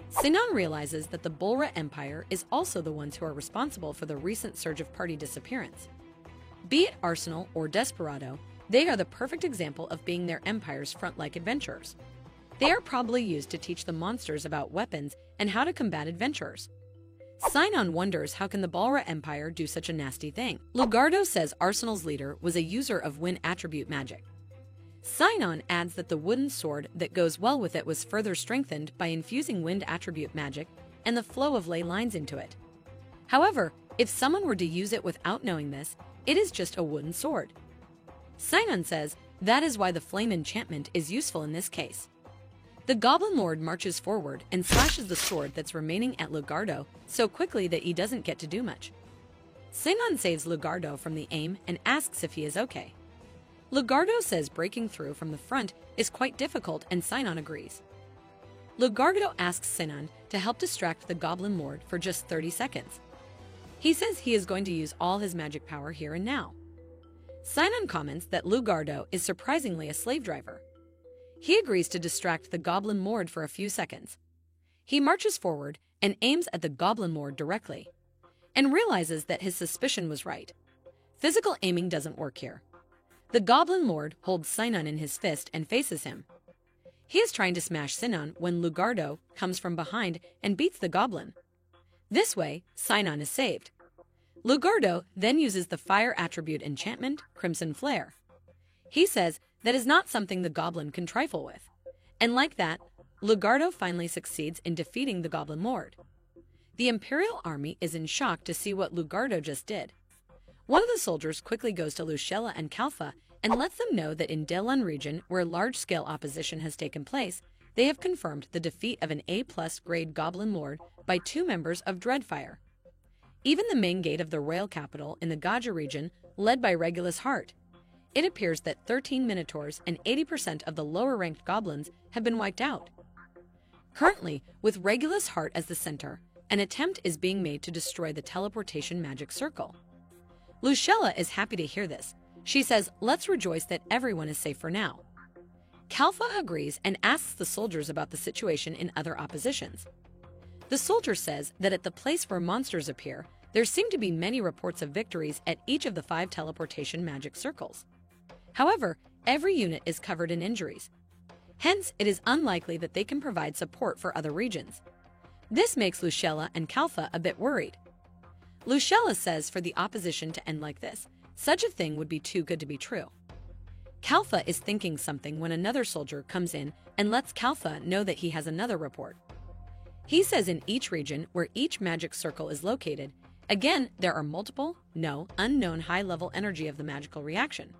Sinan realizes that the Bulra Empire is also the ones who are responsible for the recent surge of party disappearance. Be it Arsenal or Desperado, they are the perfect example of being their empire's front-like adventurers. They are probably used to teach the monsters about weapons and how to combat adventurers. Sinan wonders how can the Bulra Empire do such a nasty thing. Lugardo says Arsenal's leader was a user of wind attribute magic. Sinan adds that the wooden sword that goes well with it was further strengthened by infusing wind attribute magic and the flow of ley lines into it. However, if someone were to use it without knowing this, it is just a wooden sword. Sinan says that is why the flame enchantment is useful in this case. The Goblin Lord marches forward and slashes the sword that's remaining at Lugardo so quickly that he doesn't get to do much. Sinan saves Lugardo from the aim and asks if he is okay. Lugardo says breaking through from the front is quite difficult and Sinan agrees. Lugardo asks Sinan to help distract the Goblin Lord for just 30 seconds. He says he is going to use all his magic power here and now. Sinan comments that Lugardo is surprisingly a slave driver. He agrees to distract the Goblin Lord for a few seconds. He marches forward and aims at the Goblin Lord directly, and realizes that his suspicion was right. Physical aiming doesn't work here. The Goblin Lord holds Sinan in his fist and faces him. He is trying to smash Sinan when Lugardo comes from behind and beats the goblin. This way, Sinan is saved. Lugardo then uses the fire attribute enchantment, Crimson Flare. He says that is not something the goblin can trifle with. And like that, Lugardo finally succeeds in defeating the Goblin Lord. The Imperial army is in shock to see what Lugardo just did. One of the soldiers quickly goes to Lucella and Kalfa and lets them know that in Delun region, where large-scale opposition has taken place, they have confirmed the defeat of an A+ grade Goblin Lord by 2 members of Dreadfire. Even the main gate of the royal capital in the Gaja region, led by Regulus Hart. It appears that 13 Minotaurs and 80% of the lower-ranked goblins have been wiped out. Currently, with Regulus Hart as the center, an attempt is being made to destroy the teleportation magic circle. Lucella is happy to hear this. She says, let's rejoice that everyone is safe for now. Kalfa agrees and asks the soldiers about the situation in other oppositions. The soldier says that at the place where monsters appear, there seem to be many reports of victories at each of the 5 teleportation magic circles. However, every unit is covered in injuries. Hence, it is unlikely that they can provide support for other regions. This makes Lucella and Kalfa a bit worried. Lucella says for the opposition to end like this, such a thing would be too good to be true. Kalfa is thinking something when another soldier comes in and lets Kalfa know that he has another report. He says in each region where each magic circle is located, again, there are multiple, unknown high-level energy of the magical reaction.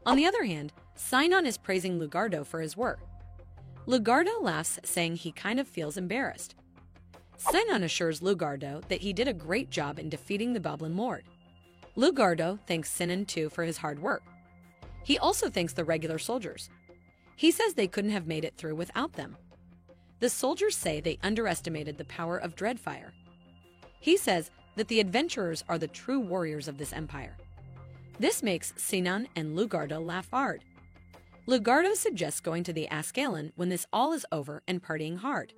On the other hand, Sinan is praising Lugardo for his work. Lugardo laughs, saying he kind of feels embarrassed. Sinan assures Lugardo that he did a great job in defeating the Goblin Lord. Lugardo thanks Sinan too for his hard work. He also thanks the regular soldiers. He says they couldn't have made it through without them. The soldiers say they underestimated the power of Dreadfire. He says that the adventurers are the true warriors of this empire. This makes Sinan and Lugardo laugh hard. Lugardo suggests going to the Ascalon when this all is over and partying hard.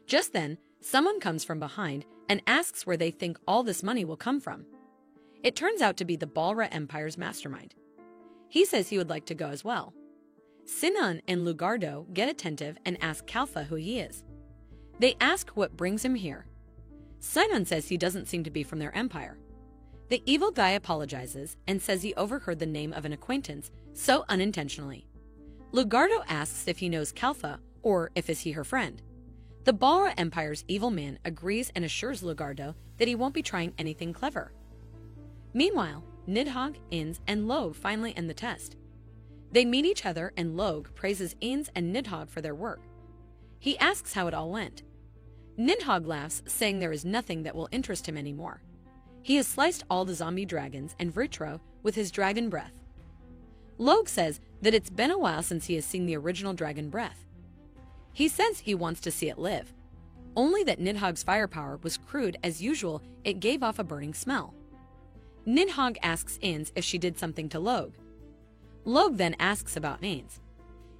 Just then, someone comes from behind and asks where they think all this money will come from. It turns out to be the Bulra Empire's mastermind. He says he would like to go as well. Sinan and Lugardo get attentive and ask Kalfa who he is. They ask what brings him here. Sinan says he doesn't seem to be from their empire. The evil guy apologizes and says he overheard the name of an acquaintance so unintentionally. Lugardo asks if he knows Kalfa or if is he her friend. The Balra Empire's evil man agrees and assures Lugardo that he won't be trying anything clever. Meanwhile, Nidhogg, Inns, and Log finally end the test. They meet each other and Log praises Inns and Nidhogg for their work. He asks how it all went. Nidhogg laughs, saying there is nothing that will interest him anymore. He has sliced all the zombie dragons and Vritro with his dragon breath. Log says that it's been a while since he has seen the original dragon breath. He says he wants to see it live, only that Nidhogg's firepower was crude as usual. It gave off a burning smell. Nidhogg asks Inns if she did something to Log. Log then asks about Inns.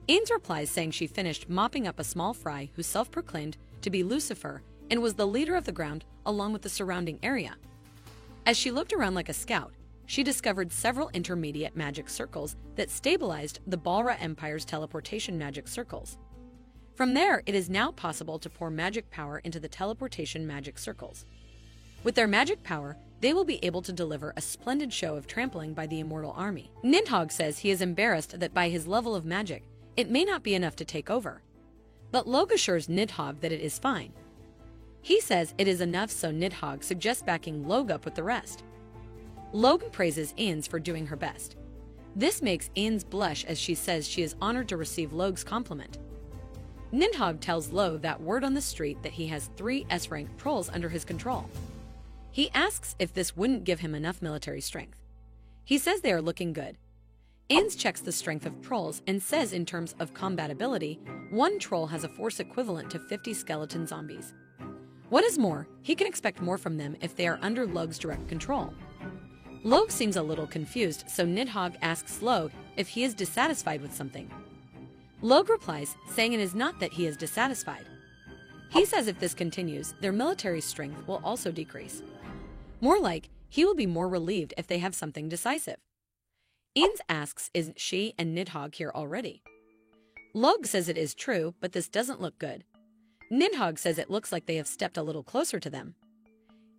Inns replies saying she finished mopping up a small fry who self-proclaimed to be Lucifer and was the leader of the ground along with the surrounding area. As she looked around like a scout, she discovered several intermediate magic circles that stabilized the Balra Empire's teleportation magic circles. From there, it is now possible to pour magic power into the teleportation magic circles. With their magic power, they will be able to deliver a splendid show of trampling by the immortal army. Nidhogg says he is embarrassed that by his level of magic, it may not be enough to take over. But Log assures Nidhogg that it is fine. He says it is enough, so Nidhogg suggests backing Log up with the rest. Log praises Inns for doing her best. This makes Inns blush as she says she is honored to receive Log's compliment. Nidhogg tells Log that word on the street that he has 3 S-rank trolls under his control. He asks if this wouldn't give him enough military strength. He says they are looking good. Inns checks the strength of trolls and says in terms of combatability, 1 troll has a force equivalent to 50 skeleton zombies. What is more, he can expect more from them if they are under Log's direct control. Log seems a little confused, so Nidhogg asks Log if he is dissatisfied with something. Log replies, saying it is not that he is dissatisfied. He says if this continues, their military strength will also decrease. More like, he will be more relieved if they have something decisive. Inns asks is she and Nidhogg here already. Log says it is true, but this doesn't look good. Nidhogg says it looks like they have stepped a little closer to them.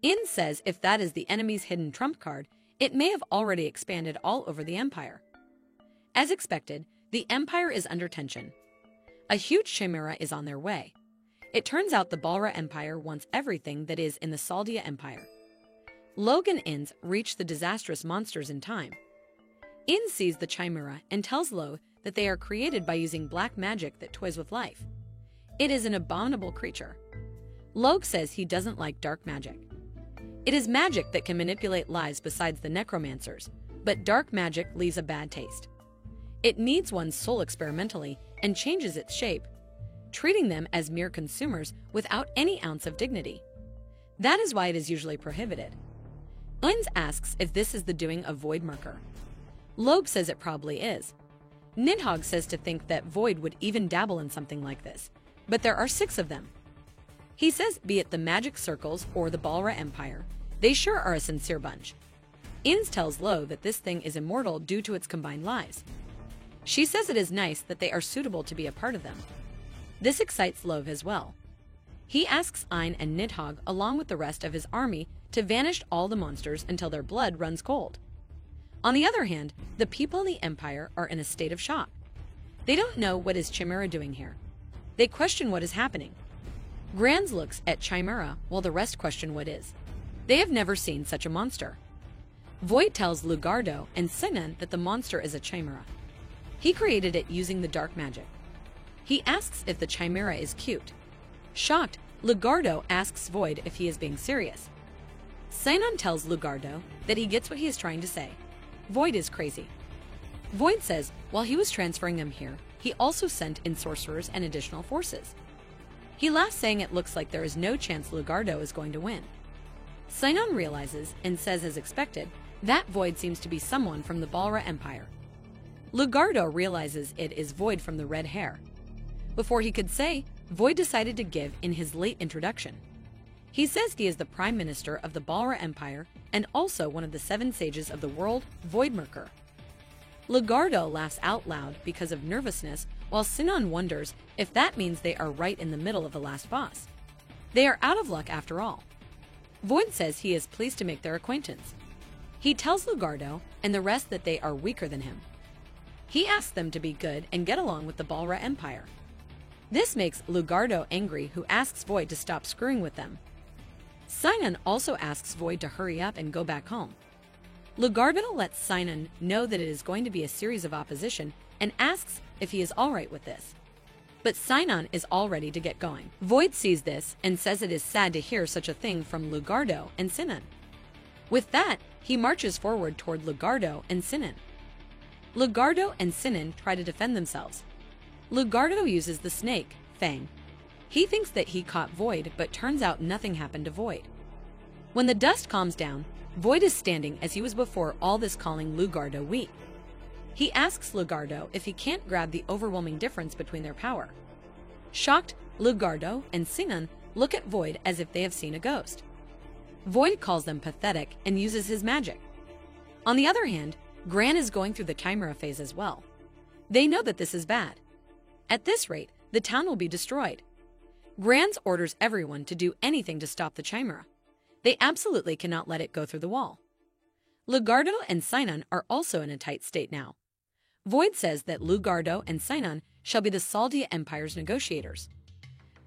Inns says if that is the enemy's hidden trump card, it may have already expanded all over the Empire. As expected, the Empire is under tension. A huge chimera is on their way. It turns out the Balra Empire wants everything that is in the Saldia Empire. Log and Inns reach the disastrous monsters in time. Inns sees the chimera and tells Log that they are created by using black magic that toys with life. It is an abominable creature. Log says he doesn't like dark magic. It is magic that can manipulate lives besides the necromancers, but dark magic leaves a bad taste. It needs one's soul experimentally and changes its shape, treating them as mere consumers without any ounce of dignity. That is why it is usually prohibited. Inns asks if this is the doing of Voidmurker. Log says it probably is. Nidhogg says to think that Void would even dabble in something like this, but there are 6 of them. He says be it the magic circles or the Balra Empire, they sure are a sincere bunch. Inns tells Log that this thing is immortal due to its combined lives. She says it is nice that they are suitable to be a part of them. This excites Log as well. He asks Ein and Nidhogg along with the rest of his army to vanish all the monsters until their blood runs cold. On the other hand, the people in the Empire are in a state of shock. They don't know what is Chimera doing here. They question what is happening. Granz looks at Chimera while the rest question what is. They have never seen such a monster. Void tells Lugardo and Sinan that the monster is a Chimera. He created it using the dark magic. He asks if the Chimera is cute. Shocked, Lugardo asks Void if he is being serious. Sinan tells Lugardo that he gets what he is trying to say. Void is crazy. Void says while he was transferring them here, he also sent in sorcerers and additional forces. He laughs, saying it looks like there is no chance Lugardo is going to win. Sinan realizes and says as expected that Void seems to be someone from the Balra Empire. Lugardo realizes it is Void from the red hair. Before he could say, Void decided to give in his late introduction. He says he is the Prime Minister of the Balra Empire and also one of the 7 sages of the world, Voidmurker. Lugardo laughs out loud because of nervousness, while Sinan wonders if that means they are right in the middle of the last boss. They are out of luck after all. Void says he is pleased to make their acquaintance. He tells Lugardo and the rest that they are weaker than him. He asks them to be good and get along with the Balra Empire. This makes Lugardo angry, who asks Void to stop screwing with them. Sinon also asks Void to hurry up and go back home. Lugardo lets Sinon know that it is going to be a series of opposition and asks if he is alright with this. But Sinon is all ready to get going. Void sees this and says it is sad to hear such a thing from Lugardo and Sinon. With that, he marches forward toward Lugardo and Sinon. Lugardo and Sinon try to defend themselves. Lugardo uses the snake, Fang. He thinks that he caught Void, but turns out nothing happened to Void. When the dust calms down, Void is standing as he was before all this, calling Lugardo weak. He asks Lugardo if he can't grab the overwhelming difference between their power. Shocked, Lugardo and Sinon look at Void as if they have seen a ghost. Void calls them pathetic and uses his magic. On the other hand, Gran is going through the Chimera phase as well. They know that this is bad. At this rate, the town will be destroyed. Gran orders everyone to do anything to stop the Chimera. They absolutely cannot let it go through the wall. Lugardo and Sinon are also in a tight state now. Void says that Lugardo and Sinon shall be the Saldia Empire's negotiators.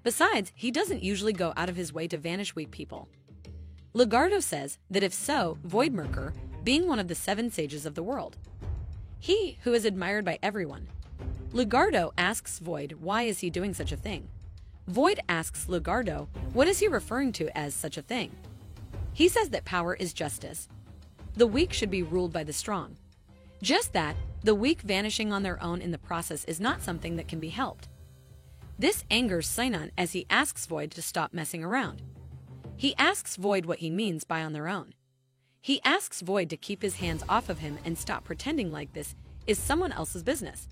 Besides, he doesn't usually go out of his way to vanish weak people. Lugardo says that if so, Voidmerker, being one of the 7 sages of the world. He who is admired by everyone. Lugardo asks Void why is he doing such a thing. Void asks Lugardo what is he referring to as such a thing. He says that power is justice. The weak should be ruled by the strong. Just that, the weak vanishing on their own in the process is not something that can be helped. This angers Sinon as he asks Void to stop messing around. He asks Void what he means by on their own. He asks Void to keep his hands off of him and stop pretending like this is someone else's business.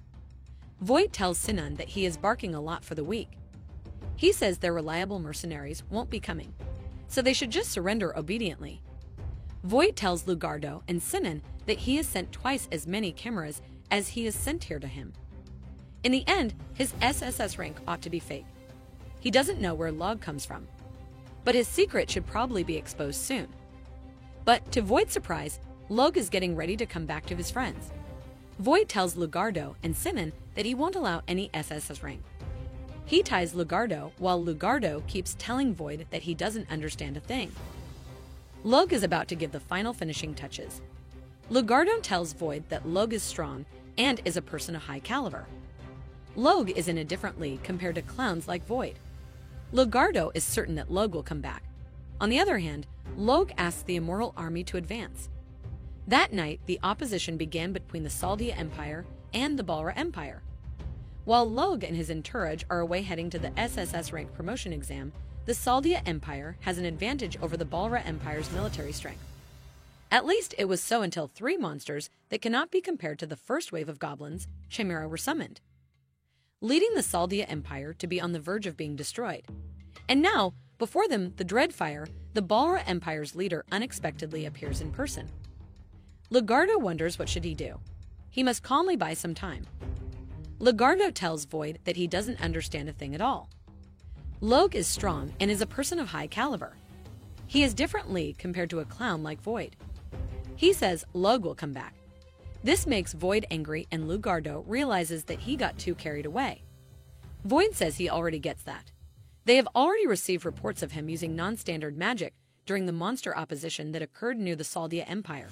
Void tells Sinon that he is barking a lot for the weak. He says their reliable mercenaries won't be coming, so they should just surrender obediently. Void tells Lugardo and Sinon that he has sent twice as many chimeras as he has sent here to him. In the end, his SSS rank ought to be fake. He doesn't know where Log comes from, but his secret should probably be exposed soon. But to Void's surprise, Log is getting ready to come back to his friends. Void tells Lugardo and Sinon that he won't allow any SSS rank. He ties Lugardo while Lugardo keeps telling Void that he doesn't understand a thing. Log is about to give the final finishing touches. Lugardo tells Void that Log is strong and is a person of high caliber. Log is in a different league compared to clowns like Void. Lugardo is certain that Log will come back. On the other hand, Log asks the Immortal Army to advance. That night, the opposition began between the Saldia Empire and the Balra Empire. While Log and his entourage are away heading to the SSS rank promotion exam, the Saldia Empire has an advantage over the Balra Empire's military strength. At least it was so until 3 monsters that cannot be compared to the first wave of goblins, Chimera, were summoned, leading the Saldia Empire to be on the verge of being destroyed. And now, before them, the Dreadfire, the Balra Empire's leader, unexpectedly appears in person. Lugardo wonders what should he do. He must calmly buy some time. Lugardo tells Void that he doesn't understand a thing at all. Log is strong and is a person of high caliber. He is different league compared to a clown like Void. He says Log will come back. This makes Void angry, and Lugardo realizes that he got too carried away. Void says he already gets that. They have already received reports of him using non-standard magic during the monster opposition that occurred near the Saldia Empire.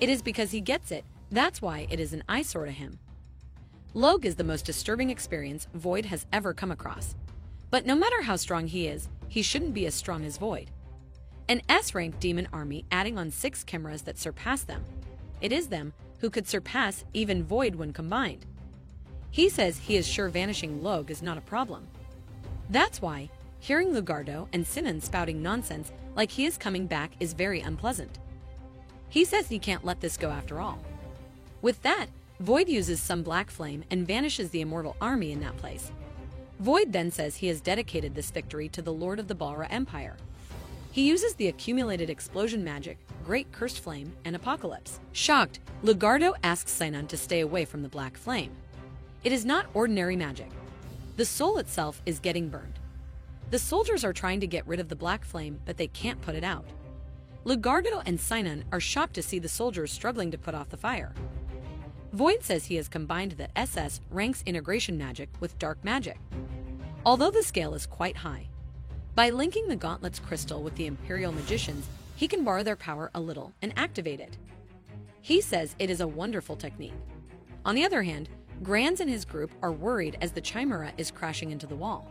It is because he gets it, that's why it is an eyesore to him. Log is the most disturbing experience Void has ever come across. But no matter how strong he is, he shouldn't be as strong as Void. An S-rank demon army adding on 6 chimeras that surpass them. It is them who could surpass even Void when combined. He says he is sure vanishing Log is not a problem. That's why hearing Lugardo and Sinon spouting nonsense like he is coming back is very unpleasant. He says he can't let this go after all. With that, Void uses some black flame and vanishes the Immortal Army in that place. Void then says he has dedicated this victory to the Lord of the Balra Empire. He uses the accumulated explosion magic, Great Cursed Flame, and Apocalypse. Shocked, Lugardo asks Sinon to stay away from the black flame. It is not ordinary magic. The soul itself is getting burned. The soldiers are trying to get rid of the black flame, but they can't put it out. Lugardo and Sinon are shocked to see the soldiers struggling to put off the fire. Void says he has combined the SS ranks integration magic with dark magic, although the scale is quite high. By linking the Gauntlet's crystal with the Imperial Magicians, he can borrow their power a little and activate it. He says it is a wonderful technique. On the other hand, Granz and his group are worried as the Chimera is crashing into the wall.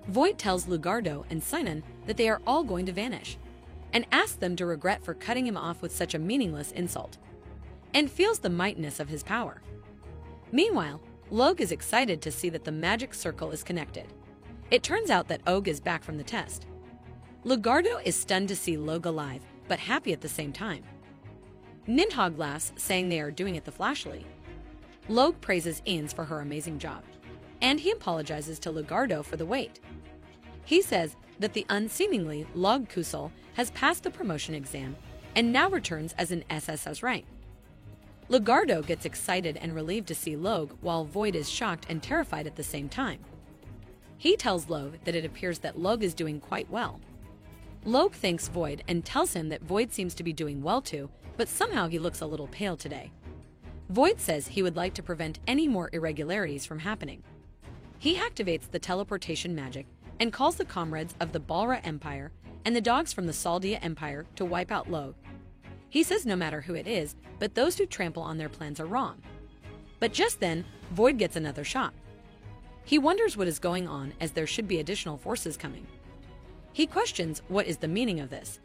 Void tells Lugardo and Sinon that they are all going to vanish, and asks them to regret for cutting him off with such a meaningless insult, and feels the mightiness of his power. Meanwhile, Logue is excited to see that the magic circle is connected. It turns out that Og is back from the test. Lugardo is stunned to see Logue alive, but happy at the same time. Nidhogg laughs, saying they are doing it the flashily. Logue praises Ines for her amazing job, and he apologizes to Lugardo for the wait. He says that the unseemingly Log Kusal has passed the promotion exam and now returns as an SSS rank. Lugardo gets excited and relieved to see Logue, while Void is shocked and terrified at the same time. He tells Logue that it appears that Logue is doing quite well. Logue thanks Void and tells him that Void seems to be doing well too, but somehow he looks a little pale today. Void says he would like to prevent any more irregularities from happening. He activates the teleportation magic and calls the comrades of the Balra Empire and the dogs from the Saldia Empire to wipe out Logue. He says no matter who it is, but those who trample on their plans are wrong. But just then, Void gets another shock. He wonders what is going on, as there should be additional forces coming. He questions what is the meaning of this.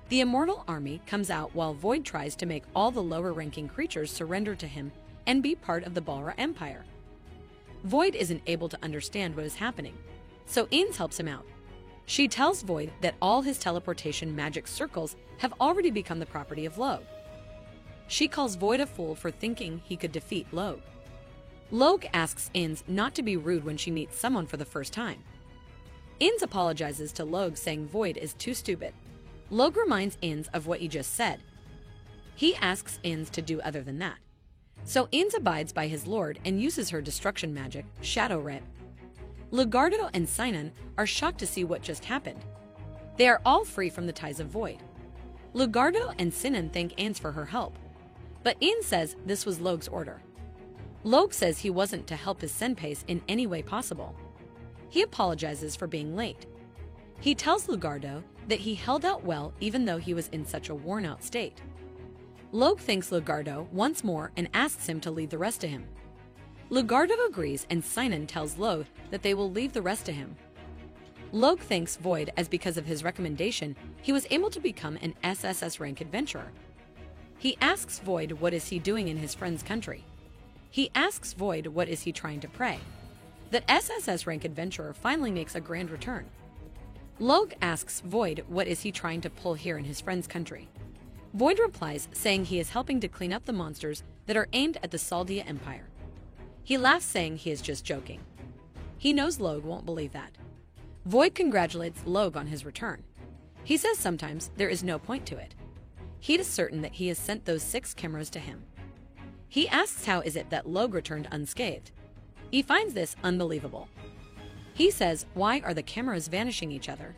The Immortal Army comes out while Void tries to make all the lower-ranking creatures surrender to him and be part of the Balra Empire. Void isn't able to understand what is happening, so Ines helps him out. She tells Void that all his teleportation magic circles have already become the property of Logue. She calls Void a fool for thinking he could defeat Logue. Logue asks Ines not to be rude when she meets someone for the first time. Ines apologizes to Logue, saying Void is too stupid. Logue reminds Ines of what he just said. He asks Ines to do other than that. So Ines abides by his lord and uses her destruction magic, Shadow Rip. Lugardo and Sinon are shocked to see what just happened. They are all free from the ties of Void. Lugardo and Sinon thank Ines for her help, but Ines says this was Logue's order. Logue says he wasn't to help his senpais in any way possible. He apologizes for being late. He tells Lugardo that he held out well even though he was in such a worn-out state. Logue thanks Lugardo once more and asks him to leave the rest to him. Lugardo agrees, and Sinon tells Logue that they will leave the rest to him. Logue thanks Void, as because of his recommendation, he was able to become an SSS rank adventurer. He asks Void what is he doing in his friend's country. He asks Void what is he trying to pray. That SSS rank adventurer finally makes a grand return. Logue asks Void what is he trying to pull here in his friend's country. Void replies, saying he is helping to clean up the monsters that are aimed at the Saldia Empire. He laughs, saying he is just joking. He knows Logue won't believe that. Void congratulates Logue on his return. He says sometimes there is no point to it. He is certain that he has sent those 6 chimeras to him. He asks how is it that Logue returned unscathed. He finds this unbelievable. He says, why are the chimeras vanishing each other?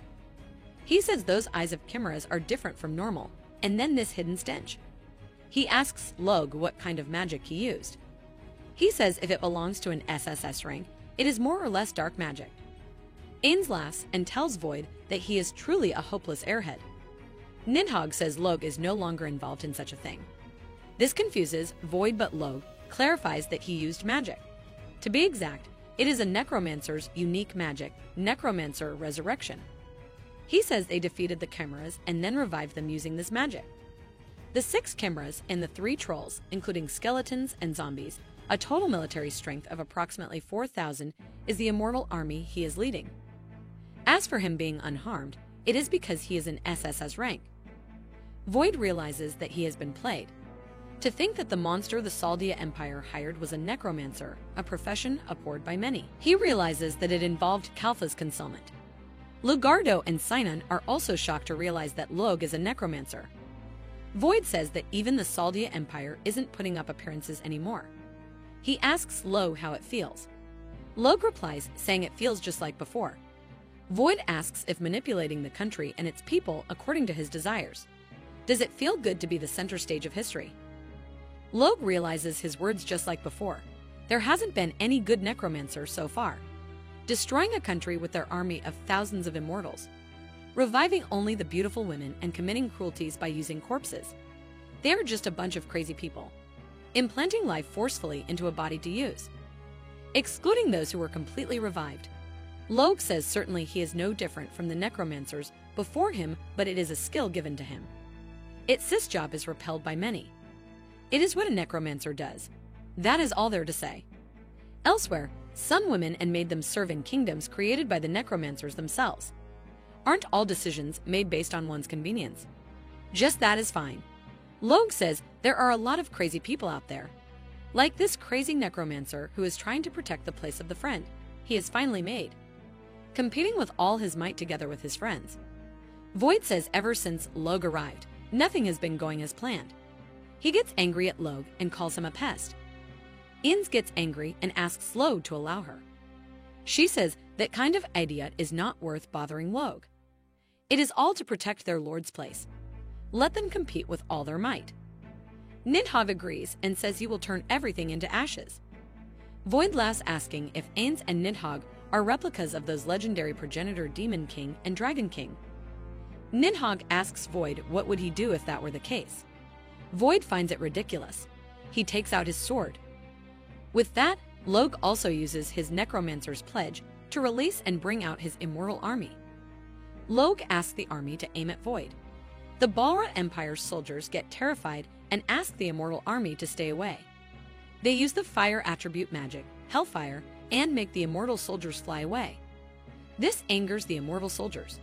He says those eyes of chimeras are different from normal, and then this hidden stench. He asks Logue what kind of magic he used. He says if it belongs to an SSS rank, it is more or less dark magic. Ines laughs and tells Void that he is truly a hopeless airhead. Nidhogg says Logue is no longer involved in such a thing. This confuses Void, but Logue clarifies that he used magic. To be exact, it is a necromancer's unique magic, Necromancer Resurrection. He says they defeated the chimeras and then revived them using this magic. The 6 chimeras and the 3 trolls, including skeletons and zombies, a total military strength of approximately 4,000, is the Immortal Army he is leading. As for him being unharmed, it is because he is an SSS rank. Void realizes that he has been played. To think that the monster the Saldia Empire hired was a necromancer, a profession abhorred by many. He realizes that it involved Kaltha's concealment. Lugardo and Sinon are also shocked to realize that Logue is a necromancer. Void says that even the Saldia Empire isn't putting up appearances anymore. He asks Logue how it feels. Logue replies, saying it feels just like before. Void asks if manipulating the country and its people according to his desires. Does it feel good to be the center stage of history? Logue realizes his words just like before. There hasn't been any good necromancer so far, destroying a country with their army of thousands of immortals, reviving only the beautiful women and committing cruelties by using corpses. They are just a bunch of crazy people, implanting life forcefully into a body to use, excluding those who were completely revived. Logue says certainly he is no different from the necromancers before him, but it is a skill given to him. This job is repelled by many. It is what a necromancer does. That is all there to say. Elsewhere, some women and made them serve in kingdoms created by the necromancers themselves. Aren't all decisions made based on one's convenience? Just that is fine. Logue says there are a lot of crazy people out there, like this crazy necromancer who is trying to protect the place of the friend he has finally made, competing with all his might together with his friends. Void says ever since Logue arrived, nothing has been going as planned. He gets angry at Logue and calls him a pest. Inns gets angry and asks Logue to allow her. She says that kind of idea is not worth bothering Logue. It is all to protect their lord's place. Let them compete with all their might. Nidhogg agrees and says he will turn everything into ashes. Void laughs, asking if Ainz and Nidhogg are replicas of those legendary progenitor Demon King and Dragon King. Nidhogg asks Void what would he do if that were the case. Void finds it ridiculous. He takes out his sword. With that, Logue also uses his necromancer's pledge to release and bring out his immortal army. Logue asks the army to aim at Void. The Balra Empire's soldiers get terrified and ask the immortal army to stay away. They use the fire attribute magic, Hellfire, and make the immortal soldiers fly away. This angers the immortal soldiers.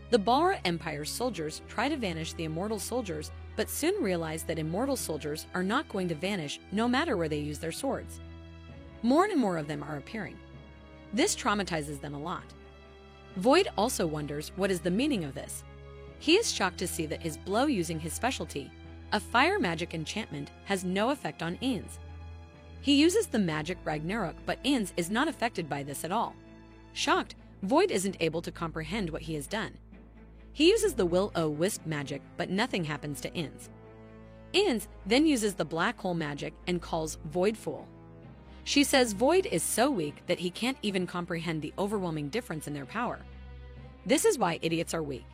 The Balra Empire's soldiers try to vanish the immortal soldiers, but soon realize that immortal soldiers are not going to vanish no matter where they use their swords. More and more of them are appearing. This traumatizes them a lot. Void also wonders what is the meaning of this. He is shocked to see that his blow using his specialty, a fire magic enchantment, has no effect on Ainz. He uses the magic Ragnarok, but Ainz is not affected by this at all. Shocked, Void isn't able to comprehend what he has done. He uses the Will-O-Wisp magic, but nothing happens to Ainz. Ainz then uses the black hole magic and calls Void fool. She says Void is so weak that he can't even comprehend the overwhelming difference in their power. This is why idiots are weak.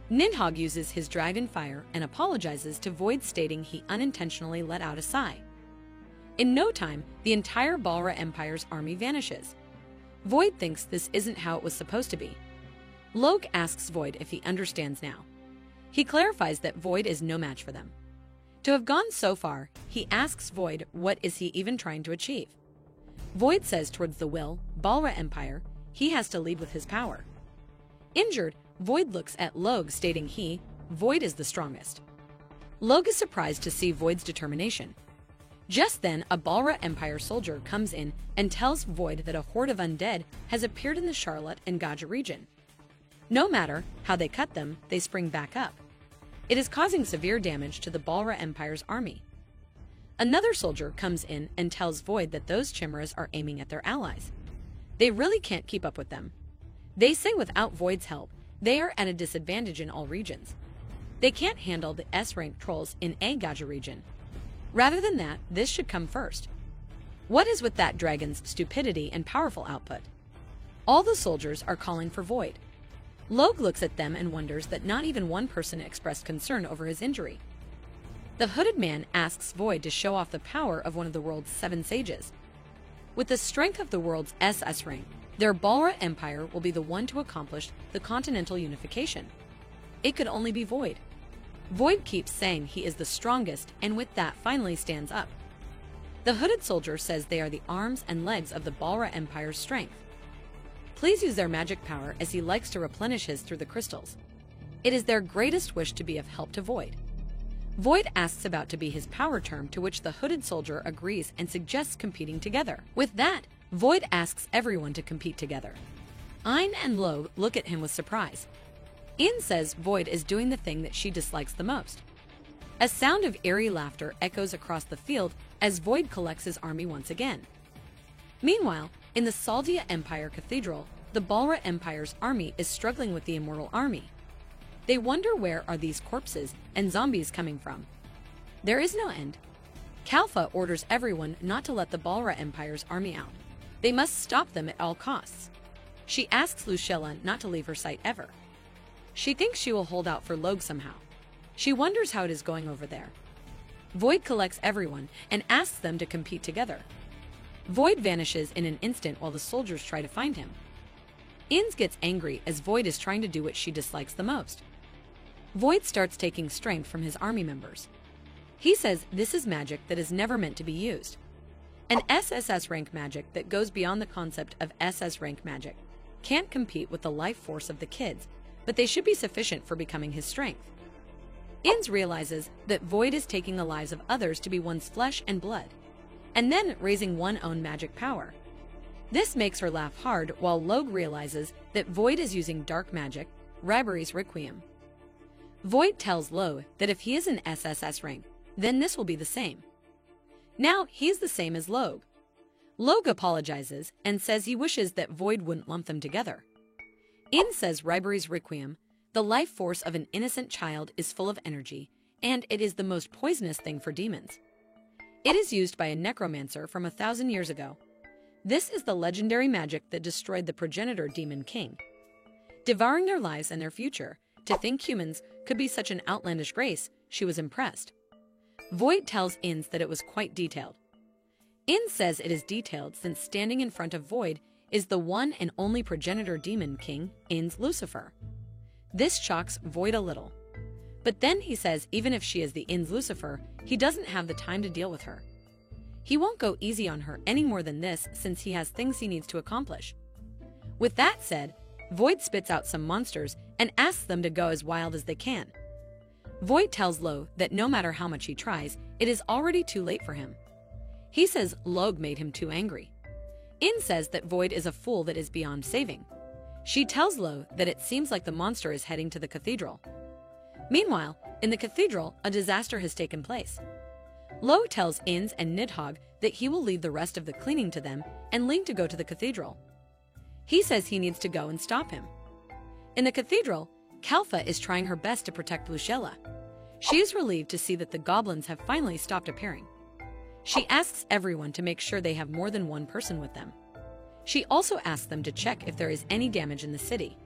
Nidhogg uses his dragon fire and apologizes to Void, stating he unintentionally let out a sigh. In no time, the entire Balra Empire's army vanishes. Void thinks this isn't how it was supposed to be. Logue asks Void if he understands now. He clarifies that Void is no match for them. To have gone so far, he asks Void what is he even trying to achieve. Void says towards the Balra Empire, he has to lead with his power. Injured, Void looks at Logue, stating Void is the strongest. Logue is surprised to see Void's determination. Just then, a Balra Empire soldier comes in and tells Void that a horde of undead has appeared in the Charlotte and Gaja region. No matter how they cut them, they spring back up. It is causing severe damage to the Balra Empire's army. Another soldier comes in and tells Void that those chimeras are aiming at their allies. They really can't keep up with them. They say without Void's help, they are at a disadvantage in all regions. They can't handle the S-rank trolls in a Gaja region. Rather than that, this should come first. What is with that dragon's stupidity and powerful output? All the soldiers are calling for Void. Logue looks at them and wonders that not even one person expressed concern over his injury. The hooded man asks Void to show off the power of one of the world's 7 sages. With the strength of the world's SS rank, their Balra Empire will be the one to accomplish the continental unification. It could only be Void. Void keeps saying he is the strongest, and with that finally stands up. The hooded soldier says they are the arms and legs of the Balra Empire's strength. Please use their magic power, as he likes to replenish his through the crystals. It is their greatest wish to be of help to Void. Void asks about to be his power term, to which the hooded soldier agrees and suggests competing together. With that, Void asks everyone to compete together. Ein and Logue look at him with surprise. Ian says Void is doing the thing that she dislikes the most. A sound of eerie laughter echoes across the field as Void collects his army once again. Meanwhile, in the Saldia Empire Cathedral, the Balra Empire's army is struggling with the Immortal Army. They wonder where are these corpses and zombies coming from. There is no end. Kalfa orders everyone not to let the Balra Empire's army out. They must stop them at all costs. She asks Lucella not to leave her sight ever. She thinks she will hold out for Logue somehow. She wonders how it is going over there. Void collects everyone and asks them to compete together. Void vanishes in an instant while the soldiers try to find him. Inns gets angry as Void is trying to do what she dislikes the most. Void starts taking strength from his army members. He says this is magic that is never meant to be used. An SSS rank magic that goes beyond the concept of SS rank magic can't compete with the life force of the kids, but they should be sufficient for becoming his strength. Inns realizes that Void is taking the lives of others to be one's flesh and blood, and then raising one's own magic power. This makes her laugh hard while Logue realizes that Void is using dark magic, Ribery's Requiem. Void tells Logue that if he is an SSS rank, then this will be the same. Now he's the same as Logue. Logue apologizes and says he wishes that Void wouldn't lump them together. Inn says Ribery's Requiem, the life force of an innocent child, is full of energy, and it is the most poisonous thing for demons. It is used by a necromancer from 1,000 years ago. This is the legendary magic that destroyed the progenitor demon king, devouring their lives and their future. To think humans could be such an outlandish race, she was impressed. Void tells Inns that it was quite detailed. Inns says it is detailed since standing in front of Void is the one and only progenitor demon king, Inns Lucifer. This shocks Void a little. But then he says even if she is the Inns Lucifer, he doesn't have the time to deal with her. He won't go easy on her any more than this since he has things he needs to accomplish. With that said, Void spits out some monsters and asks them to go as wild as they can. Void tells Logue that no matter how much he tries, it is already too late for him. He says Logue made him too angry. Inn says that Void is a fool that is beyond saving. She tells Logue that it seems like the monster is heading to the cathedral. Meanwhile, in the cathedral, a disaster has taken place. Logue tells Inns and Nidhogg that he will leave the rest of the cleaning to them and Link to go to the cathedral. He says he needs to go and stop him. In the cathedral, Kalfa is trying her best to protect Lucella. She is relieved to see that the goblins have finally stopped appearing. She asks everyone to make sure they have more than one person with them. She also asks them to check if there is any damage in the city.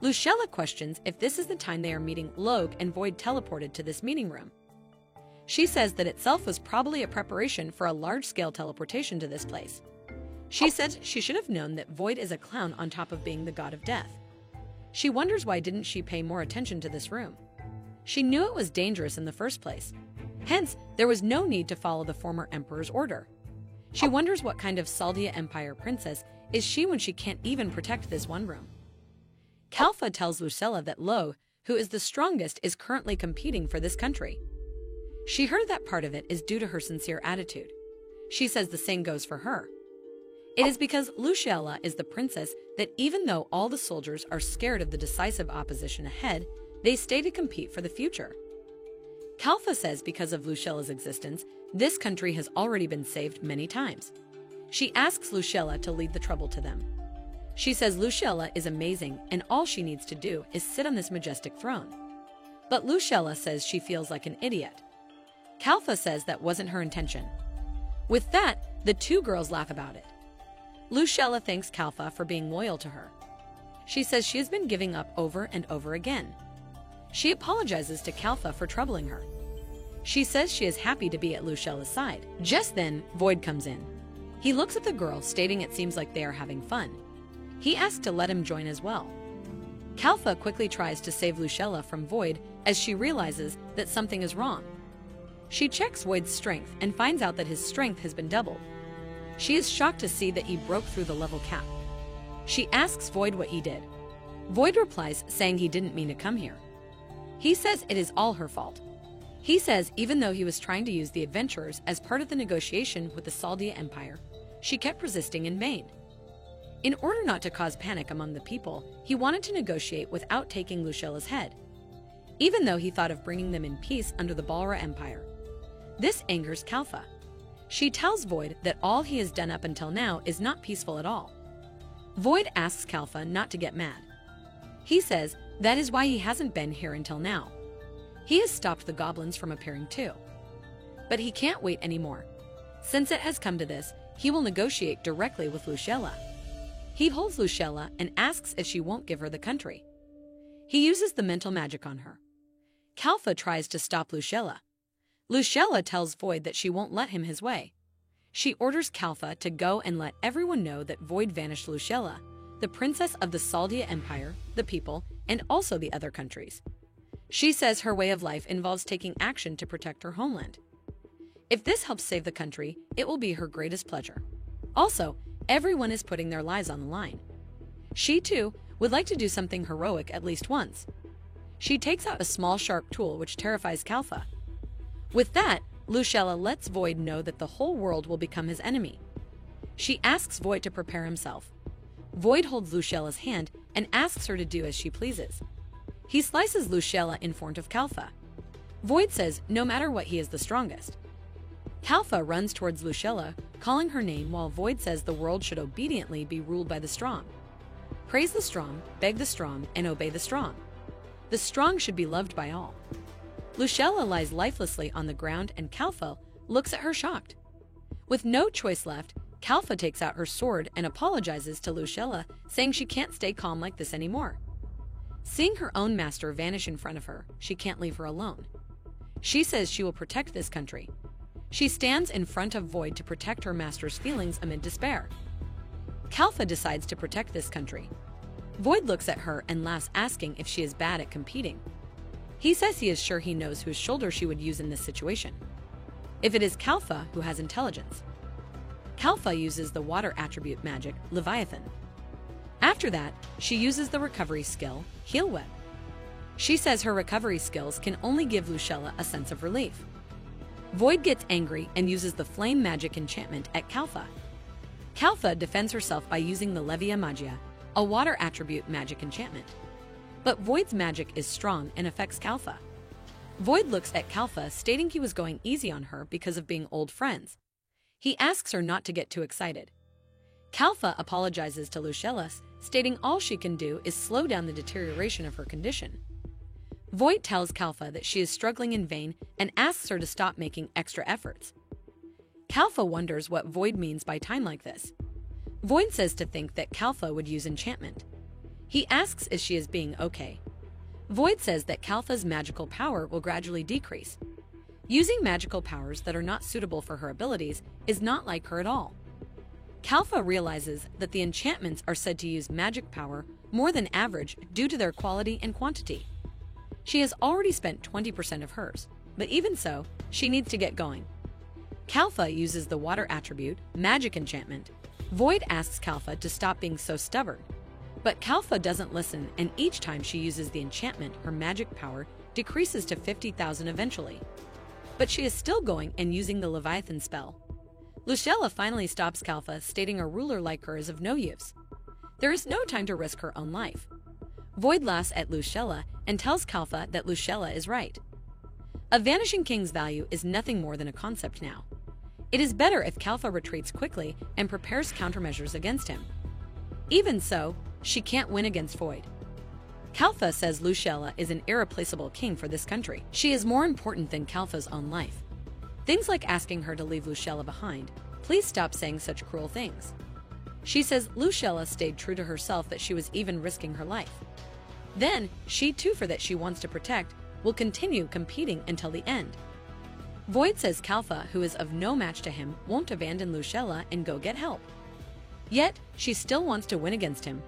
Lucella questions if this is the time they are meeting Logue and Void teleported to this meeting room. She says that itself was probably a preparation for a large-scale teleportation to this place. She says she should have known that Void is a clown on top of being the god of death. She wonders why didn't she pay more attention to this room. She knew it was dangerous in the first place. Hence, there was no need to follow the former emperor's order. She wonders what kind of Saldia Empire princess is she when she can't even protect this one room. Kalfa tells Lucella that Logue, who is the strongest, is currently competing for this country. She heard that part of it is due to her sincere attitude. She says the same goes for her. It is because Lucella is the princess that even though all the soldiers are scared of the decisive opposition ahead, they stay to compete for the future. Kalfa says because of Lucella's existence, this country has already been saved many times. She asks Lucella to lead the trouble to them. She says Lucella is amazing and all she needs to do is sit on this majestic throne. But Lucella says she feels like an idiot. Kalfa says that wasn't her intention. With that, the two girls laugh about it. Lucella thanks Kalfa for being loyal to her. She says she has been giving up over and over again. She apologizes to Kalfa for troubling her. She says she is happy to be at Lucella's side. Just then, Void comes in. He looks at the girl, stating it seems like they are having fun. He asks to let him join as well. Kalfa quickly tries to save Lucella from Void as she realizes that something is wrong. She checks Void's strength and finds out that his strength has been doubled. She is shocked to see that he broke through the level cap. She asks Void what he did. Void replies saying he didn't mean to come here. He says it is all her fault. He says even though he was trying to use the adventurers as part of the negotiation with the Saldia Empire, she kept resisting in vain. In order not to cause panic among the people, he wanted to negotiate without taking Lucella's head, even though he thought of bringing them in peace under the Balra Empire. This angers Kalfa. She tells Void that all he has done up until now is not peaceful at all. Void asks Kalfa not to get mad. He says That is why he hasn't been here until now. He has stopped the goblins from appearing too. But he can't wait anymore. Since it has come to this, he will negotiate directly with Lucella. He holds Lucella and asks if she won't give her the country. He uses the mental magic on her. Kalfa tries to stop Lucella. Lucella tells Void that she won't let him his way. She orders Kalfa to go and let everyone know that Void vanished Lucella, the princess of the Saldia Empire, the people, and also the other countries. She says her way of life involves taking action to protect her homeland. If this helps save the country, it will be her greatest pleasure. Also, everyone is putting their lives on the line. She, too, would like to do something heroic at least once. She takes out a small sharp tool which terrifies Kalfa. With that, Lucella lets Void know that the whole world will become his enemy. She asks Void to prepare himself. Void holds Lucella's hand and asks her to do as she pleases. He slices Lucella in front of Kalfa. Void says no matter what, he is the strongest. Kalfa runs towards Lucella, calling her name, while Void says the world should obediently be ruled by the strong. Praise the strong, beg the strong, and obey the strong. The strong should be loved by all. Lucella lies lifelessly on the ground and Kalfa looks at her shocked. With no choice left, Kalfa takes out her sword and apologizes to Lucella, saying she can't stay calm like this anymore. Seeing her own master vanish in front of her, she can't leave her alone. She says she will protect this country. She stands in front of Void to protect her master's feelings amid despair. Kalfa decides to protect this country. Void looks at her and laughs, asking if she is bad at competing. He says he is sure he knows whose shoulder she would use in this situation. If it is Kalfa, who has intelligence. Kalfa uses the water attribute magic, Leviathan. After that, she uses the recovery skill, Heal Web. She says her recovery skills can only give Lucella a sense of relief. Void gets angry and uses the flame magic enchantment at Kalfa. Kalfa defends herself by using the Levia Magia, a water attribute magic enchantment. But Void's magic is strong and affects Kalfa. Void looks at Kalfa, stating he was going easy on her because of being old friends. He asks her not to get too excited. Kalfa apologizes to Lucella, stating all she can do is slow down the deterioration of her condition. Void tells Kalfa that she is struggling in vain and asks her to stop making extra efforts. Kalfa wonders what Void means by time like this. Void says to think that Kalfa would use enchantment. He asks if she is being okay. Void says that Kalfa's magical power will gradually decrease. Using magical powers that are not suitable for her abilities is not like her at all. Kalfa realizes that the enchantments are said to use magic power more than average due to their quality and quantity. She has already spent 20% of hers, but even so, she needs to get going. Kalfa uses the water attribute, magic enchantment. Void asks Kalfa to stop being so stubborn. But Kalfa doesn't listen, and each time she uses the enchantment, her magic power decreases to 50,000 eventually. But she is still going and using the Leviathan spell. Lucella finally stops Kalfa, stating a ruler like her is of no use. There is no time to risk her own life. Void laughs at Lucella and tells Kalfa that Lucella is right. A vanishing king's value is nothing more than a concept now. It is better if Kalfa retreats quickly and prepares countermeasures against him. Even so, she can't win against Void. Kalfa says Lucella is an irreplaceable king for this country. She is more important than Kalfa's own life. Things like asking her to leave Lucella behind. Please stop saying such cruel things. She says Lucella stayed true to herself, that she was even risking her life. Then, she too, for that she wants to protect, will continue competing until the end. Void says Kalfa, who is of no match to him, won't abandon Lucella and go get help. Yet, she still wants to win against him.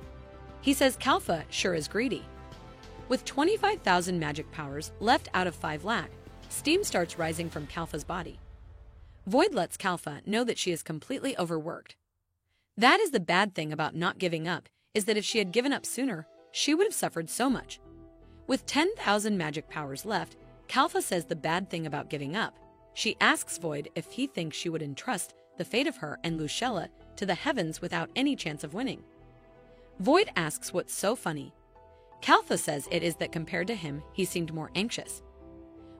He says Kalfa sure is greedy. With 25,000 magic powers left out of 5 lakh, steam starts rising from Kalfa's body. Void lets Kalfa know that she is completely overworked. That is the bad thing about not giving up, is that if she had given up sooner, she would have suffered so much. With 10,000 magic powers left, Kalfa says the bad thing about giving up. She asks Void if he thinks she would entrust the fate of her and Lucella to the heavens without any chance of winning. Void asks what's so funny. Kalfa says it is that compared to him, he seemed more anxious.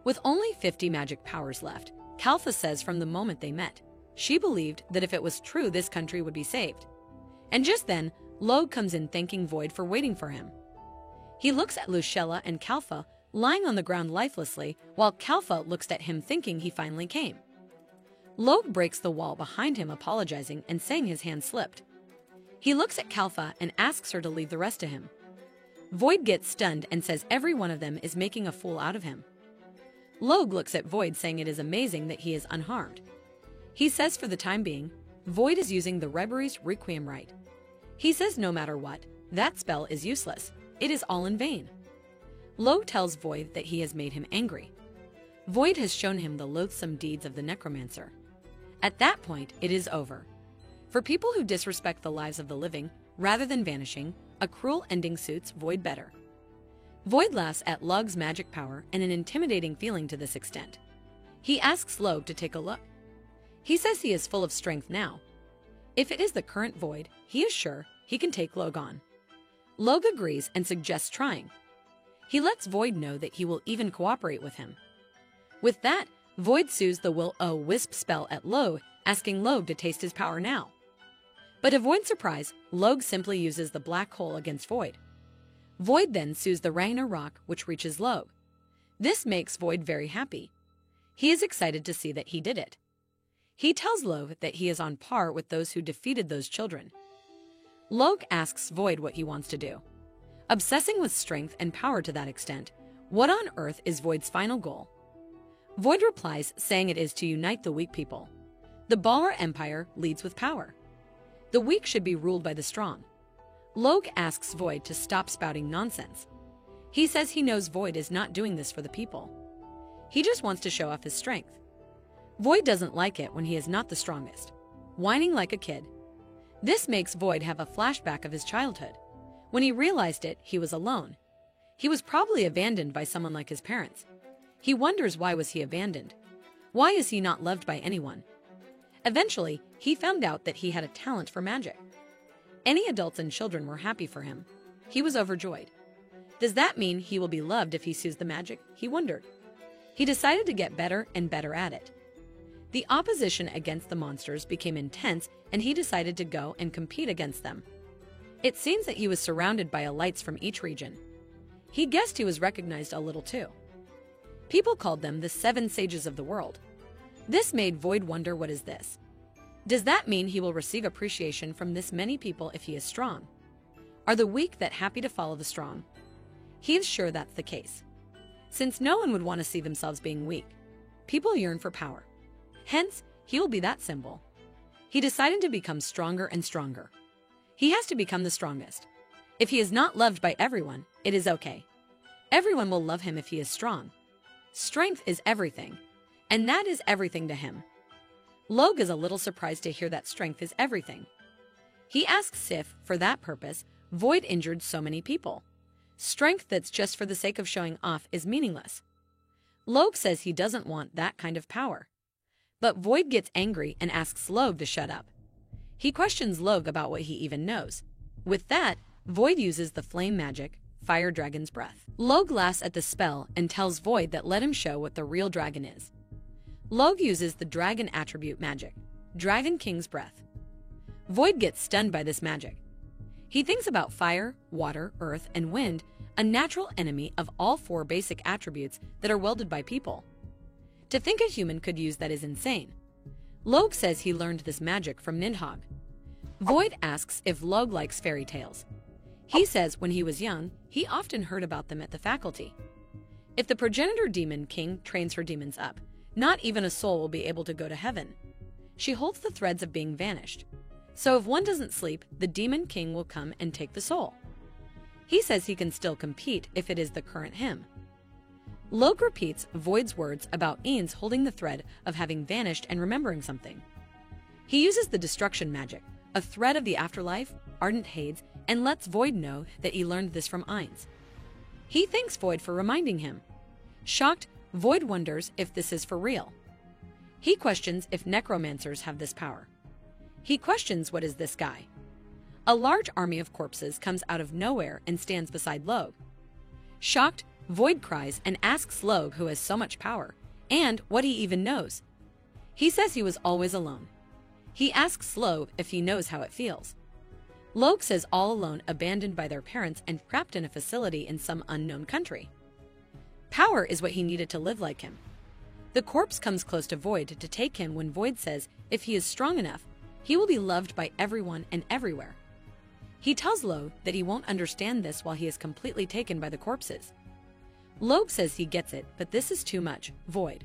With only 50 magic powers left, Kalfa says from the moment they met, she believed that if it was true, this country would be saved. And just then, Logue comes in thanking Void for waiting for him. He looks at Lucella and Kalfa lying on the ground lifelessly, while Kalfa looks at him thinking he finally came. Logue breaks the wall behind him, apologizing and saying his hand slipped. He looks at Kalfa and asks her to leave the rest to him. Void gets stunned and says every one of them is making a fool out of him. Logue looks at Void, saying it is amazing that he is unharmed. He says for the time being, Void is using the Reberie's Requiem right. He says no matter what, that spell is useless. It is all in vain. Logue tells Void that he has made him angry. Void has shown him the loathsome deeds of the necromancer. At that point, it is over. For people who disrespect the lives of the living, rather than vanishing, a cruel ending suits Void better. Void laughs at Logue's magic power and an intimidating feeling to this extent. He asks Logue to take a look. He says he is full of strength now. If it is the current Void, he is sure he can take Logue on. Logue agrees and suggests trying. He lets Void know that he will even cooperate with him. With that, Void sues the Will-O-Wisp spell at Logue, asking Logue to taste his power now. But to Void's surprise, Logue simply uses the black hole against Void. Void then sues the Ragnarok, which reaches Logue. This makes Void very happy. He is excited to see that he did it. He tells Logue that he is on par with those who defeated those children. Logue asks Void what he wants to do. Obsessing with strength and power to that extent, what on earth is Void's final goal? Void replies, saying it is to unite the weak people. The Balor Empire leads with power. The weak should be ruled by the strong. Logue asks Void to stop spouting nonsense. He says he knows Void is not doing this for the people. He just wants to show off his strength. Void doesn't like it when he is not the strongest, whining like a kid. This makes Void have a flashback of his childhood. When he realized it, he was alone. He was probably abandoned by someone like his parents. He wonders, why was he abandoned? Why is he not loved by anyone? Eventually, he found out that he had a talent for magic. Any adults and children were happy for him. He was overjoyed. Does that mean he will be loved if he sees the magic? He wondered. He decided to get better and better at it. The opposition against the monsters became intense, and he decided to go and compete against them. It seems that he was surrounded by elites from each region. He guessed he was recognized a little too. People called them the 7 sages of the world. This made Void wonder, what is this? Does that mean he will receive appreciation from this many people if he is strong? Are the weak that happy to follow the strong? He is sure that's the case. Since no one would want to see themselves being weak, people yearn for power. Hence, he will be that symbol. He decided to become stronger and stronger. He has to become the strongest. If he is not loved by everyone, it is okay. Everyone will love him if he is strong. Strength is everything, and that is everything to him. Logue is a little surprised to hear that strength is everything. He asks if, for that purpose, Void injured so many people. Strength that's just for the sake of showing off is meaningless. Logue says he doesn't want that kind of power. But Void gets angry and asks Logue to shut up. He questions Logue about what he even knows. With that, Void uses the flame magic, Fire Dragon's Breath. Logue laughs at the spell and tells Void that let him show what the real dragon is. Logue uses the dragon attribute magic, Dragon King's Breath. Void gets stunned by this magic. He thinks about fire, water, earth, and wind, a natural enemy of all 4 basic attributes that are wielded by people. To think a human could use that is insane. Logue says he learned this magic from Nidhogg. Void asks if Logue likes fairy tales. He says when he was young, he often heard about them at the faculty. If the progenitor demon king trains her demons up, not even a soul will be able to go to heaven. She holds the threads of being vanished. So if one doesn't sleep, the demon king will come and take the soul. He says he can still compete if it is the current him. Logue repeats Void's words about Ains holding the thread of having vanished and remembering something. He uses the destruction magic, a thread of the afterlife, ardent Hades, and lets Void know that he learned this from Ains. He thanks Void for reminding him. Shocked, Void wonders if this is for real. He questions if necromancers have this power. He questions what is this guy. A large army of corpses comes out of nowhere and stands beside Logue. Shocked, Void cries and asks Logue who has so much power, and what he even knows. He says he was always alone. He asks Logue if he knows how it feels. Logue says all alone, abandoned by their parents and trapped in a facility in some unknown country. Power is what he needed to live like him. The corpse comes close to Void to take him when Void says if he is strong enough, he will be loved by everyone and everywhere. He tells Logue that he won't understand this while he is completely taken by the corpses. Logue says he gets it, but this is too much. Void.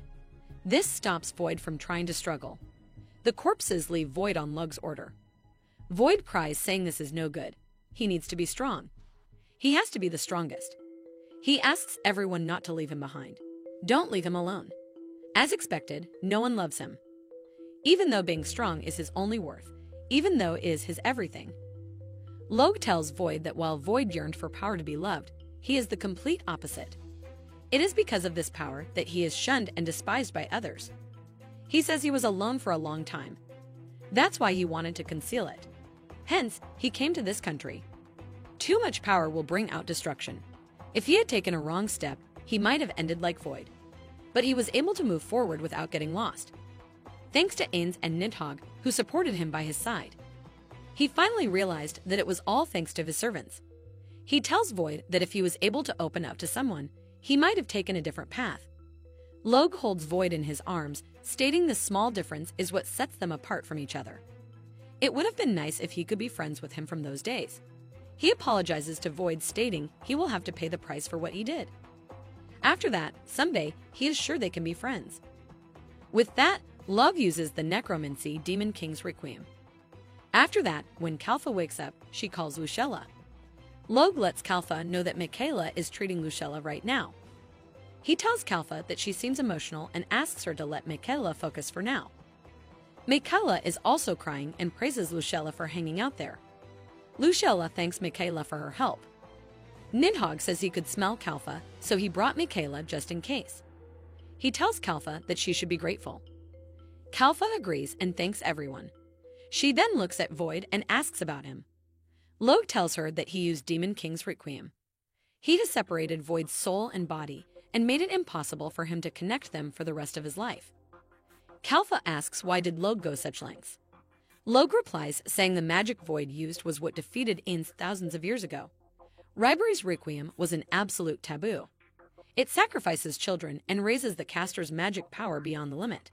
This stops Void from trying to struggle. The corpses leave Void on Logue's order. Void cries, saying this is no good. He needs to be strong. He has to be the strongest. He asks everyone not to leave him behind. Don't leave him alone. As expected, no one loves him. Even though being strong is his only worth, even though it is his everything. Logue tells Void that while Void yearned for power to be loved, he is the complete opposite. It is because of this power that he is shunned and despised by others. He says he was alone for a long time. That's why he wanted to conceal it. Hence, he came to this country. Too much power will bring out destruction. If he had taken a wrong step, he might have ended like Void. But he was able to move forward without getting lost. Thanks to Ainz and Nidhogg, who supported him by his side. He finally realized that it was all thanks to his servants. He tells Void that if he was able to open up to someone, he might have taken a different path. Logue holds Void in his arms, stating this small difference is what sets them apart from each other. It would have been nice if he could be friends with him from those days. He apologizes to Void, stating he will have to pay the price for what he did. After that, someday, he is sure they can be friends. With that, Logue uses the necromancy Demon King's Requiem. After that, when Kalfa wakes up, she calls Lucella. Logue lets Kalfa know that Michaela is treating Lucella right now. He tells Kalfa that she seems emotional and asks her to let Michaela focus for now. Michaela is also crying and praises Lucella for hanging out there. Lucella thanks Michaela for her help. Nidhogg says he could smell Kalfa, so he brought Michaela just in case. He tells Kalfa that she should be grateful. Kalfa agrees and thanks everyone. She then looks at Void and asks about him. Logue tells her that he used Demon King's Requiem. He has separated Void's soul and body and made it impossible for him to connect them for the rest of his life. Kalfa asks why did Logue go such lengths. Logue replies, saying the magic Void used was what defeated Ainz thousands of years ago. Ribery's Requiem was an absolute taboo. It sacrifices children and raises the caster's magic power beyond the limit.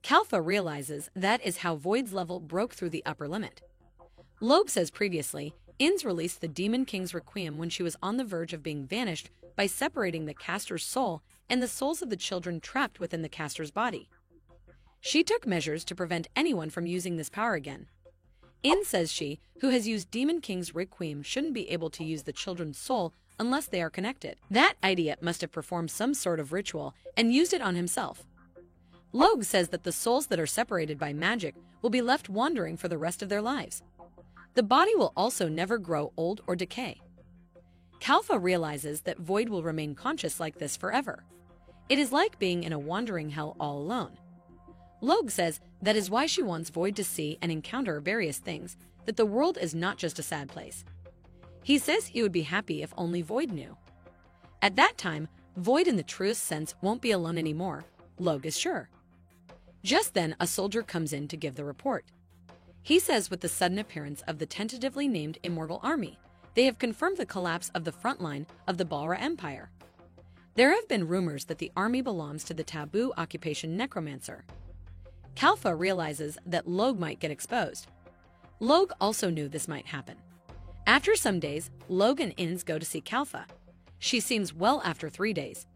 Kalfa realizes that is how Void's level broke through the upper limit. Logue says previously, Ainz released the Demon King's Requiem when she was on the verge of being vanished by separating the caster's soul and the souls of the children trapped within the caster's body. She took measures to prevent anyone from using this power again. Ainz says she, who has used Demon King's Requiem, shouldn't be able to use the children's soul unless they are connected. That idiot must have performed some sort of ritual and used it on himself. Logue says that the souls that are separated by magic will be left wandering for the rest of their lives. The body will also never grow old or decay. Kalfa realizes that Void will remain conscious like this forever. It is like being in a wandering hell all alone. Logue says that is why she wants Void to see and encounter various things, that the world is not just a sad place. He says he would be happy if only Void knew. At that time, Void in the truest sense won't be alone anymore, Logue is sure. Just then, a soldier comes in to give the report. He says with the sudden appearance of the tentatively named Immortal Army, they have confirmed the collapse of the front line of the Balra Empire. There have been rumors that the army belongs to the taboo occupation Necromancer. Kalfa realizes that Logue might get exposed. Logue also knew this might happen. After some days, Logue and Ainz go to see Kalfa. She seems well after 3 days.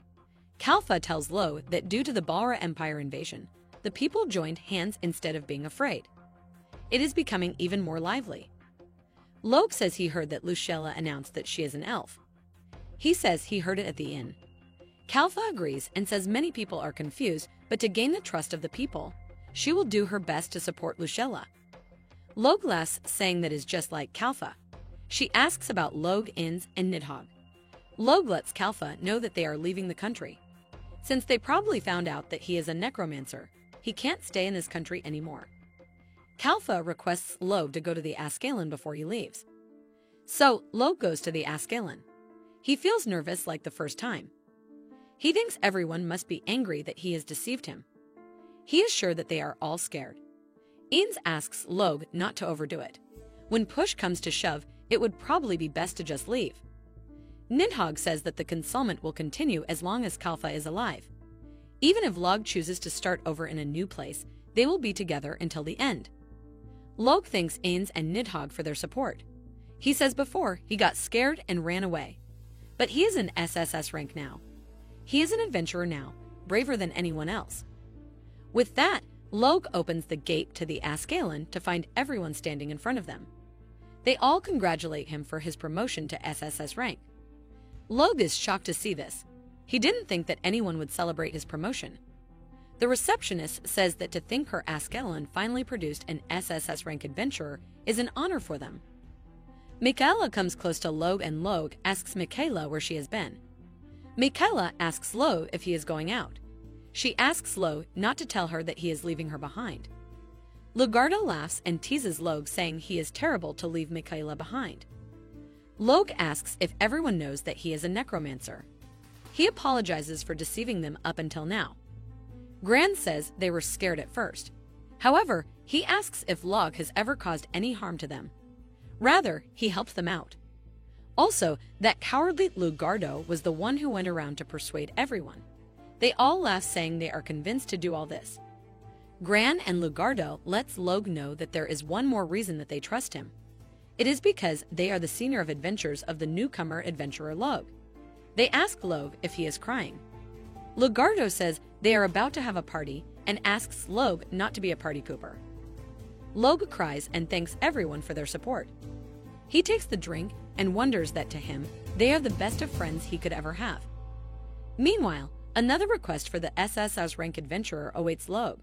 Kalfa tells Logue that due to the Balra Empire invasion, the people joined hands instead of being afraid. It is becoming even more lively. Logue says he heard that Lucella announced that she is an elf. He says he heard it at the inn. Kalfa agrees and says many people are confused, but to gain the trust of the people, she will do her best to support Lucella. Logue laughs, saying that is just like Kalfa. She asks about Logue, Ainz, and Nidhogg. Logue lets Kalfa know that they are leaving the country. Since they probably found out that he is a necromancer, he can't stay in this country anymore. Kalfa requests Logue to go to the Ascalon before he leaves. So, Logue goes to the Ascalon. He feels nervous like the first time. He thinks everyone must be angry that he has deceived him. He is sure that they are all scared. Ainz asks Logue not to overdo it. When push comes to shove, it would probably be best to just leave. Nidhogg says that the concealment will continue as long as Kalfa is alive. Even if Log chooses to start over in a new place, they will be together until the end. Log thanks Ains and Nidhogg for their support. He says before he got scared and ran away. But he is an SSS rank now. He is an adventurer now, braver than anyone else. With that, Log opens the gate to the Ascalon to find everyone standing in front of them. They all congratulate him for his promotion to SSS rank. Log is shocked to see this. He didn't think that anyone would celebrate his promotion. The receptionist says that to think her Ascalon finally produced an SSS rank adventurer is an honor for them. Michaela comes close to Log and Log asks Michaela where she has been. Michaela asks Log if he is going out. She asks Log not to tell her that he is leaving her behind. Lugardo laughs and teases Log, saying he is terrible to leave Michaela behind. Log asks if everyone knows that he is a necromancer. He apologizes for deceiving them up until now. Gran says they were scared at first. However, he asks if Log has ever caused any harm to them. Rather, he helps them out. Also, that cowardly Lugardo was the one who went around to persuade everyone. They all laugh, saying they are convinced to do all this. Gran and Lugardo lets Log know that there is one more reason that they trust him. It is because they are the senior of adventures of the newcomer adventurer Log. They ask Log if he is crying. Lugardo says they are about to have a party and asks Log not to be a party pooper. Log cries and thanks everyone for their support. He takes the drink and wonders that to him, they are the best of friends he could ever have. Meanwhile, another request for the SSS rank adventurer awaits Log.